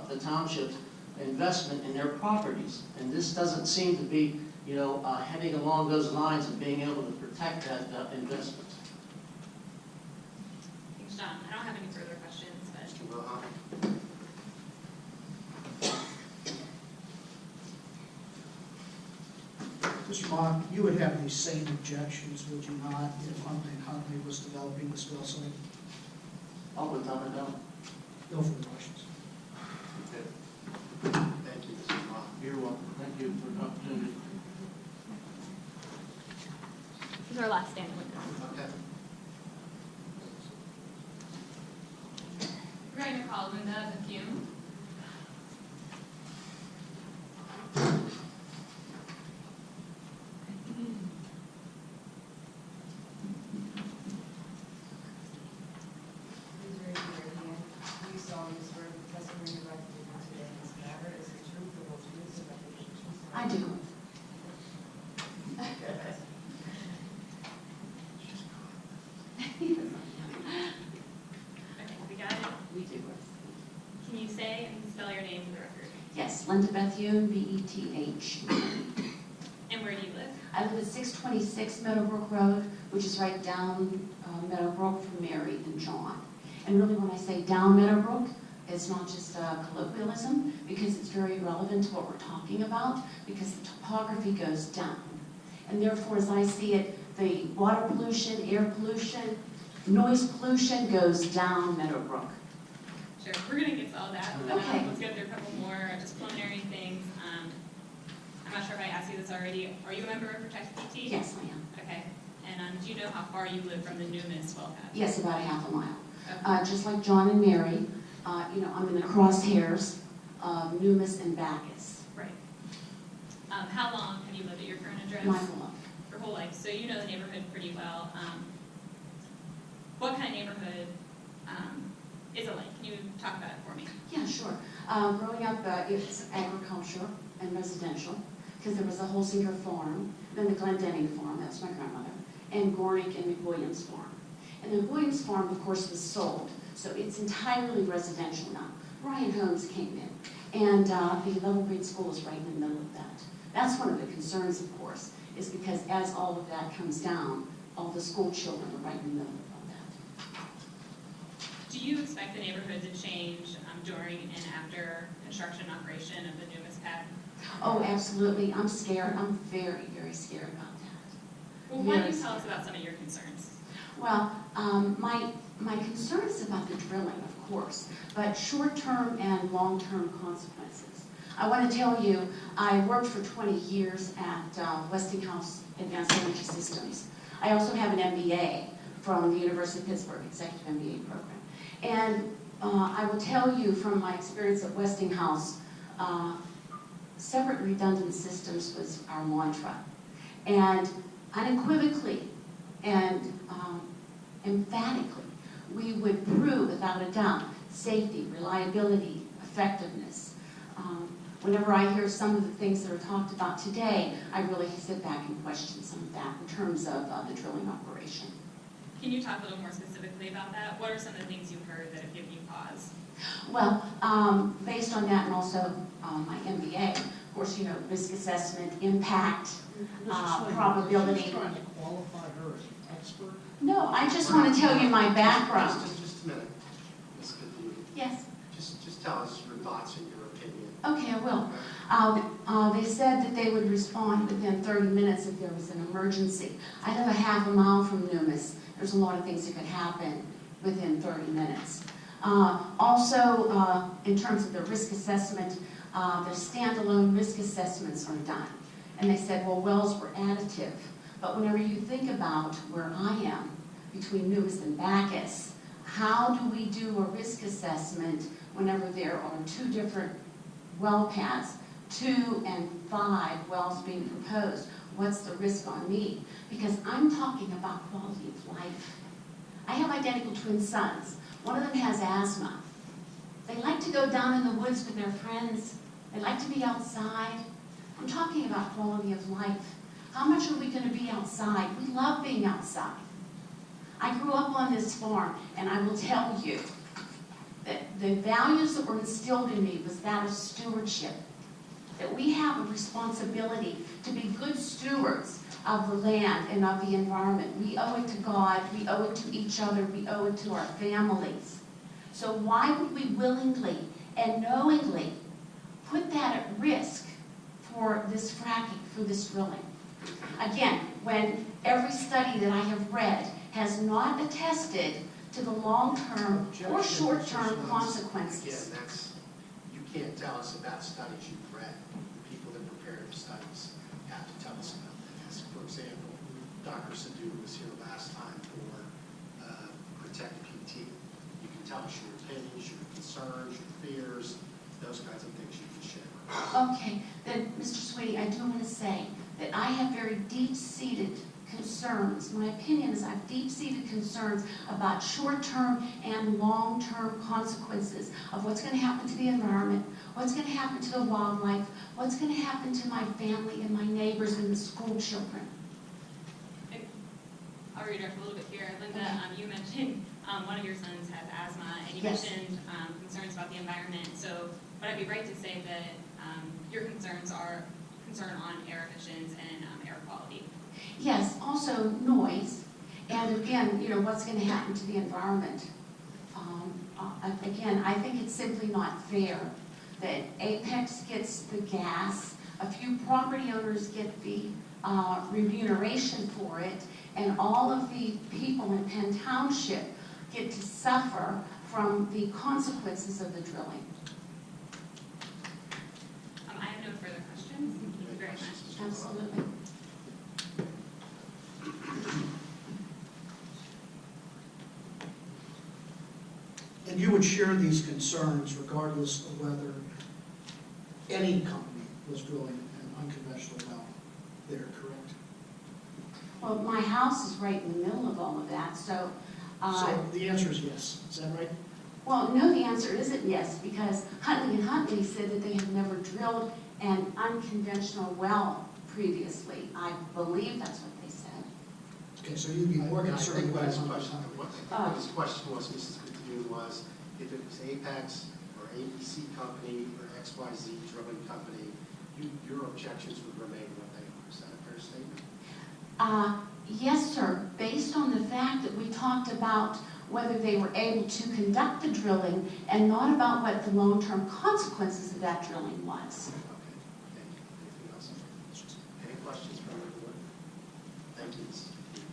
the township's investment in their properties. And this doesn't seem to be, heading along those lines of being able to protect that investment. Thanks, John. I don't have any further questions, but. Mr. Wilhelm? Mr. Mock, you would have these same objections, would you not, if Huntley & Huntley was developing this well site? Oh, without a doubt. No further questions. Thank you, Mr. Mock. You're welcome. Thank you for the opportunity. This is our last standing witness. Okay. We're going to call Linda Bethune. Please raise your hand. Do you solemnly swear that the testimony you're about to give today in this matter is the truth, the whole truth, and nothing but the truth? I do. Okay, we got it. We do. Can you say and spell your name for the record? Yes, Linda Bethune, B-E-T-H. And where do you live? I live at 626 Meadowbrook Road, which is right down Meadowbrook from Mary and John. And really when I say down Meadowbrook, it's not just a colloquialism, because it's very relevant to what we're talking about, because the topography goes down. And therefore, as I see it, the water pollution, air pollution, noise pollution goes down Meadowbrook. Sure, we're going to get to all that, but Okay. let's go through a couple more just preliminary things. I'm not sure if I asked you this already. Are you a member of Protect PT? Yes, I am. Okay. And do you know how far you live from the Numis well pad? Yes, about a half a mile. Okay. Just like John and Mary, I'm in the crosshairs of Numis and Bacchus. Right. How long have you lived at your current address? My whole life. Your whole life. So you know the neighborhood pretty well. What kind of neighborhood is it like? Can you talk about it for me? Yeah, sure. Growing up, it's agriculture and residential, because there was a Holsinger farm, then the Glendenning farm, that's my grandmother, and Gornick and McWilliams farm. And the Williams farm, of course, was sold, so it's entirely residential now. Ryan Holmes came in, and the level grade school is right in the middle of that. That's one of the concerns, of course, is because as all of that comes down, all the school children are right in the middle of that. Do you expect the neighborhood to change during and after construction and operation of the Numis pad? Oh, absolutely. I'm scared. I'm very, very scared about that. Well, why don't you tell us about some of your concerns? Well, my concern is about the drilling, of course, but short-term and long-term consequences. I want to tell you, I worked for 20 years at Westinghouse Advanced Energy Systems. I also have an MBA from the University of Pittsburgh, Executive MBA program. And I will tell you from my experience at Westinghouse, separate redundant systems was our mantra. And unequivocally and emphatically, we would prove without a doubt safety, reliability, effectiveness. Whenever I hear some of the things that are talked about today, I really sit back and question some of that in terms of the drilling operation. Can you talk a little more specifically about that? What are some of the things you've heard that have given you pause? Well, based on that and also my MBA, of course, risk assessment, impact, probability. Are you trying to qualify her as an expert? No, I just want to tell you my background. Just a minute, Ms. Bethune. Yes. Just tell us your thoughts and your opinion. Okay, I will. They said that they would respond within 30 minutes if there was an emergency. I live a half a mile from Numis. There's a lot of things that could happen within 30 minutes. Also, in terms of the risk assessment, the standalone risk assessments are done. And they said, well, wells were additive. But whenever you think about where I am, between Numis and Bacchus, how do we do a risk assessment whenever there are two different well pads, 2 and 5 wells being proposed? What's the risk on me? Because I'm talking about quality of life I have identical twin sons. One of them has asthma. They like to go down in the woods with their friends. They like to be outside. I'm talking about quality of life. How much are we going to be outside? We love being outside. I grew up on this farm, and I will tell you that the values that were instilled in me was that of stewardship. That we have a responsibility to be good stewards of the land and of the environment. We owe it to God, we owe it to each other, we owe it to our families. So why would we willingly and knowingly put that at risk for this fracking, for this drilling? Again, when every study that I have read has not attested to the long-term or short-term consequences. Again, you can't tell us about studies you've read. The people that prepare the studies have to tell us about that. As, for example, Dr. Sadhu was here last time for Protect PT. You can tell us your opinions, your concerns, your fears, those kinds of things you can share. Okay, then, Mr. Sweetie, I do want to say that I have very deep-seated concerns. My opinion is I have deep-seated concerns about short-term and long-term consequences of what's going to happen to the environment, what's going to happen to the wildlife, what's going to happen to my family and my neighbors and the school children. I'll redirect a little bit here. Linda, you mentioned one of your sons has asthma, and you Yes. mentioned concerns about the environment. So would I be right to say that your concerns are concern on air emissions and air quality? Yes, also noise, and again, you know, what's going to happen to the environment. Again, I think it's simply not fair that Apex gets the gas, a few property owners get the remuneration for it, and all of the people in Penn Township get to suffer from the consequences of the drilling. I have no further questions. Thank you very much. Absolutely. And you would share these concerns regardless of whether any company was drilling an unconventional well there, correct? Well, my house is right in the middle of all of that, so... So the answer is yes, is that right? Well, no, the answer isn't yes, because Huntley & Huntley said that they have never drilled an unconventional well previously. I believe that's what they said. Okay, so you'd be more concerned about What his question was, Mrs. Coutinho, was if it was Apex or ABC company or XYZ drilling company, your objections would remain what they are. Is that a fair statement? Yes, sir. Based on the fact that we talked about whether they were able to conduct the drilling and not about what the long-term consequences of that drilling was. Okay, thank you. Anything else? Any questions from the board? Thank you, Mrs. Coutinho.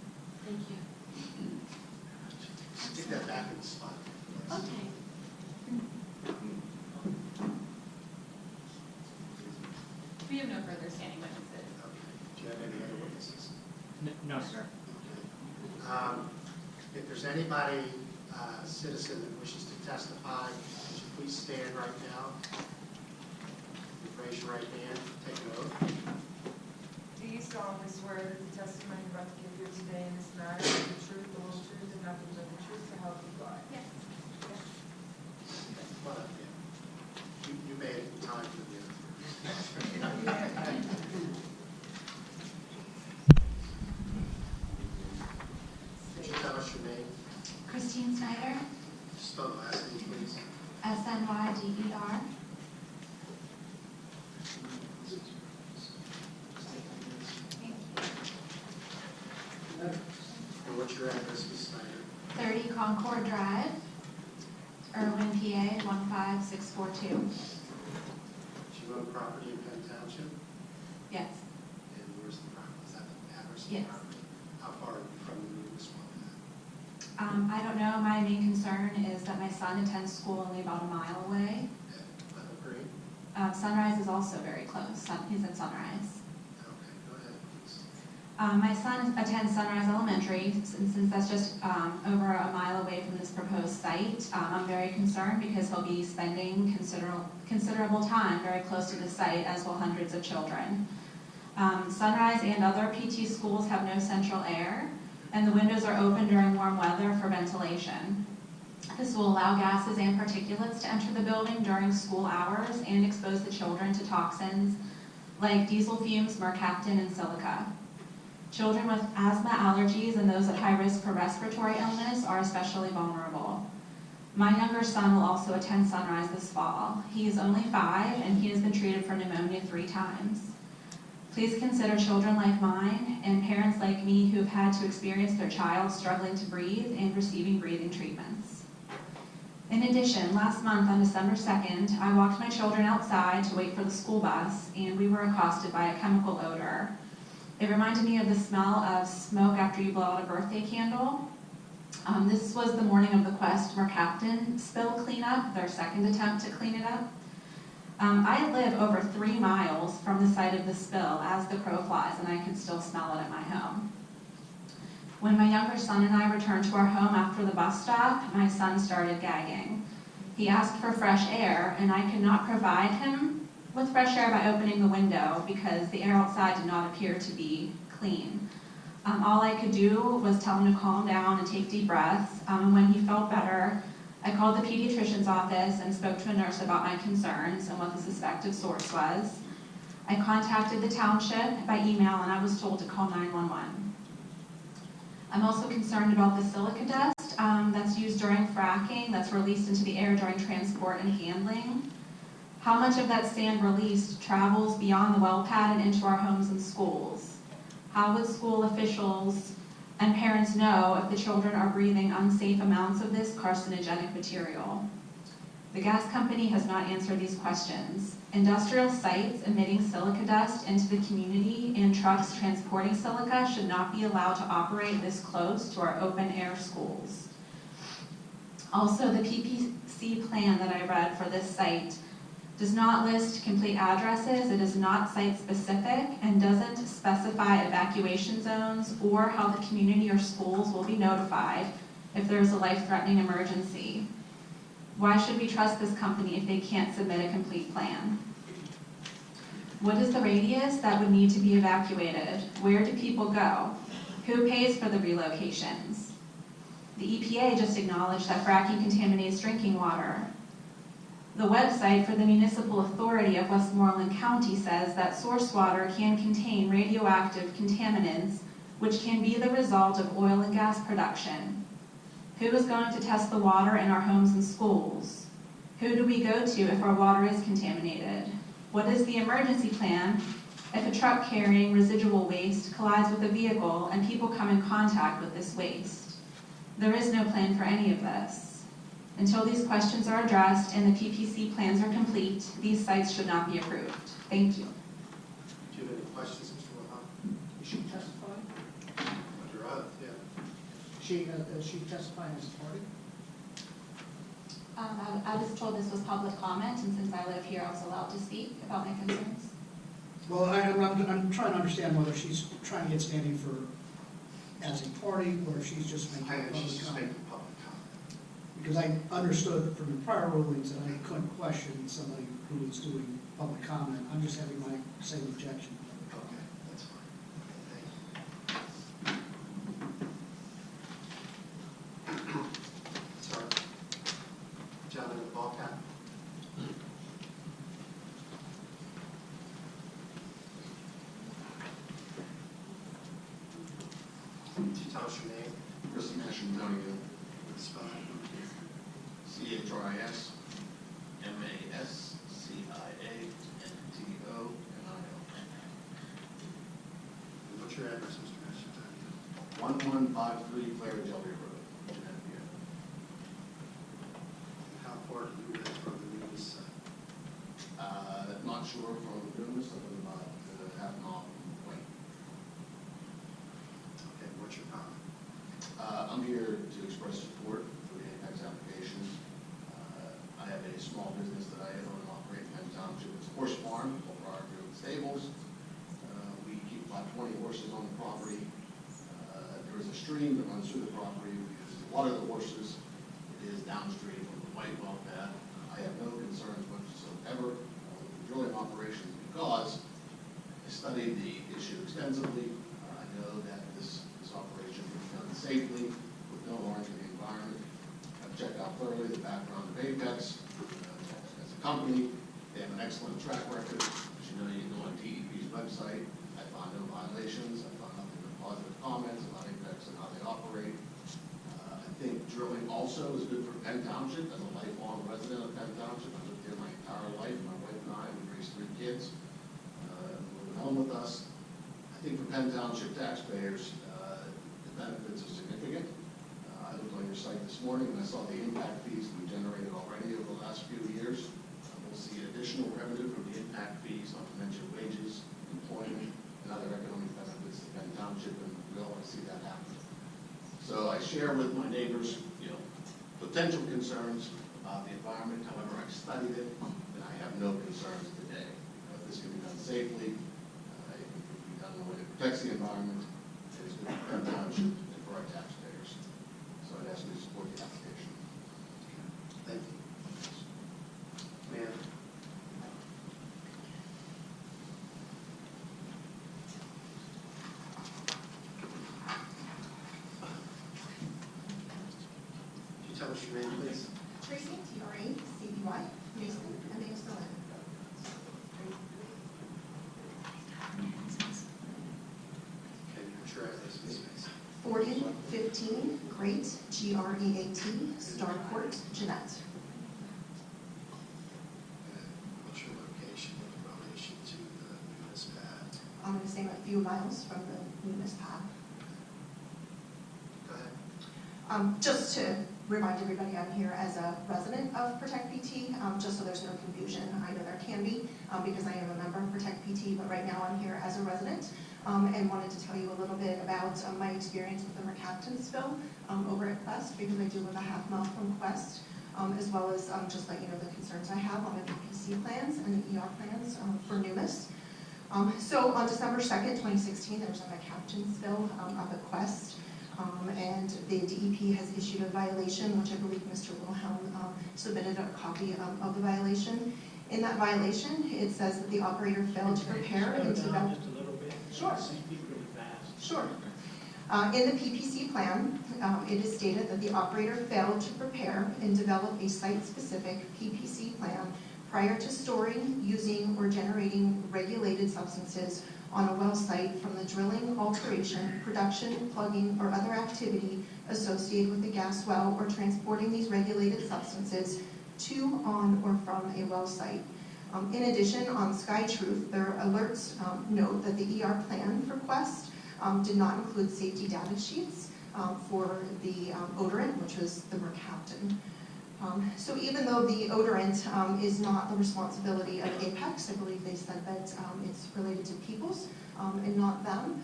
Thank you. Take that back in the spot. Okay. We have no further standing witnesses. Okay. Do you have any other witnesses? No, sir. If there's anybody, citizen that wishes to testify, would you please stand right now? Raise your right hand, take an oath. Do you solemnly swear that the testimony you're about to give here today in this matter is the truth, the whole truth, and nothing but the truth to help you God? Yes. Come on up, yeah. You made it in time for the interview. Would you tell us your name? Christine Snyder, Spell the last name, please. SNYDER. And what's your address, Ms. Snyder? 30 Concord Drive, Irwin, PA 15642. Do you own property in Penn Township? Yes. And where's the property? Is that the address of the Yes. property? How far are you from the Numis well? I don't know. My main concern is that my son attends school only about a mile away. Level Green? Sunrise is also very close. He's at Sunrise. Okay, go ahead, please. My son attends Sunrise Elementary, and since that's just over a mile away from this proposed site, I'm very concerned because he'll be spending considerable time very close to the site, as will hundreds of children. Sunrise and other PT schools have no central air, and the windows are open during warm weather for ventilation. This will allow gases and particulates to enter the building during school hours and expose the children to toxins like diesel fumes, mercaptan, and silica. Children with asthma, allergies, and those at high risk for respiratory illness are especially vulnerable. My younger son will also attend Sunrise this fall. He is only 5, and he has been treated for pneumonia 3 times. Please consider children like mine and parents like me who have had to experience their child struggling to breathe and receiving breathing treatments. In addition, last month on December 2nd, I walked my children outside to wait for the school bus, and we were accosted by a chemical odor. It reminded me of the smell of smoke after you blow out a birthday candle. This was the morning of the Quest mercaptan spill cleanup, their second attempt to clean it up. I live over 3 miles from the site of the spill as the crow flies, and I can still smell it at my home. When my younger son and I returned to our home after the bus stop, my son started gagging. He asked for fresh air, and I could not provide him with fresh air by opening the window because the air outside did not appear to be clean. All I could do was tell him to calm down and take deep breaths. When he felt better, I called the pediatrician's office and spoke to a nurse about my concerns and what the suspected source was. I contacted the township by email, and I was told to call 911. I'm also concerned about the silica dust that's used during fracking, that's released into the air during transport and handling. How much of that sand released travels beyond the well pad and into our homes and schools? How would school officials and parents know if the children are breathing unsafe amounts of this carcinogenic material? The gas company has not answered these questions. Industrial sites emitting silica dust into the community and trucks transporting silica should not be allowed to operate this close to our open air schools. Also, the PPC plan that I read for this site does not list complete addresses, it is not site specific, and doesn't specify evacuation zones or how the community or schools will be notified if there is a life-threatening emergency. Why should we trust this company if they can't submit a complete plan? What is the radius that would need to be evacuated? Where do people go? Who pays for the relocations? The EPA just acknowledged that fracking contaminates drinking water. The website for the Municipal Authority of Westmoreland County says that source water can contain radioactive contaminants, which can be the result of oil and gas production. Who is going to test the water in our homes and schools? Who do we go to if our water is contaminated? What is the emergency plan if a truck carrying residual waste collides with a vehicle and people come in contact with this waste? There is no plan for any of this. Until these questions are addressed and the PPC plans are complete, these sites should not be approved. Thank you. Do you have any questions, Mr. Wilhelm? Is she testifying? Under oath, yeah. Is she testifying as a party? I was told this was public comment, and since I live here, I was allowed to speak about my concerns. Well, I'm trying to understand whether she's trying to get standing for as a party or if she's just making a public comment. Because I understood from the prior rulings that I couldn't question somebody who was doing public comment. I'm just having my same objection. Okay, that's fine. Thank you. Sorry. Gentleman in the ball cap. Could you tell us your name? Chris Antonio. Spell it. CHRISMASCIANTO. What's your address, Mr. Massachusetts? 1153 Claire Jelly Road, Geneseo. How far do you live from the Numis site? Not sure from Numis, I live about half a mile away. Okay, what's your comment? I'm here to express support for the Apex application. I have a small business that I own and operate in Penn Township. It's a horse farm, over our group stables. We keep about 20 horses on the property. There is a stream that runs through the property. We use to water the horses. It is downstream of the white well pad. I have no concerns whatsoever with the drilling operations because I studied the issue extensively. I know that this operation was done also is good for Penn Township. As a lifelong resident of Penn Township, I lived there my entire life. My wife and I, we raised 3 kids, moving home with us. I think for Penn Township taxpayers, the benefits are significant. I looked on your site this morning and I saw the impact fees we generated already over the last few years. We'll see additional revenue from the impact fees on commensurate wages, employment, and other economic benefits to Penn Township, and we all want to see that happen. So I share with my neighbors, potential concerns about the environment. However, I've studied it, and I have no concerns today. If this can be done safely, it can be done in a way that protects the environment, it is good for Penn Township and for our taxpayers. So I'd ask you to support the application. Thank you. Ma'am. Could you tell us your name, please? Tracy, T-R-A-C-E-Y, Mason, M-A-S-O-N. Can you try this, Ms. Mason? 4015 Great, G-R-E-A-T, Star Court, Jeanette. What's your location in relation to the Numis pad? I'm going to say a few miles from the Numis pad. Go ahead. Just to remind everybody, I'm here as a resident of Protect PT, just so there's no confusion. I know there can be, because I am a member of Protect PT, but right now I'm here as a resident, and wanted to tell you a little bit about my experience with the Mercaptan spill over at Quest, because I do live a half mile from Quest, as well as just let you know the concerns I have on the PPC plans and the ER plans for Numis. So on December 2nd, 2016, there was a Mercaptan spill up at Quest. And the DEP has issued a violation, which I believe Mr. Wilhelm submitted a copy of the violation. In that violation, it says that the operator failed to prepare and develop. Just a little bit. Sure. Speak really fast. Sure. In the PPC plan, it is stated that the operator failed to prepare and develop a site-specific PPC plan prior to storing, using, or generating regulated substances on a well site from the drilling, alteration, production, plugging, or other activity associated with the gas well, or transporting these regulated substances to, on, or from a well site. In addition, on SkyTruth, their alerts note that the ER plan for Quest did not include safety data sheets for the odorant, which was the Mercaptan. So even though the odorant is not the responsibility of Apex, I believe they said that it's related to Peoples and not them,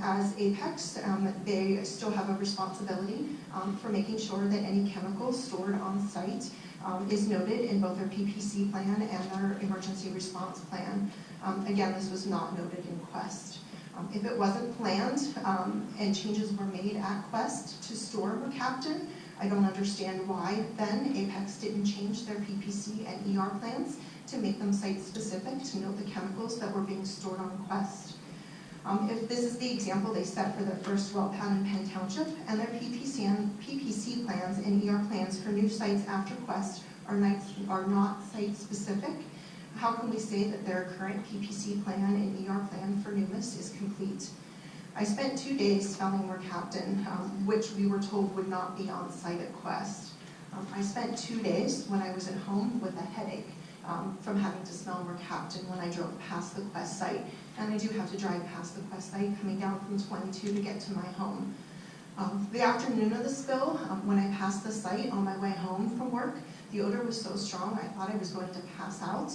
as Apex, they still have a responsibility for making sure that any chemicals stored on site is noted in both their PPC plan and their emergency response plan. Again, this was not noted in Quest. If it wasn't planned and changes were made at Quest to store Mercaptan, I don't understand why then Apex didn't change their PPC and ER plans to make them site-specific to note the chemicals that were being stored on Quest. If this is the example they set for their first well pad in Penn Township, and their PPC plans and ER plans for new sites after Quest are not site-specific, how can we say that their current PPC plan and ER plan for Numis is complete? I spent 2 days smelling Mercaptan, which we were told would not be on site at Quest. I spent 2 days when I was at home with a headache from having to smell Mercaptan when I drove past the Quest site. And I do have to drive past the Quest site coming down from 22 to get to my home. The afternoon of the spill, when I passed the site on my way home from work, the odor was so strong I thought I was going to pass out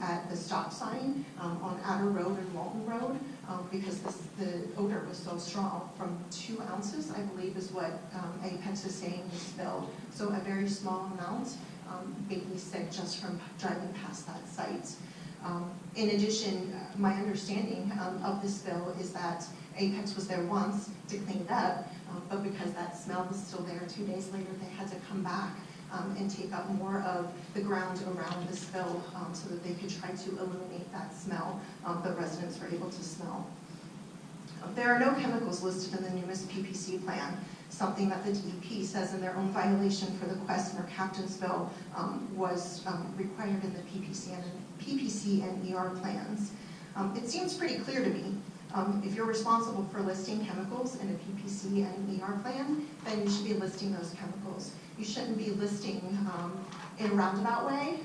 at the stop sign on Adder Road and Walton Road because the odor was so strong. From 2 ounces, I believe, is what Apex is saying was spilled. So a very small amount made me sick just from driving past that site. In addition, my understanding of the spill is that Apex was there once to clean it up, but because that smell was still there 2 days later, they had to come back and take up more of the ground around the spill so that they could try to eliminate that smell that residents were able to smell. There are no chemicals listed in the Numis PPC plan, something that the DEP says in their own violation for the Quest Mercaptan spill was required in the PPC and ER plans. It seems pretty clear to me If you're responsible for listing chemicals in a PPC and an ER plan, then you should be listing those chemicals. You shouldn't be listing in a roundabout way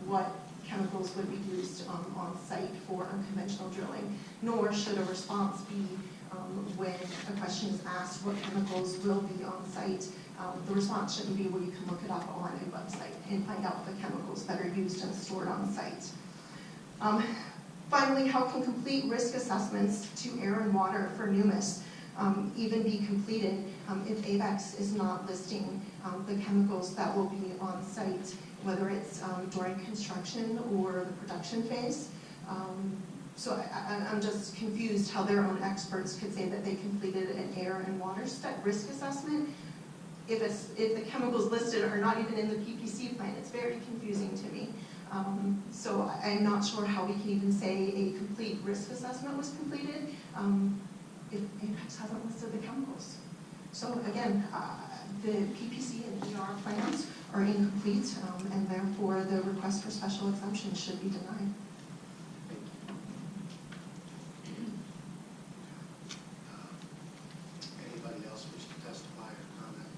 what chemicals would be used on site for unconventional drilling, nor should a response be when a question is asked what chemicals will be on site. The response shouldn't be, well, you can look it up on a website and find out the chemicals that are used and stored on site. Finally, how can complete risk assessments to air and water for Numis even be completed if ABEX is not listing the chemicals that will be on site, whether it's during construction or the production phase? So I'm just confused how their own experts could say that they completed an air and water risk assessment if the chemicals listed are not even in the PPC plan. It's very confusing to me. So I'm not sure how we can even say a complete risk assessment was completed if ABEX hasn't listed the chemicals. So again, the PPC and ER plans are incomplete, and therefore the request for special exemption should be denied. Anybody else wish to testify or comment?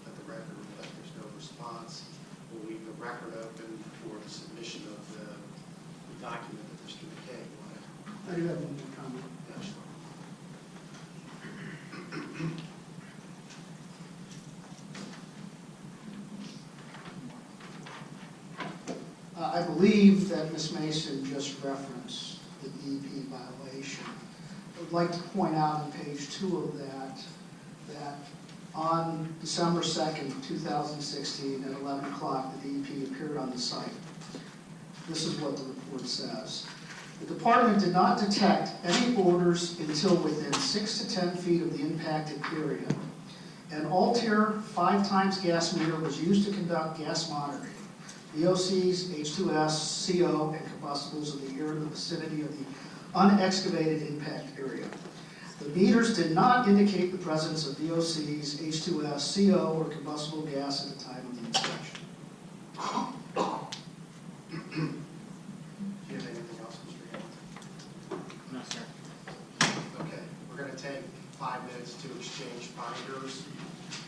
Let the record reflect there's no response. We'll leave the record open for the submission of the document that Mr. McKay wanted. I do have one more comment. Yeah, sure. I believe that Ms. Mason just referenced the DEP violation. I would like to point out on page 2 of that on December 2nd, 2016 at 11 o'clock, the DEP appeared on the site. This is what the report says. The department did not detect any odors until within 6 to 10 feet of the impacted area. An Altair 5x gas meter was used to conduct gas monitoring. VOCs, H2S, CO, and combustibles of the air in the vicinity of the unexcavated impact area. The meters did not indicate the presence of VOCs, H2S, CO, or combustible gas at the time of the inspection. Do you have anything else, Mr. Hamilton? No, sir. Okay, we're going to take 5 minutes to exchange binders.